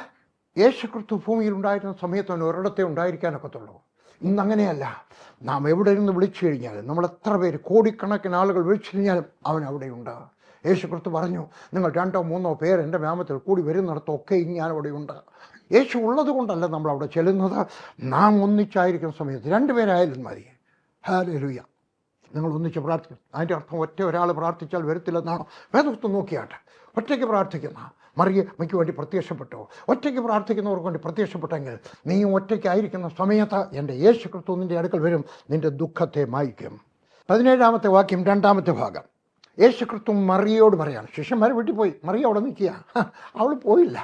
യേശുക്രിസ്തു ഭൂമിയിൽ ഉണ്ടായിരുന്ന സമയത്ത് അവൻ ഒരിടത്തെ ഉണ്ടായിരിക്കാനൊക്കത്തുള്ളൂ. ഇന്നങ്ങനെയല്ല. നാം എവിടെ നിന്ന് വിളിച്ചു കഴിഞ്ഞാലും, നമ്മൾ എത്ര പേര്, കോടിക്കണക്കിന് ആളുകൾ വിളിച്ചു കഴിഞ്ഞാലും അവൻ അവിടെയുണ്ട്. യേശുക്രിസ്തു പറഞ്ഞു, നിങ്ങൾ 2-3 പേർ എൻ്റെ നാമത്തിൽ കൂടി വരുന്നിടത്തൊക്കെ ഞാനവിടെയുണ്ട്. യേശു ഉള്ളത് കൊണ്ടല്ല നമ്മൾ അവിടെ ചെല്ലുന്നത്. നാം ഒന്നിച്ചായിരിക്കുന്ന സമയത്ത് 2 പേരായാലും മതി. ഹല്ലേലൂയ. നിങ്ങൾ ഒന്നിച്ച് പ്രാർത്ഥിക്കും. അതിൻ്റെ അർത്ഥം ഒരാൾ പ്രാർത്ഥിച്ചാൽ വരത്തില്ലെന്നാണോ? വേദപുസ്തകം നോക്കിയാട്ടെ. ഒറ്റയ്ക്ക് പ്രാർത്ഥിക്കുന്ന മറിയമ്മയ്ക്ക് വേണ്ടി പ്രത്യക്ഷപ്പെട്ടോ, ഒറ്റയ്ക്ക് പ്രാർത്ഥിക്കുന്നവർക്ക് വേണ്ടി പ്രത്യക്ഷപ്പെട്ടെങ്കിൽ നീ ഒറ്റയ്ക്കായിരിക്കുന്ന സമയത്ത് എൻ്റെ യേശുക്രിസ്തു നിൻ്റെ അടുക്കൽ വരും, നിൻ്റെ ദുഃഖത്തെ മായ്ക്കും. 17-ാമത്തെ വാക്യം, 2-ാമത്തെ ഭാഗം. യേശുക്രിസ്തു മറിയയോട് പറയാണ്. ശിഷ്യന്മാർ വീട്ടിൽ പോയി, മറിയ അവിടെ നിൽക്കുക. അവൾ പോയില്ല.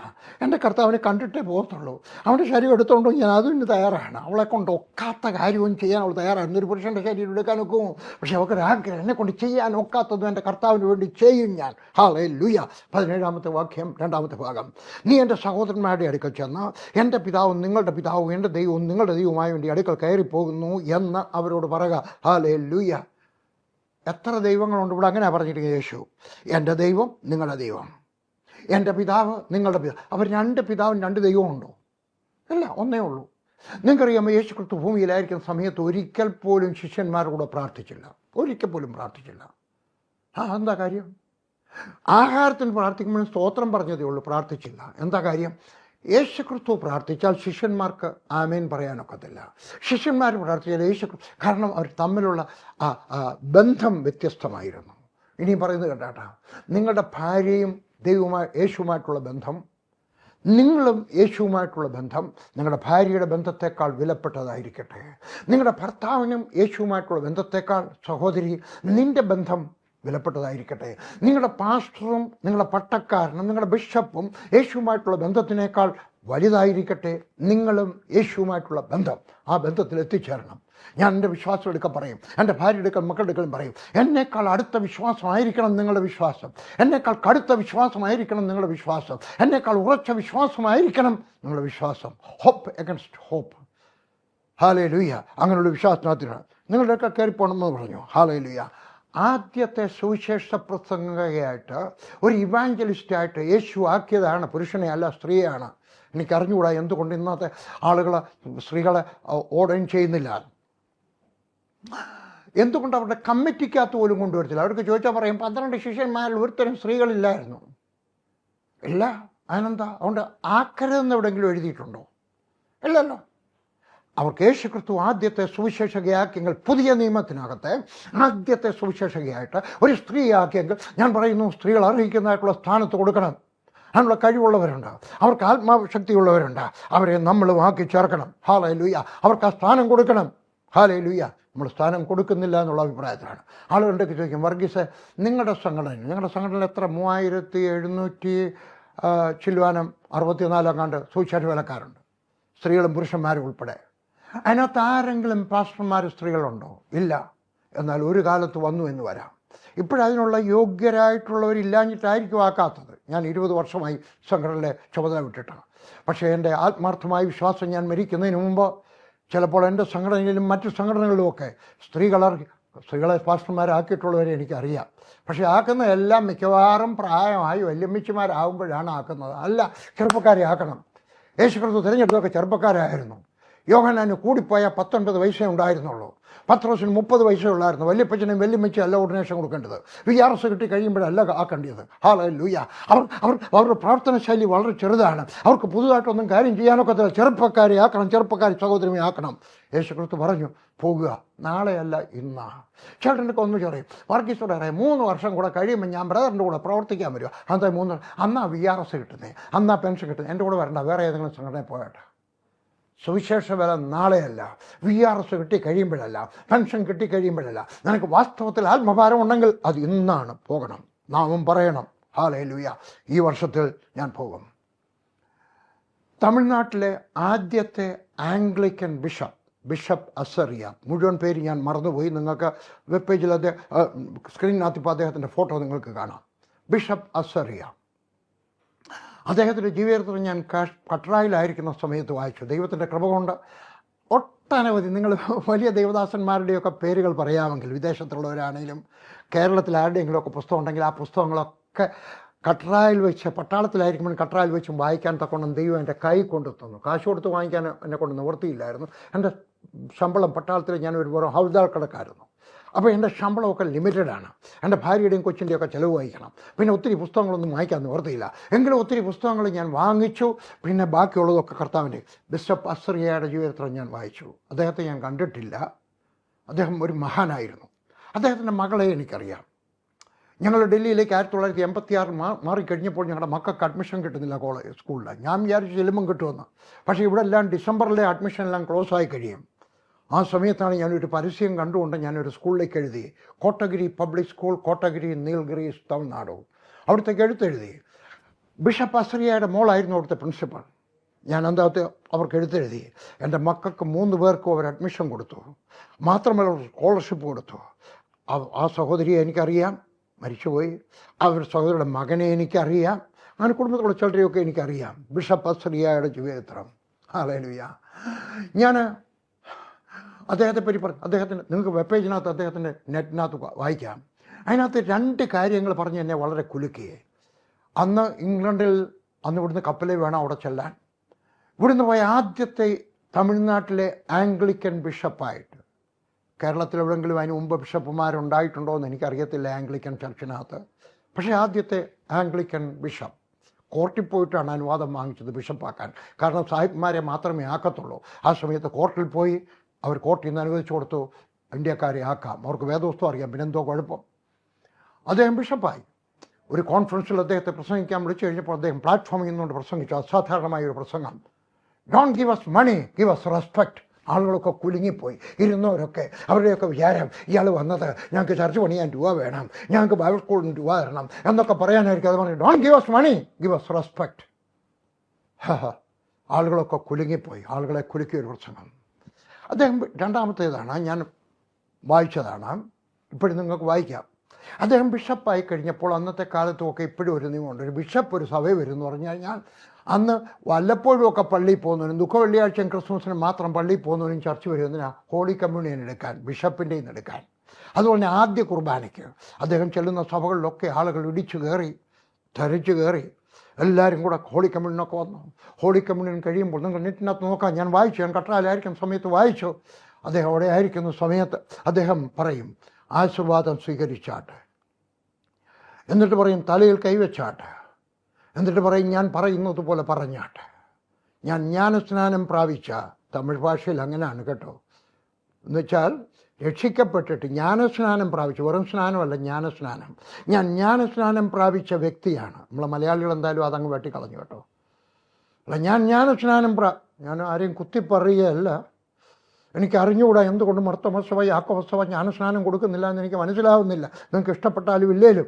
എൻ്റെ കർത്താവിനെ കണ്ടിട്ടേ പോകത്തുള്ളൂ. അവൻ്റെ ശരീരം എടുത്തുകൊണ്ടോ ഞാൻ അതിന് തയ്യാറാണ്. അവളെ കൊണ്ട് ഒക്കാത്ത കാര്യവും ചെയ്യാൻ അവൾ തയ്യാറാണ്. ഒരു പുരുഷൻ്റെ ശരീരം എടുക്കാൻ ഒക്കും, പക്ഷെ അവൾക്കൊരാഗ്രഹം, എന്നെ കൊണ്ട് ചെയ്യാൻ ഒക്കാത്തതും എൻ്റെ കർത്താവിന് വേണ്ടി ചെയ്യും ഞാൻ. ഹല്ലേലൂയ. 17-ാമത്തെ വാക്യം, 2-ാമത്തെ ഭാഗം. നീ എൻ്റെ സഹോദരന്മാരുടെ അടുക്കൽ ചെന്ന് എൻ്റെ പിതാവും നിങ്ങളുടെ പിതാവും എൻ്റെ ദൈവവും നിങ്ങളുടെ ദൈവവുമായ വേണ്ടി അടുക്കൽ കയറിപ്പോകുന്നു എന്ന് അവരോട് പറയുക. ഹല്ലേലൂയ. എത്ര ദൈവങ്ങളുണ്ട് ഇവിടെ? അങ്ങനെ പറഞ്ഞിരിക്കുന്നത് യേശു. എൻ്റെ ദൈവം നിങ്ങളുടെ ദൈവം, എൻ്റെ പിതാവ് നിങ്ങളുടെ പിതാവ്. അവർ 2 പിതാവും 2 ദൈവവും ഉണ്ടോ? അല്ല, ഒന്നേ ഉള്ളൂ. നിങ്ങൾക്കറിയാമോ, യേശു ക്രിസ്തു ഭൂമിയിലായിരിക്കുന്ന സമയത്ത് ഒരിക്കൽ പോലും ശിഷ്യന്മാരുടെ കൂടെ പ്രാർത്ഥിച്ചില്ല. ഒരിക്കൽ പോലും പ്രാർത്ഥിച്ചില്ല. എന്താ കാര്യം? ആഹാരത്തിന് പ്രാർത്ഥിക്കുമ്പോൾ സ്തോത്രം പറഞ്ഞതേ ഉള്ളൂ, പ്രാർത്ഥിച്ചില്ല. എന്താ കാര്യം? യേശു ക്രിസ്തു പ്രാർത്ഥിച്ചാൽ ശിഷ്യന്മാർക്ക് ആമേൻ പറയാനൊക്കത്തില്ല. ശിഷ്യന്മാർ പ്രാർത്ഥിച്ചാൽ കാരണം അവർ തമ്മിലുള്ള ബന്ധം വ്യത്യസ്തമായിരുന്നു. ഇനിയും പറയുന്നത് കേട്ടാ, നിങ്ങളുടെ ഭാര്യയും യേശുവുമായിട്ടുള്ള ബന്ധം, നിങ്ങളും യേശുവുമായിട്ടുള്ള ബന്ധം നിങ്ങളുടെ ഭാര്യയുടെ ബന്ധത്തെക്കാൾ വിലപ്പെട്ടതായിരിക്കട്ടെ. നിങ്ങളുടെ ഭർത്താവിനും യേശുവുമായിട്ടുള്ള ബന്ധത്തെക്കാൾ സഹോദരി നിന്റെ ബന്ധം വിലപ്പെട്ടതായിരിക്കട്ടെ. നിങ്ങളുടെ പാസ്റ്ററും നിങ്ങളുടെ പട്ടക്കാരനും നിങ്ങളുടെ ബിഷപ്പും യേശുവുമായിട്ടുള്ള ബന്ധത്തിനേക്കാൾ വലുതായിരിക്കട്ടെ. നിങ്ങളും യേശുവുമായിട്ടുള്ള ബന്ധം, ആ ബന്ധത്തിൽ എത്തിച്ചേരണം. ഞാൻ എൻ്റെ വിശ്വാസം എടുക്കാൻ പറയും, എൻ്റെ ഭാര്യ എടുക്കാൻ, മക്കളുടെ എടുക്കലും പറയും, എന്നേക്കാൾ അടുത്ത വിശ്വാസമായിരിക്കണം നിങ്ങളുടെ വിശ്വാസം, എന്നേക്കാൾ കടുത്ത വിശ്വാസമായിരിക്കണം നിങ്ങളുടെ വിശ്വാസം, എന്നേക്കാൾ ഉറച്ച വിശ്വാസമായിരിക്കണം നിങ്ങളുടെ വിശ്വാസം. Hope against hope. ഹല്ലേലൂയ. അങ്ങനെയുള്ള വിശ്വാസത്തിനാണ് നിങ്ങളുടെയൊക്കെ കയറിപ്പോണമെന്ന് പറഞ്ഞു. ഹല്ലേലൂയ. ആദ്യത്തെ സുവിശേഷ പ്രസംഗകയായിട്ട്, ഒരു ഇവാഞ്ചലിസ്റ്റായിട്ട് യേശു ആക്കിയതാണ് പുരുഷനെ, അല്ല സ്ത്രീയാണ്. എനിക്കറിഞ്ഞുകൂടാ എന്തുകൊണ്ട് ഇന്നത്തെ ആളുകൾ സ്ത്രീകളെ ഓർഡൈൻ ചെയ്യുന്നില്ല, എന്തുകൊണ്ട് അവരുടെ കമ്മിറ്റിക്കകത്ത് പോലും കൊണ്ടുവരത്തില്ല. അവർക്ക് ചോദിച്ചാൽ പറയും 12 ശിഷ്യന്മാരിൽ ഒരുത്തരം സ്ത്രീകളില്ലായിരുന്നു. ഇല്ല, അതിനെന്താ? അതുകൊണ്ട് ആക്കരുതെന്ന് എവിടെയെങ്കിലും എഴുതിയിട്ടുണ്ടോ? ഇല്ലല്ലോ. അവർക്ക് യേശു ക്രിസ്തു ആദ്യത്തെ സുവിശേഷകയാക്കിയെങ്കിൽ, പുതിയ നിയമത്തിനകത്തെ ആദ്യത്തെ സുവിശേഷകയായിട്ട് ഒരു സ്ത്രീയാക്കിയെങ്കിൽ, ഞാൻ പറയുന്നു, സ്ത്രീകൾ അർഹിക്കുന്നതായിട്ടുള്ള സ്ഥാനത്ത് കൊടുക്കണം. അതിനുള്ള കഴിവുള്ളവരുണ്ട്, അവർക്ക് ആത്മാശക്തിയുള്ളവരുണ്ട്, അവരെ നമ്മളും ആക്കി ചേർക്കണം. ഹല്ലേലൂയ. അവർക്ക് ആ സ്ഥാനം കൊടുക്കണം. ഹല്ലേലൂയ. നമ്മൾ സ്ഥാനം കൊടുക്കുന്നില്ല എന്നുള്ള അഭിപ്രായത്തിലാണ്. ആളുകളുടെയൊക്കെ ചോദിക്കും, വർഗീസ് ഞങ്ങളുടെ സംഘടനയിൽ എത്ര 3700 ചില്ലുവാനം 64 സുവിശേഷ വേലക്കാരുണ്ട്, സ്ത്രീകളും പുരുഷന്മാരും ഉൾപ്പെടെ. അതിനകത്ത് ആരെങ്കിലും പാസ്റ്റർമാർ സ്ത്രീകളുണ്ടോ? ഇല്ല. എന്നാൽ ഒരു കാലത്ത് വന്നു എന്ന് വരാം. ഇപ്പോഴതിനുള്ള യോഗ്യരായിട്ടുള്ളവരില്ലാഞ്ഞിട്ടായിരിക്കും ആക്കാത്തത്. ഞാൻ 20 വർഷമായി സംഘടനയിലെ ചുമതല വിട്ടിട്ടാണ്. പക്ഷേ എൻ്റെ ആത്മാർത്ഥമായ വിശ്വാസം, ഞാൻ മരിക്കുന്നതിന് മുമ്പ് ചിലപ്പോൾ എൻ്റെ സംഘടനയിലും മറ്റു സംഘടനകളിലുമൊക്കെ സ്ത്രീകളെ പാസ്റ്റർമാരാക്കിയിട്ടുള്ളവരെ എനിക്കറിയാം. പക്ഷേ ആക്കുന്ന എല്ലാം മിക്കവാറും പ്രായമായി വല്യമ്മച്ചിമാരാകുമ്പോഴാണ് ആക്കുന്നത്. അല്ല, ചെറുപ്പക്കാരെ ആക്കണം. യേശു ക്രിസ്തു തിരഞ്ഞെടുത്തൊക്കെ ചെറുപ്പക്കാരായിരുന്നു. യോഹന്നാന് കൂടിപ്പോയ 19 വയസ്സേ ഉണ്ടായിരുന്നുള്ളൂ. പത്രോസിന് 30 വയസ്സേ ഉള്ളായിരുന്നു. വല്യപ്പച്ചനും വല്യമ്മച്ചും അല്ല ഓർഡിനേഷൻ കൊടുക്കേണ്ടത്, VRS കിട്ടി കഴിയുമ്പോഴല്ല ആക്കേണ്ടത്. ഹല്ലേലൂയ. അവരുടെ പ്രവർത്തന ശൈലി വളരെ ചെറുതാണ്. അവർക്ക് പുതുതായിട്ടൊന്നും കാര്യം ചെയ്യാനൊക്കത്തില്ല. ചെറുപ്പക്കാരെ ആക്കണം, ചെറുപ്പക്കാരെ സഹോദരനെ ആക്കണം. യേശു ക്രിസ്തു പറഞ്ഞു, പോകുക, നാളെയല്ല ഇന്നാ. ചേട്ടൻ്റെ ഒന്ന് പറയും, വർഗീസോടെ അറിയാം, 3 വർഷം കൂടെ കഴിയുമ്പോൾ ഞാൻ ബ്രദറിൻ്റെ കൂടെ പ്രവർത്തിക്കാൻ വരിക. അന്നത്തെ 3 അന്നാ VRS കിട്ടുന്നത്, അന്നാ പെൻഷൻ കിട്ടുന്നത്. എൻ്റെ കൂടെ വരണ്ട, വേറെ ഏതെങ്കിലും സംഘടനയിൽ പോകട്ടെ. സുവിശേഷ വേല നാളെയല്ല, VRS കിട്ടിക്കഴിയുമ്പോഴല്ല, പെൻഷൻ കിട്ടിക്കഴിയുമ്പോഴല്ല. നിനക്ക് വാസ്തവത്തിൽ ആത്മഭാരം ഉണ്ടെങ്കിൽ അത് ഇന്നാണ്, പോകണം. നാമും പറയണം, ഹല്ലേലൂയ, ഈ വർഷത്തിൽ ഞാൻ പോകും. തമിഴ്നാട്ടിലെ ആദ്യത്തെ ആംഗ്ലിക്കൻ ബിഷപ്പ് അസറിയ, മുഴുവൻ പേര് ഞാൻ മറന്നുപോയി. നിങ്ങൾക്ക് വെബ് പേജിൽ സ്ക്രീനിനകത്ത് ഇപ്പോൾ അദ്ദേഹത്തിൻ്റെ ഫോട്ടോ നിങ്ങൾക്ക് കാണാം. ബിഷപ്പ് അസറിയ, അദ്ദേഹത്തിൻ്റെ ജീവിതത്തിൽ ഞാൻ കട്രായിലായിരിക്കുന്ന സമയത്ത് വായിച്ചു. ദൈവത്തിൻ്റെ കൃപ കൊണ്ട് ഒട്ടനവധി, നിങ്ങൾ വലിയ ദൈവദാസന്മാരുടെയൊക്കെ പേരുകൾ പറയാമെങ്കിൽ, വിദേശത്തുള്ളവരാണെങ്കിലും കേരളത്തിൽ ആരുടെയെങ്കിലുമൊക്കെ പുസ്തകം ഉണ്ടെങ്കിൽ ആ പുസ്തകങ്ങളൊക്കെ കട്രായിൽ വെച്ച്, പട്ടാളത്തിലായിരിക്കുമ്പോൾ കട്രായിൽ വെച്ചും വായിക്കാൻ തക്കോണം ദൈവം എൻ്റെ കൈ കൊണ്ടു തന്നു. കാശ് കൊടുത്ത് വാങ്ങിക്കാൻ എന്നെ കൊണ്ട് നിവൃത്തിയില്ലായിരുന്നു. എൻ്റെ ശമ്പളം, പട്ടാളത്തിൽ ഞാൻ ഒരു വെറും ഹൗൽദാർ കടക്കായിരുന്നു. അപ്പോൾ എൻ്റെ ശമ്പളമൊക്കെ ലിമിറ്റഡാണ്. എൻ്റെ ഭാര്യയുടെയും കൊച്ചിൻ്റെയൊക്കെ ചിലവ് വഹിക്കണം. പിന്നെ ഒത്തിരി പുസ്തകങ്ങളൊന്നും വായിക്കാൻ നിവർത്തിയില്ല. എങ്കിലും ഒത്തിരി പുസ്തകങ്ങൾ ഞാൻ വാങ്ങിച്ചു. പിന്നെ ബാക്കിയുള്ളതൊക്കെ കർത്താവിൻ്റെ. ബിഷപ്പ് അസറിയയുടെ ജീവിതത്തിൽ ഞാൻ വായിച്ചു. അദ്ദേഹത്തെ ഞാൻ കണ്ടിട്ടില്ല. അദ്ദേഹം ഒരു മഹാനായിരുന്നു. അദ്ദേഹത്തിൻ്റെ മകളെ എനിക്കറിയാം. ഞങ്ങൾ ഡൽഹിയിലേക്ക് 1986 മാറിക്കഴിഞ്ഞപ്പോൾ ഞങ്ങളുടെ മക്കൾക്ക് അഡ്മിഷൻ കിട്ടുന്നില്ല സ്കൂളിൽ. ഞാൻ വിചാരിച്ചു ചെല്ലുമ്പം കിട്ടുമെന്ന്. പക്ഷേ ഇവിടെ എല്ലാം ഡിസംബറിലെ അഡ്മിഷനെല്ലാം ക്ലോസ് ആയി കഴിയും. ആ സമയത്താണ് ഞാനൊരു പരസ്യം കണ്ടുകൊണ്ട് ഞാനൊരു സ്കൂളിലേക്ക് എഴുതി. Kotagiri public school, Kotagiri, Nilgiri, Tamil Nadu. അവിടുത്തേക്ക് എഴുത്തെഴുതി. ബിഷപ്പ് അസറിയയുടെ മോളായിരുന്നു അവിടുത്തെ പ്രിൻസിപ്പൾ. ഞാൻ അന്നത്തെ അവർക്ക് എഴുത്തെഴുതി. എൻ്റെ മക്കൾക്ക് 3 പേർക്കും അവർ അഡ്മിഷൻ കൊടുത്തു. മാത്രമല്ല സ്കോളർഷിപ്പ് കൊടുത്തു. ആ സഹോദരിയെ എനിക്കറിയാം, മരിച്ചുപോയി. അവരുടെ സഹോദരിയുടെ മകനെ എനിക്കറിയാം. അങ്ങനെ കുടുംബത്തിലുള്ള ചിലരെയൊക്കെ എനിക്കറിയാം. ബിഷപ്പ് അസറിയയുടെ ജീവിതം. ഹല്ലേലൂയ. ഞാൻ അദ്ദേഹത്തെ പറ്റി അദ്ദേഹത്തിന് നിങ്ങൾക്ക് വെബ് പേജിനകത്ത് അദ്ദേഹത്തിൻ്റെ നെറ്റിനകത്ത് വായിക്കാം. അതിനകത്ത് 2 കാര്യങ്ങൾ പറഞ്ഞ് എന്നെ വളരെ കുലുക്കിയേ. അന്ന് ഇംഗ്ലണ്ടിൽ, ഇവിടുന്ന് കപ്പലിൽ വേണം അവിടെ ചെല്ലാൻ. ഇവിടുന്ന് പോയ ആദ്യത്തെ തമിഴ്നാട്ടിലെ ആംഗ്ലിക്കൻ ബിഷപ്പായിട്ട്. കേരളത്തിൽ എവിടെയെങ്കിലും അതിന് മുമ്പ് ബിഷപ്പുമാരുണ്ടായിട്ടുണ്ടോ എന്ന് എനിക്കറിയത്തില്ല ആംഗ്ലിക്കൻ ചർച്ചിനകത്ത്. പക്ഷേ ആദ്യത്തെ ആംഗ്ലിക്കൻ ബിഷപ്പ് കോർട്ടിൽ പോയിട്ടാണ് അനുവാദം വാങ്ങിച്ചത് ബിഷപ്പാക്കാൻ. കാരണം സാഹിബ്മാരെ മാത്രമേ ആക്കത്തുള്ളൂ. ആ സമയത്ത് കോർട്ടിൽ പോയി അവർ കോർട്ടിൽ നിന്ന് അനുവദിച്ചു കൊടുത്തു, ഇന്ത്യക്കാരെ ആക്കാം, അവർക്ക് വേദവസ്തു അറിയാം, പിന്നെന്തോ കുഴപ്പം. അദ്ദേഹം ബിഷപ്പായി. ഒരു കോൺഫറൻസിൽ അദ്ദേഹത്തെ പ്രസംഗിക്കാൻ വിളിച്ചു കഴിഞ്ഞപ്പോൾ അദ്ദേഹം പ്ലാറ്റ്ഫോമിൽ നിന്നുകൊണ്ട് പ്രസംഗിച്ചു. അസാധാരണമായ ഒരു പ്രസംഗം. Don't give us money, give us respect. ആളുകളൊക്കെ കുലുങ്ങിപ്പോയി. ഇരുന്നവരൊക്കെ അവരുടെയൊക്കെ വിചാരം ഇയാൾ വന്നത് ഞങ്ങൾക്ക് ചർച്ച പണിയാൻ രൂപ വേണം, ഞങ്ങൾക്ക് ബൈബിൾ സ്കൂളിന് രൂപ തരണം എന്നൊക്കെ പറയാനായിരിക്കും. അത് പറഞ്ഞു don't give us money, give us respect. ആളുകളൊക്കെ കുലുങ്ങിപ്പോയി. ആളുകളെ കുലുക്കിയ ഒരു പ്രസംഗം. അദ്ദേഹം രണ്ടാമത്തേതാണ്, ഞാൻ വായിച്ചതാണ്, ഇപ്പോഴും നിങ്ങൾക്ക് വായിക്കാം. അദ്ദേഹം ബിഷപ്പായി കഴിഞ്ഞപ്പോൾ അന്നത്തെ കാലത്തുമൊക്കെ ഇപ്പോഴും ഒരു നിയമമുണ്ട്. ഒരു ബിഷപ്പ് ഒരു സഭയിൽ വരും എന്ന് പറഞ്ഞു കഴിഞ്ഞാൽ അന്ന് വല്ലപ്പോഴും ഒക്കെ പള്ളിയിൽ പോകുന്നവനും ദുഃഖ വെള്ളിയാഴ്ചയും ക്രിസ്മസിനും മാത്രം പള്ളിയിൽ പോകുന്നവനും ചർച്ച വരുന്നതിനാ ഹോളി കമ്മ്യൂണിയൻ എടുക്കാൻ, ബിഷപ്പിൻ്റെ നിന്ന് എടുക്കാൻ. അതുപോലെ തന്നെ ആദ്യ കുർബാനയ്ക്ക് അദ്ദേഹം ചെല്ലുന്ന സഭകളിലൊക്കെ ആളുകൾ ഇടിച്ചു കയറി, ധരിച്ചു കയറി, എല്ലാവരും കൂടെ ഹോളി കമ്മ്യൂണിനൊക്കെ വന്നു. ഹോളി കമ്മ്യൂണിയൻ കഴിയുമ്പോൾ നിങ്ങൾ നെറ്റിനകത്ത് നോക്കാം, ഞാൻ വായിച്ചു, ഞാൻ കട്ടറാലായിരിക്കുന്ന സമയത്ത് വായിച്ചു. അദ്ദേഹം അവിടെ ആയിരിക്കുന്ന സമയത്ത് അദ്ദേഹം പറയും ആശീർവാദം സ്വീകരിച്ചാട്ടെ, എന്നിട്ട് പറയും തലയിൽ കൈവച്ചാട്ടെ, എന്നിട്ട് പറയും ഞാൻ പറയുന്നത് പോലെ പറഞ്ഞാട്ടെ. ഞാൻ ജ്ഞാനസ്നാനം പ്രാപിച്ച, തമിഴ് ഭാഷയിൽ അങ്ങനെയാണ് കേട്ടോ, എന്നുവെച്ചാൽ രക്ഷിക്കപ്പെട്ടിട്ട് ജ്ഞാനസ്നാനം പ്രാപിച്ചു, വെറും സ്നാനമല്ല ജ്ഞാനസ്നാനം. ഞാൻ ജ്ഞാനസ്നാനം പ്രാപിച്ച വ്യക്തിയാണ്. നമ്മളെ മലയാളികൾ എന്തായാലും അതങ്ങ് വെട്ടിക്കളഞ്ഞു കേട്ടോ. അല്ല, ഞാൻ ജ്ഞാനസ്നാനം ഞാൻ ആരെയും കുത്തിപ്പറയുകയല്ല. എനിക്ക് അറിഞ്ഞുകൂടാ എന്തുകൊണ്ട് മർത്തമസഭ യാക്കോബസഭ ജ്ഞാനസ്നാനം കൊടുക്കുന്നില്ല എന്ന് എനിക്ക് മനസ്സിലാവുന്നില്ല. നിങ്ങൾക്ക് ഇഷ്ടപ്പെട്ടാലും ഇല്ലേലും.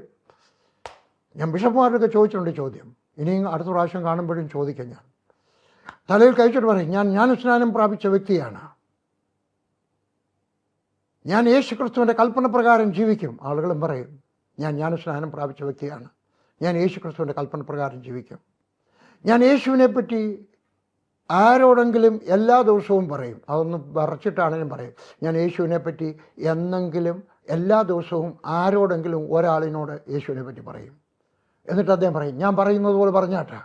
ഞാൻ ബിഷപ്പ്മാരൊക്കെ ചോദിച്ചിട്ടുണ്ട് ചോദ്യം, ഇനിയും അടുത്ത പ്രാവശ്യം കാണുമ്പോഴും ചോദിക്കാം. ഞാൻ തലയിൽ കഴിച്ചിട്ട് പറയും ഞാൻ ജ്ഞാനസ്നാനം പ്രാപിച്ച വ്യക്തിയാണ്, ഞാൻ യേശു ക്രിസ്തുവിൻ്റെ കൽപ്പന പ്രകാരം ജീവിക്കും. ആളുകളും പറയും ഞാൻ ജ്ഞാനസ്നാനം പ്രാപിച്ച വ്യക്തിയാണ്, ഞാൻ യേശു ക്രിസ്തുവിൻ്റെ കൽപ്പന പ്രകാരം ജീവിക്കും. ഞാൻ യേശുവിനെ പറ്റി ആരോടെങ്കിലും എല്ലാ ദിവസവും പറയും, അതൊന്ന് വറച്ചിട്ടാണെങ്കിലും പറയും. ഞാൻ യേശുവിനെ പറ്റി എന്നെങ്കിലും എല്ലാ ദിവസവും ആരോടെങ്കിലും ഒരാളിനോട് യേശുവിനെ പറ്റി പറയും. എന്നിട്ട് അദ്ദേഹം പറയും ഞാൻ പറയുന്നത് പോലെ പറഞ്ഞാട്ടെ.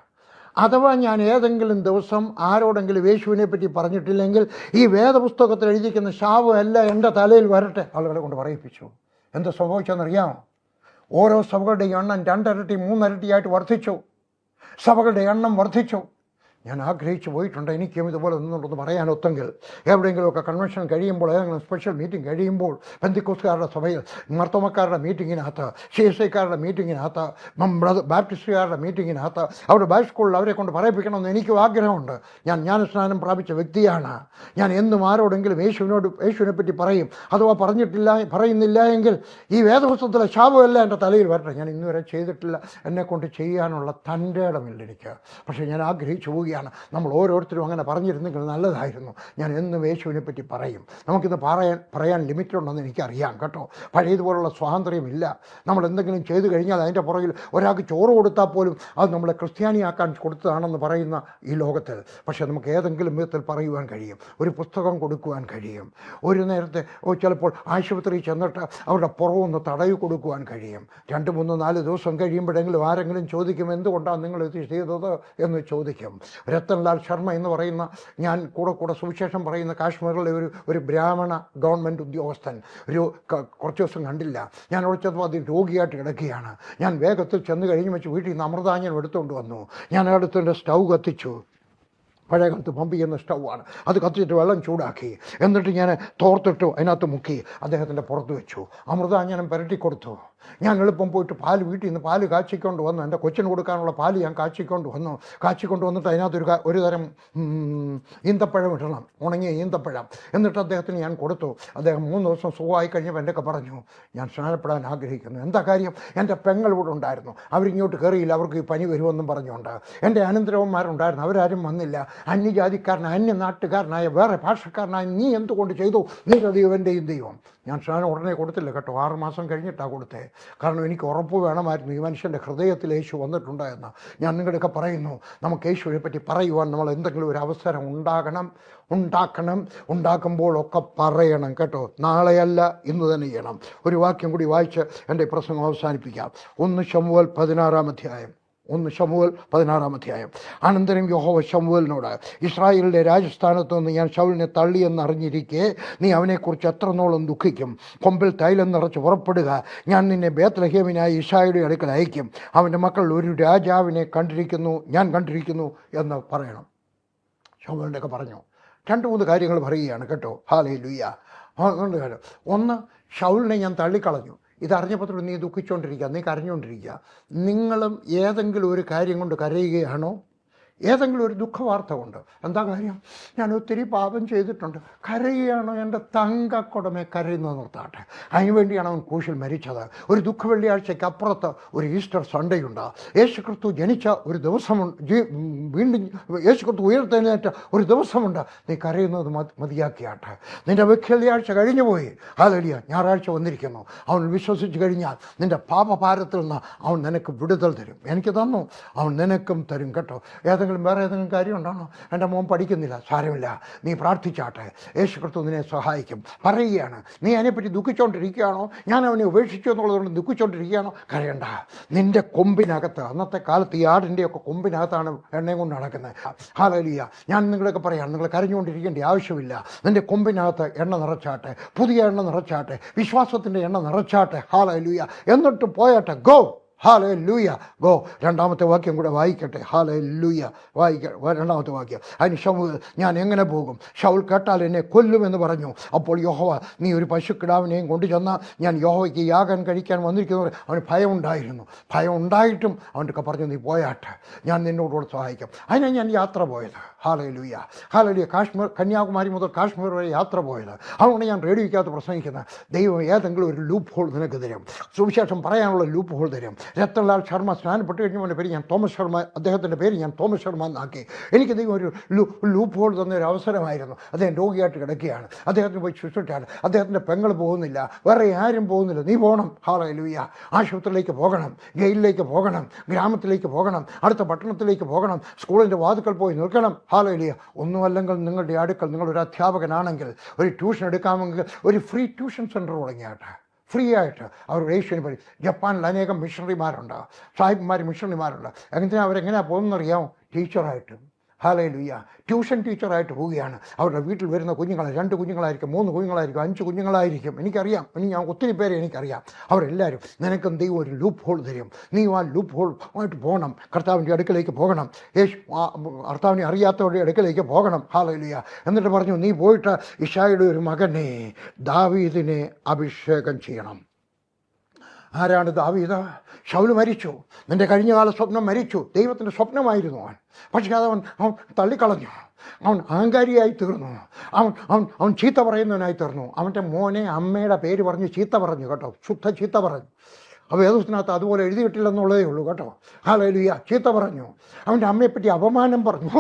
അഥവാ ഞാൻ ഏതെങ്കിലും ദിവസം ആരോടെങ്കിലും യേശുവിനെ പറ്റി പറഞ്ഞിട്ടില്ലെങ്കിൽ ഈ വേദപുസ്തകത്തിൽ എഴുതിയിരിക്കുന്ന ശാപം എല്ലാം എൻ്റെ തലയിൽ വരട്ടെ. ആളുകളെ കൊണ്ട് പറയിപ്പിച്ചു. എന്താ സംഭവിച്ചെന്നറിയാമോ? ഓരോ സഭകളുടെ എണ്ണം 2 ഇരട്ടി 3 ഇരട്ടിയായിട്ട് വർദ്ധിച്ചു. സഭകളുടെ എണ്ണം വർദ്ധിച്ചു. ഞാൻ ആഗ്രഹിച്ചു പോയിട്ടുണ്ട് എനിക്കും ഇതുപോലെ ഒന്നുണ്ടെന്ന് പറയാൻ ഒത്തെങ്കിൽ. എവിടെയെങ്കിലുമൊക്കെ കൺവെൻഷൻ കഴിയുമ്പോൾ, ഏതെങ്കിലും സ്പെഷ്യൽ മീറ്റിംഗ് കഴിയുമ്പോൾ, പെന്തിക്കോസ്തുകാരുടെ സഭയിൽ, മർത്തോമക്കാരുടെ മീറ്റിങ്ങിനകത്ത്, CSIക്കാരുടെ മീറ്റിങ്ങിനകത്ത്, ബാപ്റ്റിസ്റ്റുകാരുടെ മീറ്റിങ്ങിനകത്ത്, അവിടെ ബൈബിൾ സ്കൂളിൽ അവരെ കൊണ്ട് പറയിപ്പിക്കണമെന്ന് എനിക്കും ആഗ്രഹമുണ്ട്. ഞാൻ ജ്ഞാനസ്നാനം പ്രാപിച്ച വ്യക്തിയാണ്. ഞാൻ എന്നും ആരോടെങ്കിലും യേശുവിനെ പറ്റി പറയും. അഥവാ പറയുന്നില്ല എങ്കിൽ ഈ വേദപുസ്തകത്തിലെ ശാപമല്ല എൻ്റെ തലയിൽ വരട്ടെ. ഞാൻ ഇന്നുവരെ ചെയ്തിട്ടില്ല, എന്നെക്കൊണ്ട് ചെയ്യാനുള്ള തൻ്റെ ഇടമില്ല എനിക്ക്. പക്ഷേ ഞാൻ ആഗ്രഹിച്ചു പോവുകയാണ്. നമ്മൾ ഓരോരുത്തരും അങ്ങനെ പറഞ്ഞിരുന്നെങ്കിൽ നല്ലതായിരുന്നു. ഞാൻ എന്നും യേശുവിനെ പറ്റി പറയും. നമുക്കിത് പറയാൻ ലിമിറ്റുണ്ടെന്ന് എനിക്കറിയാം കേട്ടോ. പഴയതുപോലുള്ള സ്വാതന്ത്ര്യമില്ല. നമ്മൾ എന്തെങ്കിലും ചെയ്തു കഴിഞ്ഞാൽ അതിൻ്റെ പുറകിൽ ഒരാൾക്ക് ചോറ് കൊടുത്താൽ പോലും അത് നമ്മളെ ക്രിസ്ത്യാനിയാക്കാൻ കൊടുത്തതാണെന്ന് പറയുന്ന ഈ ലോകത്തിൽ. പക്ഷേ നമുക്ക് ഏതെങ്കിലും വിധത്തിൽ പറയുവാൻ കഴിയും, ഒരു പുസ്തകം കൊടുക്കുവാൻ കഴിയും, ഒരു നേരത്തെ ചിലപ്പോൾ ആശുപത്രിയിൽ ചെന്നിട്ട് അവരുടെ പുറമൊന്ന് തടവി കൊടുക്കുവാൻ കഴിയും. 2, 3, 4 ദിവസം കഴിയുമ്പോഴെങ്കിലും ആരെങ്കിലും ചോദിക്കും എന്തുകൊണ്ടാണ് നിങ്ങൾ ഇത് ചെയ്തത് എന്ന് ചോദിക്കും. രത്തൻലാൽ ശർമ്മ എന്ന് പറയുന്ന, ഞാൻ കൂടെ സുവിശേഷം പറയുന്ന കാശ്മീരിലെ ഒരു ബ്രാഹ്മണ ഗവൺമെൻറ് ഉദ്യോഗസ്ഥൻ കുറച്ച് ദിവസം കണ്ടില്ല. ഞാൻ വിളിച്ചപ്പോൾ അത് രോഗിയായിട്ട് കിടക്കുകയാണ്. ഞാൻ വേഗത്തിൽ ചെന്ന് കഴിഞ്ഞ് വെച്ച് വീട്ടിൽ നിന്ന് അമൃതാഞ്ജനം എടുത്തുകൊണ്ട് വന്നു. ഞാൻ അടുത്തതിൻ്റെ സ്റ്റൗ കത്തിച്ചു. പഴയ കാലത്ത് പമ്പ് ചെയ്യുന്ന സ്റ്റൗവാണ്. അത് കത്തിച്ചിട്ട് വെള്ളം ചൂടാക്കി, എന്നിട്ട് ഞാൻ തോർത്തിട്ടു അതിനകത്ത് മുക്കി അദ്ദേഹത്തിൻ്റെ പുറത്ത് വെച്ചു. അമൃതാഞ്ജനം പുരട്ടി കൊടുത്തു. ഞാൻ എളുപ്പം പോയിട്ട് വീട്ടിൽ നിന്ന് പാല് കാച്ചിക്കൊണ്ട് വന്നു. എൻ്റെ കൊച്ചിന് കൊടുക്കാനുള്ള പാല് ഞാൻ കാച്ചിക്കൊണ്ട് വന്നിട്ട് അതിനകത്ത് ഒരു തരം ഈന്തപ്പഴം ഇടണം, ഉണങ്ങിയ ഈന്തപ്പഴം. എന്നിട്ട് അദ്ദേഹത്തിന് ഞാൻ കൊടുത്തു. അദ്ദേഹം 3 ദിവസം സുഖമായി കഴിഞ്ഞപ്പോൾ എൻ്റെയൊക്കെ പറഞ്ഞു ഞാൻ സ്നാനപ്പെടാൻ ആഗ്രഹിക്കുന്നു. എന്താ കാര്യം? എൻ്റെ പെങ്ങൾ ഇവിടെ ഉണ്ടായിരുന്നു, അവരിങ്ങോട്ട് കയറിയില്ല, അവർക്ക് ഈ പനി വരുമെന്നും പറഞ്ഞുകൊണ്ട്. എൻ്റെ അനന്തരവന്മാരുണ്ടായിരുന്നു, അവരാരും വന്നില്ല. അന്യജാതിക്കാരനായ, അന്യനാട്ടുകാരനായ, വേറെ ഭാഷക്കാരനായ നീ എന്തുകൊണ്ട് ചെയ്തു? നിന്റെ ദൈവം എൻ്റെയും ദൈവം. ഞാൻ സ്നാനം ഉടനെ കൊടുത്തില്ല കേട്ടോ, 6 മാസം കഴിഞ്ഞിട്ടാണ് കൊടുത്തേ. കാരണം എനിക്ക് ഉറപ്പ് വേണമായിരുന്നു ഈ മനുഷ്യൻ്റെ ഹൃദയത്തിൽ യേശു വന്നിട്ടുണ്ട് എന്ന്. ഞാൻ നിങ്ങളുടെയൊക്കെ പറയുന്നു, നമുക്ക് യേശുവിനെ പറ്റി പറയുവാൻ നമ്മൾ എന്തെങ്കിലും ഒരു അവസരം ഉണ്ടാക്കുമ്പോഴൊക്കെ പറയണം കേട്ടോ. നാളെയല്ല, ഇന്ന് തന്നെ ചെയ്യണം. ഒരു വാക്യം കൂടി വായിച്ച് എൻ്റെ പ്രസംഗം അവസാനിപ്പിക്കാം. 1 ശമൂവേൽ 16-ാം അധ്യായം. 1 ശമൂവേൽ 16-ാം അധ്യായം. അനന്തരം യഹോവ ശമൂവേലിനോട്, ഇസ്രായേലിൻ്റെ രാജസ്ഥാനത്ത് നിന്ന് ഞാൻ ശൗലിനെ തള്ളിയെന്നറിഞ്ഞിരിക്കെ നീ അവനെക്കുറിച്ച് എത്രത്തോളം ദുഃഖിക്കും. കൊമ്പിൽ തൈലം നിറച്ച് പുറപ്പെടുക. ഞാൻ നിന്നെ ബേത്ലഹേമിനായ യിശ്ശായിയുടെ അടുക്കൽ അയക്കും. അവൻ്റെ മക്കൾ ഒരു രാജാവിനെ ഞാൻ കണ്ടിരിക്കുന്നു എന്ന് പറയണം. ശമൂവേലിൻ്റെയൊക്കെ പറഞ്ഞു. 2-3 കാര്യങ്ങൾ പറയുകയാണ് കേട്ടോ. ഹല്ലേലൂയ. ഒന്ന്, ശൗലിനെ ഞാൻ തള്ളിക്കളഞ്ഞു. ഇതറിഞ്ഞപ്പോൾ നീ ദുഃഖിച്ചുകൊണ്ടിരിക്കുക, നീ കരഞ്ഞുകൊണ്ടിരിക്കുക. നിങ്ങളും ഏതെങ്കിലും ഒരു കാര്യം കൊണ്ട് കരയുകയാണോ? ഏതെങ്കിലും ഒരു ദുഃഖവാർത്ത കൊണ്ട്? എന്താ കാര്യം? ഞാൻ ഒത്തിരി പാപം ചെയ്തിട്ടുണ്ട്. കരയുകയാണോ? എൻ്റെ തങ്കക്കുടമെ കരയുന്നത് നിർത്താട്ടെ. അതിനുവേണ്ടിയാണ് അവൻ ക്രൂശിൽ മരിച്ചത്. ഒരു ദുഃഖ വെള്ളിയാഴ്ചയ്ക്ക് അപ്പുറത്ത് ഒരു ഈസ്റ്റർ സൺഡേ ഉണ്ട്. യേശുക്രിസ്തു ജനിച്ച ഒരു ദിവസമുണ്ട്. വീണ്ടും യേശുക്രിസ്തു ഉയർത്തെഴുന്നേറ്റ ഒരു ദിവസമുണ്ട്. നീ കരയുന്നത് മതിയാക്കിയാട്ടെ. നിൻ്റെ വെള്ളിയാഴ്ച കഴിഞ്ഞു പോയി. ഹല്ലേലൂയ. ഞായറാഴ്ച വന്നിരിക്കുന്നു. അവൻ വിശ്വസിച്ച് കഴിഞ്ഞാൽ നിൻ്റെ പാപഭാരത്തിൽ നിന്ന് അവൻ നിനക്ക് വിടുതൽ തരും. എനിക്ക് തന്നു, അവൻ നിനക്കും തരും കേട്ടോ. വേറെ ഏതെങ്കിലും കാര്യം ഉണ്ടാണോ? എൻ്റെ മോൻ പഠിക്കുന്നില്ല, സാരമില്ല, നീ പ്രാർത്ഥിച്ചാട്ടെ, യേശു ക്രിസ്തു നിന്നെ സഹായിക്കും. പറയുകയാണ്, നീ അതിനെപ്പറ്റി ദുഃഖിച്ചുകൊണ്ടിരിക്കുകയാണോ? ഞാൻ അവനെ ഉപേക്ഷിച്ചു എന്നുള്ളതുകൊണ്ട് ദുഃഖിച്ചുകൊണ്ടിരിക്കുകയാണോ? കരയണ്ട. നിൻ്റെ കൊമ്പിനകത്ത്, അന്നത്തെ കാലത്ത് ഈ ആടിൻ്റെയൊക്കെ കൊമ്പിനകത്താണ് എണ്ണയും കൊണ്ട് നടക്കുന്നത്. ഹല്ലേലൂയ. ഞാൻ നിങ്ങളൊക്കെ പറയാം, നിങ്ങൾ കരഞ്ഞുകൊണ്ടിരിക്കേണ്ട ആവശ്യമില്ല. നിൻ്റെ കൊമ്പിനകത്ത് എണ്ണ നിറച്ചാട്ടെ, പുതിയ എണ്ണ നിറച്ചാട്ടെ, വിശ്വാസത്തിൻ്റെ എണ്ണ നിറച്ചാട്ടെ. ഹല്ലേലൂയ. എന്നിട്ട് പോയാട്ടെ. ഗോ. ഹല്ലേലൂയ. ഗോ. 2-ാമത്തെ വാക്യം കൂടെ വായിക്കട്ടെ. ഹല്ലേലൂയ. വായിക്ക. 2-ാമത്തെ വാക്യം. അതിന് ശമൂവേൽ, ഞാൻ എങ്ങനെ പോകും? ശൗൽ കേട്ടാൽ എന്നെ കൊല്ലുമെന്ന് പറഞ്ഞു. അപ്പോൾ യഹോവ, നീ ഒരു പശുക്കിടാവിനെയും കൊണ്ടു ചെന്നാൽ ഞാൻ യഹോവയ്ക്ക് യാഗം കഴിക്കാൻ വന്നിരിക്കുന്നവർ. അവന് ഭയം ഉണ്ടായിട്ടും അവൻ്റെ പറഞ്ഞു, നീ പോയാട്ടെ, ഞാൻ നിന്നോടുകൂടെ സഹായിക്കാം. അതിനാണ് ഞാൻ യാത്ര പോയത്. ഹല്ലേലൂയ. ഹല്ലേലൂയ. കന്യാകുമാരി മുതൽ കാശ്മീർ വരെ യാത്ര പോയത്. അതുകൊണ്ട് ഞാൻ റേഡിയോയ്ക്കകത്ത് പ്രസംഗിക്കുന്നത്, ദൈവം ഏതെങ്കിലും ഒരു ലൂപ്പ് ഹോൾ നിനക്ക് തരും. സുവിശേഷം പറയാനുള്ള ലൂപ്പ് ഹോൾ തരും. രത്തൻലാൽ ശർമ്മ സ്നാനപ്പെട്ട് കഴിഞ്ഞവൻ്റെ പേര് ഞാൻ തോമസ് ശർമ്മ, അദ്ദേഹത്തിൻ്റെ പേര് ഞാൻ തോമസ് ശർമ്മ എന്നാക്കി. എനിക്ക് ദൈവം ഒരു ലൂപ്പ് ഹോൾ തന്നൊരു അവസരമായിരുന്നു. അദ്ദേഹം രോഗിയായിട്ട് കിടക്കുകയാണ്. അദ്ദേഹത്തിന് പോയി ശുശ്രൂഷയാണ്. അദ്ദേഹത്തിൻ്റെ പെങ്ങൾ പോകുന്നില്ല, വേറെ ആരും പോകുന്നില്ല. നീ പോകണം. ഹല്ലേലൂയ. ആശുപത്രിയിലേക്ക് പോകണം, ജയിലിലേക്ക് പോകണം, ഗ്രാമത്തിലേക്ക് പോകണം, അടുത്ത പട്ടണത്തിലേക്ക് പോകണം, സ്കൂളിൻ്റെ വാതുക്കൾ പോയി നിൽക്കണം. ഹല്ലേലൂയ. ഒന്നുമല്ലെങ്കിൽ നിങ്ങളുടെ അടുക്കൽ നിങ്ങളൊരു അധ്യാപകനാണെങ്കിൽ, ഒരു ട്യൂഷൻ എടുക്കാമെങ്കിൽ ഒരു ഫ്രീ ട്യൂഷൻ സെൻറ്റർ തുടങ്ങിയാട്ടെ. ഫ്രീ ആയിട്ട് അവർ ഏഷ്യന് പഠി. ജപ്പാനിൽ അനേകം മിഷണറിമാരുണ്ട്, മിഷണറിമാരുണ്ട്. അവരെങ്ങനെയാണ് പോകുന്നറിയാമോ? ടീച്ചറായിട്ട്. ഹല്ലേലൂയ. ട്യൂഷൻ ടീച്ചറായിട്ട് പോവുകയാണ്. അവരുടെ വീട്ടിൽ വരുന്ന കുഞ്ഞുങ്ങൾ 2 കുഞ്ഞുങ്ങളായിരിക്കും, 3 കുഞ്ഞുങ്ങളായിരിക്കും, 5 കുഞ്ഞുങ്ങളായിരിക്കും. എനിക്കറിയാം, ഞാൻ ഒത്തിരി പേരെ എനിക്കറിയാം. അവരെല്ലാവരും നിനക്കും ദൈവം ഒരു ലൂപ്പ് ഹോൾ തരും. നീ ആ ലൂപ്പ് ഹോൾ ആയിട്ട് പോകണം. കർത്താവിൻ്റെ അടുക്കലേക്ക് പോകണം. കർത്താവിനെ അറിയാത്തവരുടെ അടുക്കലേക്ക് പോകണം. ഹല്ലേലൂയ. എന്നിട്ട് പറഞ്ഞു, നീ പോയിട്ട് യിശ്ശായിയുടെ ഒരു മകനെ ദാവീദിനെ അഭിഷേകം ചെയ്യണം. ആരാണ് ദാവീദ്? ശൗൽ മരിച്ചു. നിൻ്റെ കഴിഞ്ഞകാല സ്വപ്നം മരിച്ചു. ദൈവത്തിൻ്റെ സ്വപ്നമായിരുന്നു അവൻ. പക്ഷേ അവൻ തള്ളിക്കളഞ്ഞു. അവൻ അഹങ്കാരിയായി തീർന്നു. അവൻ ചീത്ത പറയുന്നവനായി തീർന്നു. അവൻ്റെ മോനെ അമ്മയുടെ പേര് പറഞ്ഞ് ചീത്ത പറഞ്ഞു കേട്ടോ. ശുദ്ധ ചീത്ത പറഞ്ഞു. വേദപുസ്തകത്തിനകത്ത് അതുപോലെ എഴുതിയിട്ടില്ലെന്നുള്ളതേ ഉള്ളൂ കേട്ടോ. ഹല്ലേലൂയ. ചീത്ത പറഞ്ഞു. അവൻ്റെ അമ്മയെപ്പറ്റി അപമാനം പറഞ്ഞു.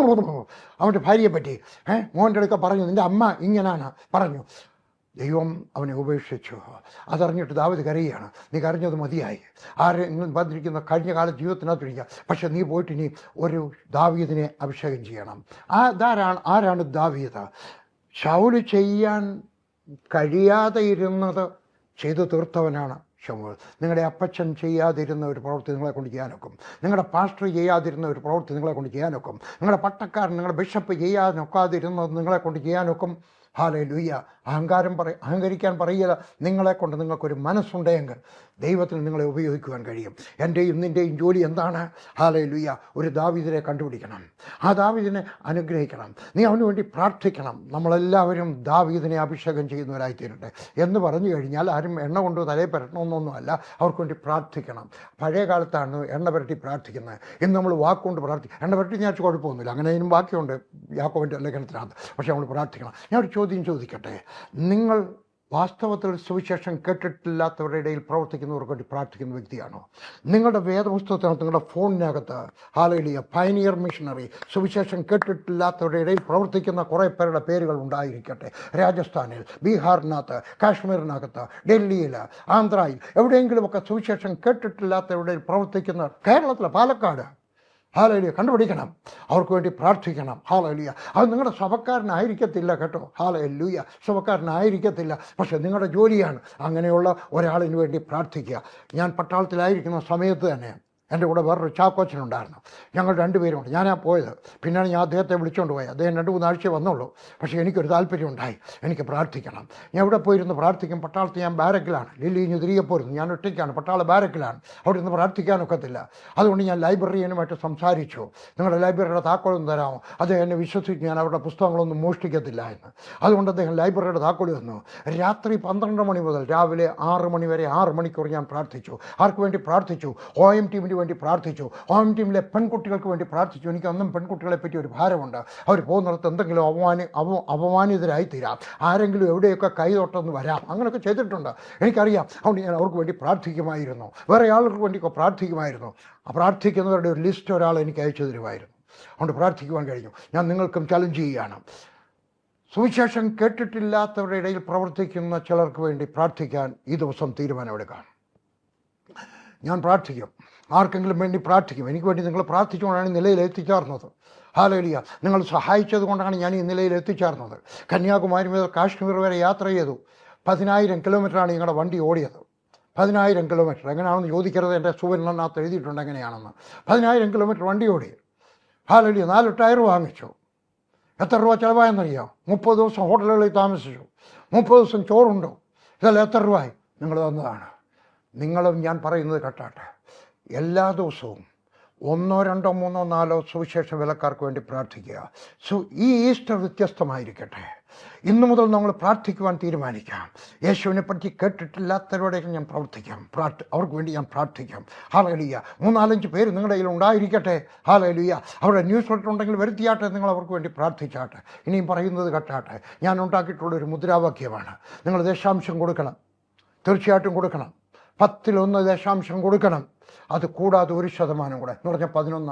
അവൻ്റെ ഭാര്യയെപ്പറ്റി മോൻ്റെ അടുക്ക പറഞ്ഞു, നിൻ്റെ അമ്മ ഇങ്ങനാണ് പറഞ്ഞു. ദൈവം അവനെ ഉപേക്ഷിച്ചു. അതറിഞ്ഞിട്ട് ദാവീദ് കരയുകയാണ്. നീ കരഞ്ഞത് മതിയായി. നിങ്ങൾ വന്നിരിക്കുന്ന കഴിഞ്ഞ കാല ജീവിതത്തിനകത്തിരിക്കുക. പക്ഷെ നീ പോയിട്ട് ഇനി ഒരു ദാവീദിനെ അഭിഷേകം ചെയ്യണം. ആരാണ് ദാവീദ്? ശൗൽ ചെയ്യാൻ കഴിയാതെ ഇരുന്നത് ചെയ്തു തീർത്തവനാണ് ശമൂവേൽ. നിങ്ങളുടെ അപ്പച്ചൻ ചെയ്യാതിരുന്ന ഒരു പ്രവൃത്തി നിങ്ങളെ കൊണ്ട് ചെയ്യാനൊക്കും. നിങ്ങളുടെ പാസ്റ്റർ ചെയ്യാതിരുന്ന ഒരു പ്രവൃത്തി നിങ്ങളെ കൊണ്ട് ചെയ്യാനൊക്കും. നിങ്ങളുടെ പട്ടക്കാരൻ, നിങ്ങളുടെ ബിഷപ്പ് ചെയ്യാനൊക്കാതിരുന്നത് നിങ്ങളെ കൊണ്ട് ചെയ്യാനൊക്കും. ഹല്ലേലൂയ. അഹങ്കരിക്കാൻ പറയുക. നിങ്ങളെക്കൊണ്ട് നിങ്ങൾക്കൊരു മനസ്സുണ്ടെങ്കിൽ ദൈവത്തിന് നിങ്ങളെ ഉപയോഗിക്കുവാൻ കഴിയും. എൻ്റെയും നിൻ്റെയും ജോലി എന്താണ്? ഹല്ലേലൂയ. ഒരു ദാവീദിനെ കണ്ടുപിടിക്കണം. ആ ദാവീദിനെ അനുഗ്രഹിക്കണം. നീ അവന് വേണ്ടി പ്രാർത്ഥിക്കണം. നമ്മളെല്ലാവരും ദാവീദിനെ അഭിഷേകം ചെയ്യുന്നവരായിത്തീരട്ടെ എന്ന് പറഞ്ഞു കഴിഞ്ഞാൽ ആരും എണ്ണ കൊണ്ട് തലയിൽ പരട്ടണമെന്നൊന്നുമല്ല. അവർക്ക് വേണ്ടി പ്രാർത്ഥിക്കണം. പഴയ കാലത്താണ് എണ്ണ പുരട്ടി പ്രാർത്ഥിക്കുന്നത്. ഇന്ന് നമ്മൾ വാക്കുകൊണ്ട് പ്രാർത്ഥിക്കും. എണ്ണ പുരട്ടി ഞാൻ കുഴപ്പമൊന്നുമില്ല, അങ്ങനെ അതിനും ബാക്കിയുണ്ട് യാക്കോബിൻ്റെ ലേഖനത്തിനകത്ത്. പക്ഷേ നമ്മൾ പ്രാർത്ഥിക്കണം. ഞാൻ ഒരു ചോദ്യം ചോദിക്കട്ടെ. നിങ്ങൾ വാസ്തവത്തിൽ സുവിശേഷം കേട്ടിട്ടില്ലാത്തവരുടെ ഇടയിൽ പ്രവർത്തിക്കുന്നവർക്ക് വേണ്ടി പ്രാർത്ഥിക്കുന്ന വ്യക്തിയാണോ? നിങ്ങളുടെ വേദപുസ്തകത്തിനകത്ത്, നിങ്ങളുടെ ഫോണിനകത്ത് ഹല്ലേലൂയ പയനിയർ മിഷണറി, സുവിശേഷം കേട്ടിട്ടില്ലാത്തവരുടെ ഇടയിൽ പ്രവർത്തിക്കുന്ന കുറേ പേരുടെ പേരുകൾ ഉണ്ടായിരിക്കട്ടെ. രാജസ്ഥാനിൽ, ബീഹാറിനകത്ത്, കാശ്മീരിനകത്ത്, ഡൽഹിയിൽ, ആന്ധ്രയിൽ, എവിടെയെങ്കിലുമൊക്കെ സുവിശേഷം കേട്ടിട്ടില്ലാത്തവരുടെ ഇടയിൽ പ്രവർത്തിക്കുന്ന, കേരളത്തിലെ പാലക്കാട്, ഹല്ലേലൂയ, കണ്ടുപിടിക്കണം. അവർക്ക് വേണ്ടി പ്രാർത്ഥിക്കണം. ഹല്ലേലൂയ. അത് നിങ്ങളുടെ സഭക്കാരനായിരിക്കത്തില്ല കേട്ടോ. ഹല്ലേലൂയ. സഭക്കാരനായിരിക്കത്തില്ല. പക്ഷെ നിങ്ങളുടെ ജോലിയാണ് അങ്ങനെയുള്ള ഒരാളിന് വേണ്ടി പ്രാർത്ഥിക്കുക. ഞാൻ പട്ടാളത്തിലായിരിക്കുന്ന സമയത്ത് തന്നെ എൻ്റെ കൂടെ വേറൊരു ചാക്കോച്ചനുണ്ടായിരുന്നു. ഞങ്ങൾ രണ്ടുപേരുമുണ്ട്. ഞാനാ പോയത്. പിന്നെയാണ് ഞാൻ അദ്ദേഹത്തെ വിളിച്ചുകൊണ്ട് പോയത്. അദ്ദേഹം 2-3 ആഴ്ച വന്നുള്ളൂ. പക്ഷേ എനിക്കൊരു താല്പര്യം ഉണ്ടായി, എനിക്ക് പ്രാർത്ഥിക്കണം. ഞാൻ ഇവിടെ പോയിരുന്ന് പ്രാർത്ഥിക്കും. പട്ടാളത്ത് ഞാൻ ബാരക്കിലാണ്, ലില്ലിഞ്ഞ് തിരികെ പോരുന്നു. ഞാൻ ഒറ്റയ്ക്കാണ്, പട്ടാള ബാരക്കിലാണ്. അവിടെ നിന്ന് പ്രാർത്ഥിക്കാനൊക്കത്തില്ല. അതുകൊണ്ട് ഞാൻ ലൈബ്രറിയനുമായിട്ട് സംസാരിച്ചു. നിങ്ങളുടെ ലൈബ്രറിയുടെ താക്കോലൊന്നും തരാമോ? അദ്ദേഹം എന്നെ വിശ്വസിച്ച് ഞാൻ അവരുടെ പുസ്തകങ്ങളൊന്നും മോഷ്ടിക്കത്തില്ല എന്ന്. അതുകൊണ്ട് അദ്ദേഹം ലൈബ്രറിയുടെ താക്കോൽ തന്നു. രാത്രി 12 മണി മുതൽ രാവിലെ 6 മണി വരെ 6 മണിക്കൂർ ഞാൻ പ്രാർത്ഥിച്ചു. ആർക്ക് വേണ്ടി പ്രാർത്ഥിച്ചു? OM ടീമിന് വേണ്ടി പ്രാർത്ഥിച്ചു. OM ടീമിലെ പെൺകുട്ടികൾക്ക് വേണ്ടി പ്രാർത്ഥിച്ചു. എനിക്ക് അന്നും പെൺകുട്ടികളെ പറ്റി ഒരു ഭാരമുണ്ട്. അവർ പോകുന്നിടത്ത് എന്തെങ്കിലും അപമാനിതരായി തീരാം, ആരെങ്കിലും എവിടെയൊക്കെ കൈ തൊട്ടെന്ന് വരാം, അങ്ങനെയൊക്കെ ചെയ്തിട്ടുണ്ട്, എനിക്കറിയാം. അതുകൊണ്ട് ഞാൻ അവർക്ക് വേണ്ടി പ്രാർത്ഥിക്കുമായിരുന്നു. വേറെ ആളുകൾക്ക് വേണ്ടിയൊക്കെ പ്രാർത്ഥിക്കുമായിരുന്നു. ആ പ്രാർത്ഥിക്കുന്നവരുടെ ഒരു ലിസ്റ്റ് ഒരാൾ എനിക്ക് അയച്ചു തരുമായിരുന്നു. അതുകൊണ്ട് പ്രാർത്ഥിക്കുവാൻ കഴിഞ്ഞു. ഞാൻ നിങ്ങൾക്കും ചലഞ്ച് ചെയ്യുകയാണ്. സുവിശേഷം കേട്ടിട്ടില്ലാത്തവരുടെ ഇടയിൽ പ്രവർത്തിക്കുന്ന ചിലർക്ക് വേണ്ടി പ്രാർത്ഥിക്കാൻ ഈ ദിവസം തീരുമാനമെടുക്കാം. ഞാൻ പ്രാർത്ഥിക്കും, ആർക്കെങ്കിലും വേണ്ടി പ്രാർത്ഥിക്കും. എനിക്ക് വേണ്ടി നിങ്ങൾ പ്രാർത്ഥിച്ചുകൊണ്ടാണ് ഈ നിലയിൽ എത്തിച്ചേർന്നത്. ഹല്ലേലൂയ. നിങ്ങൾ സഹായിച്ചത് കൊണ്ടാണ് ഞാൻ ഈ നിലയിൽ എത്തിച്ചേർന്നത്. കന്യാകുമാരി മുതൽ കാശ്മീർ വരെ യാത്ര ചെയ്തു. 10,000 കിലോമീറ്ററാണ് നിങ്ങളുടെ വണ്ടി ഓടിയത്. 10,000 കിലോമീറ്റർ. എങ്ങനെയാണെന്ന് ചോദിക്കരുത്, എൻ്റെ സുവർണ്ണനകത്ത് എഴുതിയിട്ടുണ്ട് എങ്ങനെയാണെന്ന്. 10,000 കിലോമീറ്റർ വണ്ടി ഓടി. ഹല്ലേലൂയ. 4 ടയർ വാങ്ങിച്ചു. എത്ര രൂപ ചിലവായെന്നറിയാം? 30 ദിവസം ഹോട്ടലുകളിൽ താമസിച്ചു. 30 ദിവസം ചോറുണ്ടോ? ഇതെല്ലാം എത്ര രൂപയായി? നിങ്ങൾ തന്നതാണ്. നിങ്ങളും ഞാൻ പറയുന്നത് കേട്ടാട്ടെ. എല്ലാ ദിവസവും 1, 2, 3, 4 സുവിശേഷ വിലക്കാർക്ക് വേണ്ടി പ്രാർത്ഥിക്കുക. ഈ ഈസ്റ്റർ വ്യത്യസ്തമായിരിക്കട്ടെ. ഇന്നു മുതൽ നമ്മൾ പ്രാർത്ഥിക്കുവാൻ തീരുമാനിക്കാം. യേശുവിനെ പറ്റി കേട്ടിട്ടില്ലാത്തവരോടെ ഞാൻ പ്രവർത്തിക്കാം, അവർക്ക് വേണ്ടി ഞാൻ പ്രാർത്ഥിക്കാം. ഹല്ലേലൂയ. 3-4 പേര് നിങ്ങളുടെ കയ്യിൽ ഉണ്ടായിരിക്കട്ടെ. ഹല്ലേലൂയ. അവരുടെ ന്യൂസ് ലെറ്റർ ഉണ്ടെങ്കിൽ വരുത്തിയാട്ടെ, നിങ്ങൾ അവർക്ക് വേണ്ടി പ്രാർത്ഥിച്ചാട്ടെ. ഇനിയും പറയുന്നത് കേട്ടാട്ടെ. ഞാൻ ഉണ്ടാക്കിയിട്ടുള്ളൊരു മുദ്രാവാക്യമാണ്. നിങ്ങൾ ദശാംശം കൊടുക്കണം, തീർച്ചയായിട്ടും കൊടുക്കണം. 10-1 ദശാംശം കൊടുക്കണം. അത് കൂടാതെ 1% കൂടെ എന്ന് പറഞ്ഞാൽ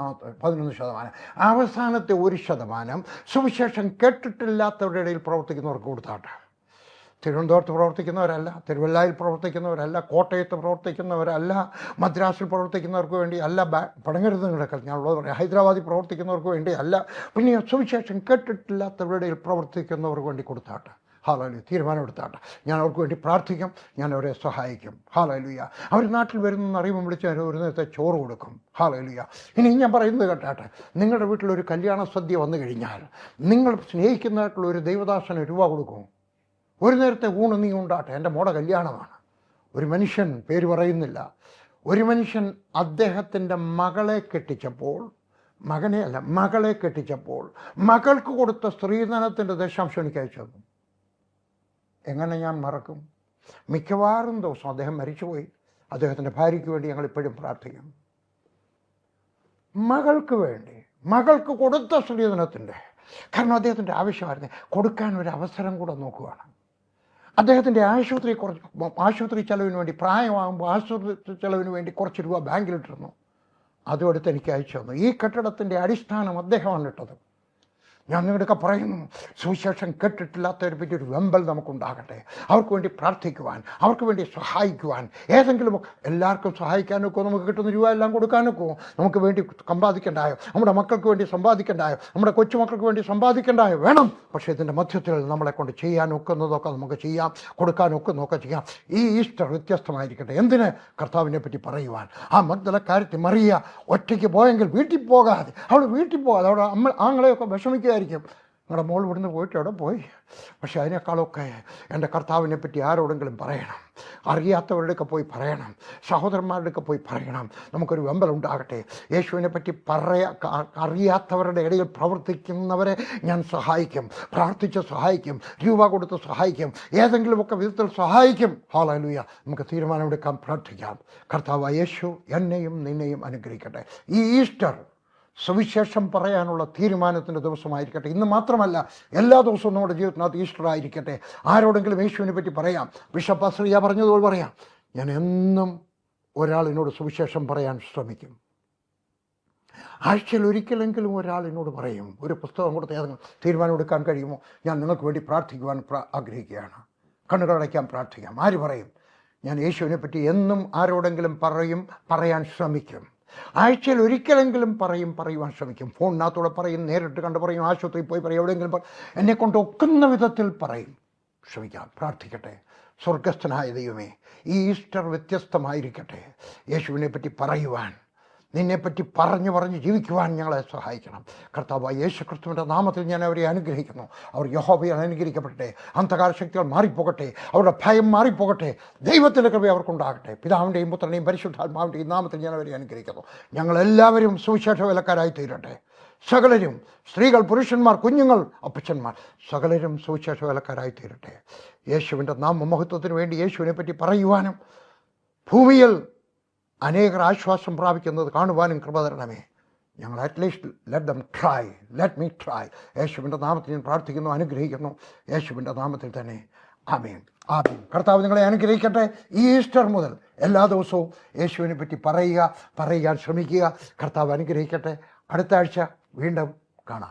11%. അവസാനത്തെ 1% സുവിശേഷം കേട്ടിട്ടില്ലാത്തവരുടെ ഇടയിൽ പ്രവർത്തിക്കുന്നവർക്ക് കൊടുത്താട്ടെ. തിരുവനന്തപുരത്ത് പ്രവർത്തിക്കുന്നവരല്ല, തിരുവല്ലയിൽ പ്രവർത്തിക്കുന്നവരല്ല, കോട്ടയത്ത് പ്രവർത്തിക്കുന്നവരല്ല, മദ്രാസിൽ പ്രവർത്തിക്കുന്നവർക്ക് വേണ്ടി അല്ല, പടങ്ങരുത് നിങ്ങളൊക്കെ ഞാനുള്ളത് പറയാം, ഹൈദരാബാദിൽ പ്രവർത്തിക്കുന്നവർക്ക് വേണ്ടി അല്ല, പിന്നെ സുവിശേഷം കേട്ടിട്ടില്ലാത്തവരുടെ ഇടയിൽ പ്രവർത്തിക്കുന്നവർക്ക് വേണ്ടി കൊടുത്താട്ടെ. ഹല്ലേലൂയ. തീരുമാനമെടുത്താട്ടെ. ഞാൻ അവർക്ക് വേണ്ടി പ്രാർത്ഥിക്കും, ഞാൻ അവരെ സഹായിക്കും. ഹല്ലേലൂയ. അവർ നാട്ടിൽ വരുന്നെന്ന് അറിയുമ്പോൾ വിളിച്ച് ഒരു നേരത്തെ ചോറ് കൊടുക്കും. ഹല്ലേലൂയ. ഇനി ഞാൻ പറയുന്നത് കേട്ടാട്ടെ. നിങ്ങളുടെ വീട്ടിലൊരു കല്യാണ സദ്യ വന്നു കഴിഞ്ഞാൽ നിങ്ങൾ സ്നേഹിക്കുന്നതായിട്ടുള്ള ഒരു ദൈവദാസന് രൂപ കൊടുക്കും. ഒരു നേരത്തെ ഊണ് നീ ഉണ്ടാട്ടെ. എൻ്റെ മോടെ കല്യാണമാണ്. ഒരു മനുഷ്യൻ, പേര് പറയുന്നില്ല, ഒരു മനുഷ്യൻ അദ്ദേഹത്തിൻ്റെ മകളെ കെട്ടിച്ചപ്പോൾ, മകളെ കെട്ടിച്ചപ്പോൾ മകൾക്ക് കൊടുത്ത സ്ത്രീധനത്തിൻ്റെ ദശാംശം എനിക്ക് അയച്ചു തന്നു. എങ്ങനെ ഞാൻ മറക്കും? മിക്കവാറും ദിവസം അദ്ദേഹം മരിച്ചുപോയി. അദ്ദേഹത്തിൻ്റെ ഭാര്യയ്ക്ക് വേണ്ടി ഞങ്ങൾ ഇപ്പോഴും പ്രാർത്ഥിക്കും. മകൾക്ക് വേണ്ടി, മകൾക്ക് കൊടുത്ത സ്ത്രീധനത്തിൻ്റെ, കാരണം അദ്ദേഹത്തിൻ്റെ ആവശ്യമായിരുന്നു. കൊടുക്കാൻ ഒരു അവസരം കൂടെ നോക്കുകയാണ്. അദ്ദേഹത്തിൻ്റെ ആശുപത്രി ചെലവിന് വേണ്ടി, പ്രായമാകുമ്പോൾ ആശുപത്രി ചെലവിന് വേണ്ടി കുറച്ച് രൂപ ബാങ്കിലിട്ടിരുന്നു. അതും എടുത്ത് എനിക്ക് അയച്ചു തന്നു. ഈ കെട്ടിടത്തിൻ്റെ അടിസ്ഥാനം അദ്ദേഹമാണ് ഇട്ടത്. ഞാൻ നിങ്ങളുടെയൊക്കെ പറയുന്നു, സുവിശേഷം കേട്ടിട്ടില്ലാത്തവരെ പറ്റി ഒരു വെമ്പൽ നമുക്കുണ്ടാകട്ടെ. അവർക്ക് വേണ്ടി പ്രാർത്ഥിക്കുവാൻ, അവർക്ക് വേണ്ടി സഹായിക്കുവാൻ. ഏതെങ്കിലും എല്ലാവർക്കും സഹായിക്കാനൊക്കെ നമുക്ക് കിട്ടുന്ന രൂപ എല്ലാം കൊടുക്കാനൊക്കെ നമുക്ക് വേണ്ടി സമ്പാദിക്കേണ്ടായോ? നമ്മുടെ മക്കൾക്ക് വേണ്ടി സമ്പാദിക്കേണ്ടായോ? നമ്മുടെ കൊച്ചുമക്കൾക്ക് വേണ്ടി സമ്പാദിക്കേണ്ടായോ? വേണം. പക്ഷേ ഇതിൻ്റെ മധ്യത്തിൽ നമ്മളെ കൊണ്ട് ചെയ്യാനൊക്കുന്നതൊക്കെ നമുക്ക് ചെയ്യാം, കൊടുക്കാനൊക്കുന്നതൊക്കെ ചെയ്യാം. ഈ ഈസ്റ്റർ വ്യത്യസ്തമായിരിക്കട്ടെ. എന്തിന്? കർത്താവിനെ പറ്റി പറയുവാൻ. ആ മഗ്ദലക്കാരത്തി മറിയ ഒറ്റയ്ക്ക് പോയെങ്കിൽ വീട്ടിൽ പോകാതെ, അവിടെ ആങ്ങളെയൊക്കെ വിഷമിക്കുക ായിരിക്കും. നിങ്ങളുടെ മോൾ ഇവിടുന്ന് പോയിട്ട് അവിടെ പോയി. പക്ഷെ അതിനേക്കാളൊക്കെ എൻ്റെ കർത്താവിനെ പറ്റി ആരോടെങ്കിലും പറയണം, അറിയാത്തവരുടെയൊക്കെ പോയി പറയണം, സഹോദരന്മാരുടെയൊക്കെ പോയി പറയണം. നമുക്കൊരു വെമ്പലുണ്ടാകട്ടെ. യേശുവിനെ പറ്റി അറിയാത്തവരുടെ ഇടയിൽ പ്രവർത്തിക്കുന്നവരെ ഞാൻ സഹായിക്കും, പ്രാർത്ഥിച്ച് സഹായിക്കും, രൂപ കൊടുത്ത് സഹായിക്കും, ഏതെങ്കിലുമൊക്കെ വിധത്തിൽ സഹായിക്കും. ഹല്ലേലൂയ. നമുക്ക് തീരുമാനമെടുക്കാം, പ്രാർത്ഥിക്കാം. കർത്താവായ യേശു എന്നെയും നിന്നെയും അനുഗ്രഹിക്കട്ടെ. ഈ ഈസ്റ്റർ സുവിശേഷം പറയാനുള്ള തീരുമാനത്തിൻ്റെ ദിവസമായിരിക്കട്ടെ. ഇന്ന് മാത്രമല്ല, എല്ലാ ദിവസവും നമ്മുടെ ജീവിതത്തിനകത്ത് ഈസ്റ്റർ ആയിരിക്കട്ടെ. ആരോടെങ്കിലും യേശുവിനെ പറ്റി പറയാം. ബിഷപ്പ് അസ്രിയ പറഞ്ഞതുപോലെ പറയാം. ഞാൻ എന്നും ഒരാളിനോട് സുവിശേഷം പറയാൻ ശ്രമിക്കും. ആഴ്ചയിൽ ഒരിക്കലെങ്കിലും ഒരാളിനോട് പറയും. ഒരു പുസ്തകം കൊടുത്ത് ഏതെങ്കിലും തീരുമാനമെടുക്കാൻ കഴിയുമോ? ഞാൻ നിങ്ങൾക്ക് വേണ്ടി പ്രാർത്ഥിക്കുവാൻ ആഗ്രഹിക്കുകയാണ്. കണ്ണുകളടയ്ക്കാൻ പ്രാർത്ഥിക്കാം. ആര് പറയും? ഞാൻ യേശുവിനെ പറ്റി എന്നും ആരോടെങ്കിലും പറയാൻ ശ്രമിക്കും. ആഴ്ചയിൽ ഒരിക്കലെങ്കിലും പറയുവാൻ ശ്രമിക്കും. ഫോണിനകത്തൂടെ പറയും, നേരിട്ട് കണ്ട് പറയും, ആശുപത്രിയിൽ പോയി പറയും, എവിടെയെങ്കിലും എന്നെ കൊണ്ട് ഒക്കുന്ന വിധത്തിൽ പറയും. ശ്രമിക്കാം, പ്രാർത്ഥിക്കട്ടെ. സ്വർഗസ്ഥനായ ദൈവമേ, ഈ ഈസ്റ്റർ വ്യത്യസ്തമായിരിക്കട്ടെ. യേശുവിനെ പറ്റി പറയുവാൻ നിന്നെപ്പറ്റി പറഞ്ഞ് ജീവിക്കുവാൻ ഞങ്ങളെ സഹായിക്കണം. കർത്താവായ യേശു ക്രിസ്തുവിൻ്റെ നാമത്തിൽ ഞാൻ അവരെ അനുഗ്രഹിക്കുന്നു. അവർ യഹോവയാൽ അനുഗ്രഹിക്കപ്പെടട്ടെ. അന്ധകാര ശക്തികൾ മാറിപ്പോകട്ടെ. അവരുടെ ഭയം മാറിപ്പോകട്ടെ. ദൈവത്തിൻ്റെ കൃപ അവർക്കുണ്ടാകട്ടെ. പിതാവിൻ്റെയും പുത്രൻ്റെയും പരിശുദ്ധാത്മാവിൻ്റെയും നാമത്തിൽ ഞാൻ അവരെ അനുഗ്രഹിക്കുന്നു. ഞങ്ങളെല്ലാവരും സുവിശേഷ വേലക്കാരായി തീരട്ടെ. സകലരും, സ്ത്രീകൾ, പുരുഷന്മാർ, കുഞ്ഞുങ്ങൾ, അപ്പച്ചന്മാർ, സകലരും സുവിശേഷ വേലക്കാരായി തീരട്ടെ. യേശുവിൻ്റെ നാമമഹത്വത്തിന് വേണ്ടി യേശുവിനെ പറ്റി പറയുവാനും ഭൂമിയിൽ അനേകർ ആശ്വാസം പ്രാപിക്കുന്നത് കാണുവാനും കൃപ തരണമേ. ഞങ്ങൾ അറ്റ്ലീസ്റ്റ് ലെറ്റ് മീ ട്രൈ. യേശുവിൻ്റെ നാമത്തിൽ ഞാൻ പ്രാർത്ഥിക്കുന്നു, അനുഗ്രഹിക്കുന്നു. യേശുവിൻ്റെ നാമത്തിൽ തന്നെ ആമേൻ. ആമേൻ. കർത്താവ് നിങ്ങളെ അനുഗ്രഹിക്കട്ടെ. ഈ ഈസ്റ്റർ മുതൽ എല്ലാ ദിവസവും യേശുവിനെ പറ്റി പറയാൻ ശ്രമിക്കുക. കർത്താവ് അനുഗ്രഹിക്കട്ടെ. അടുത്ത ആഴ്ച വീണ്ടും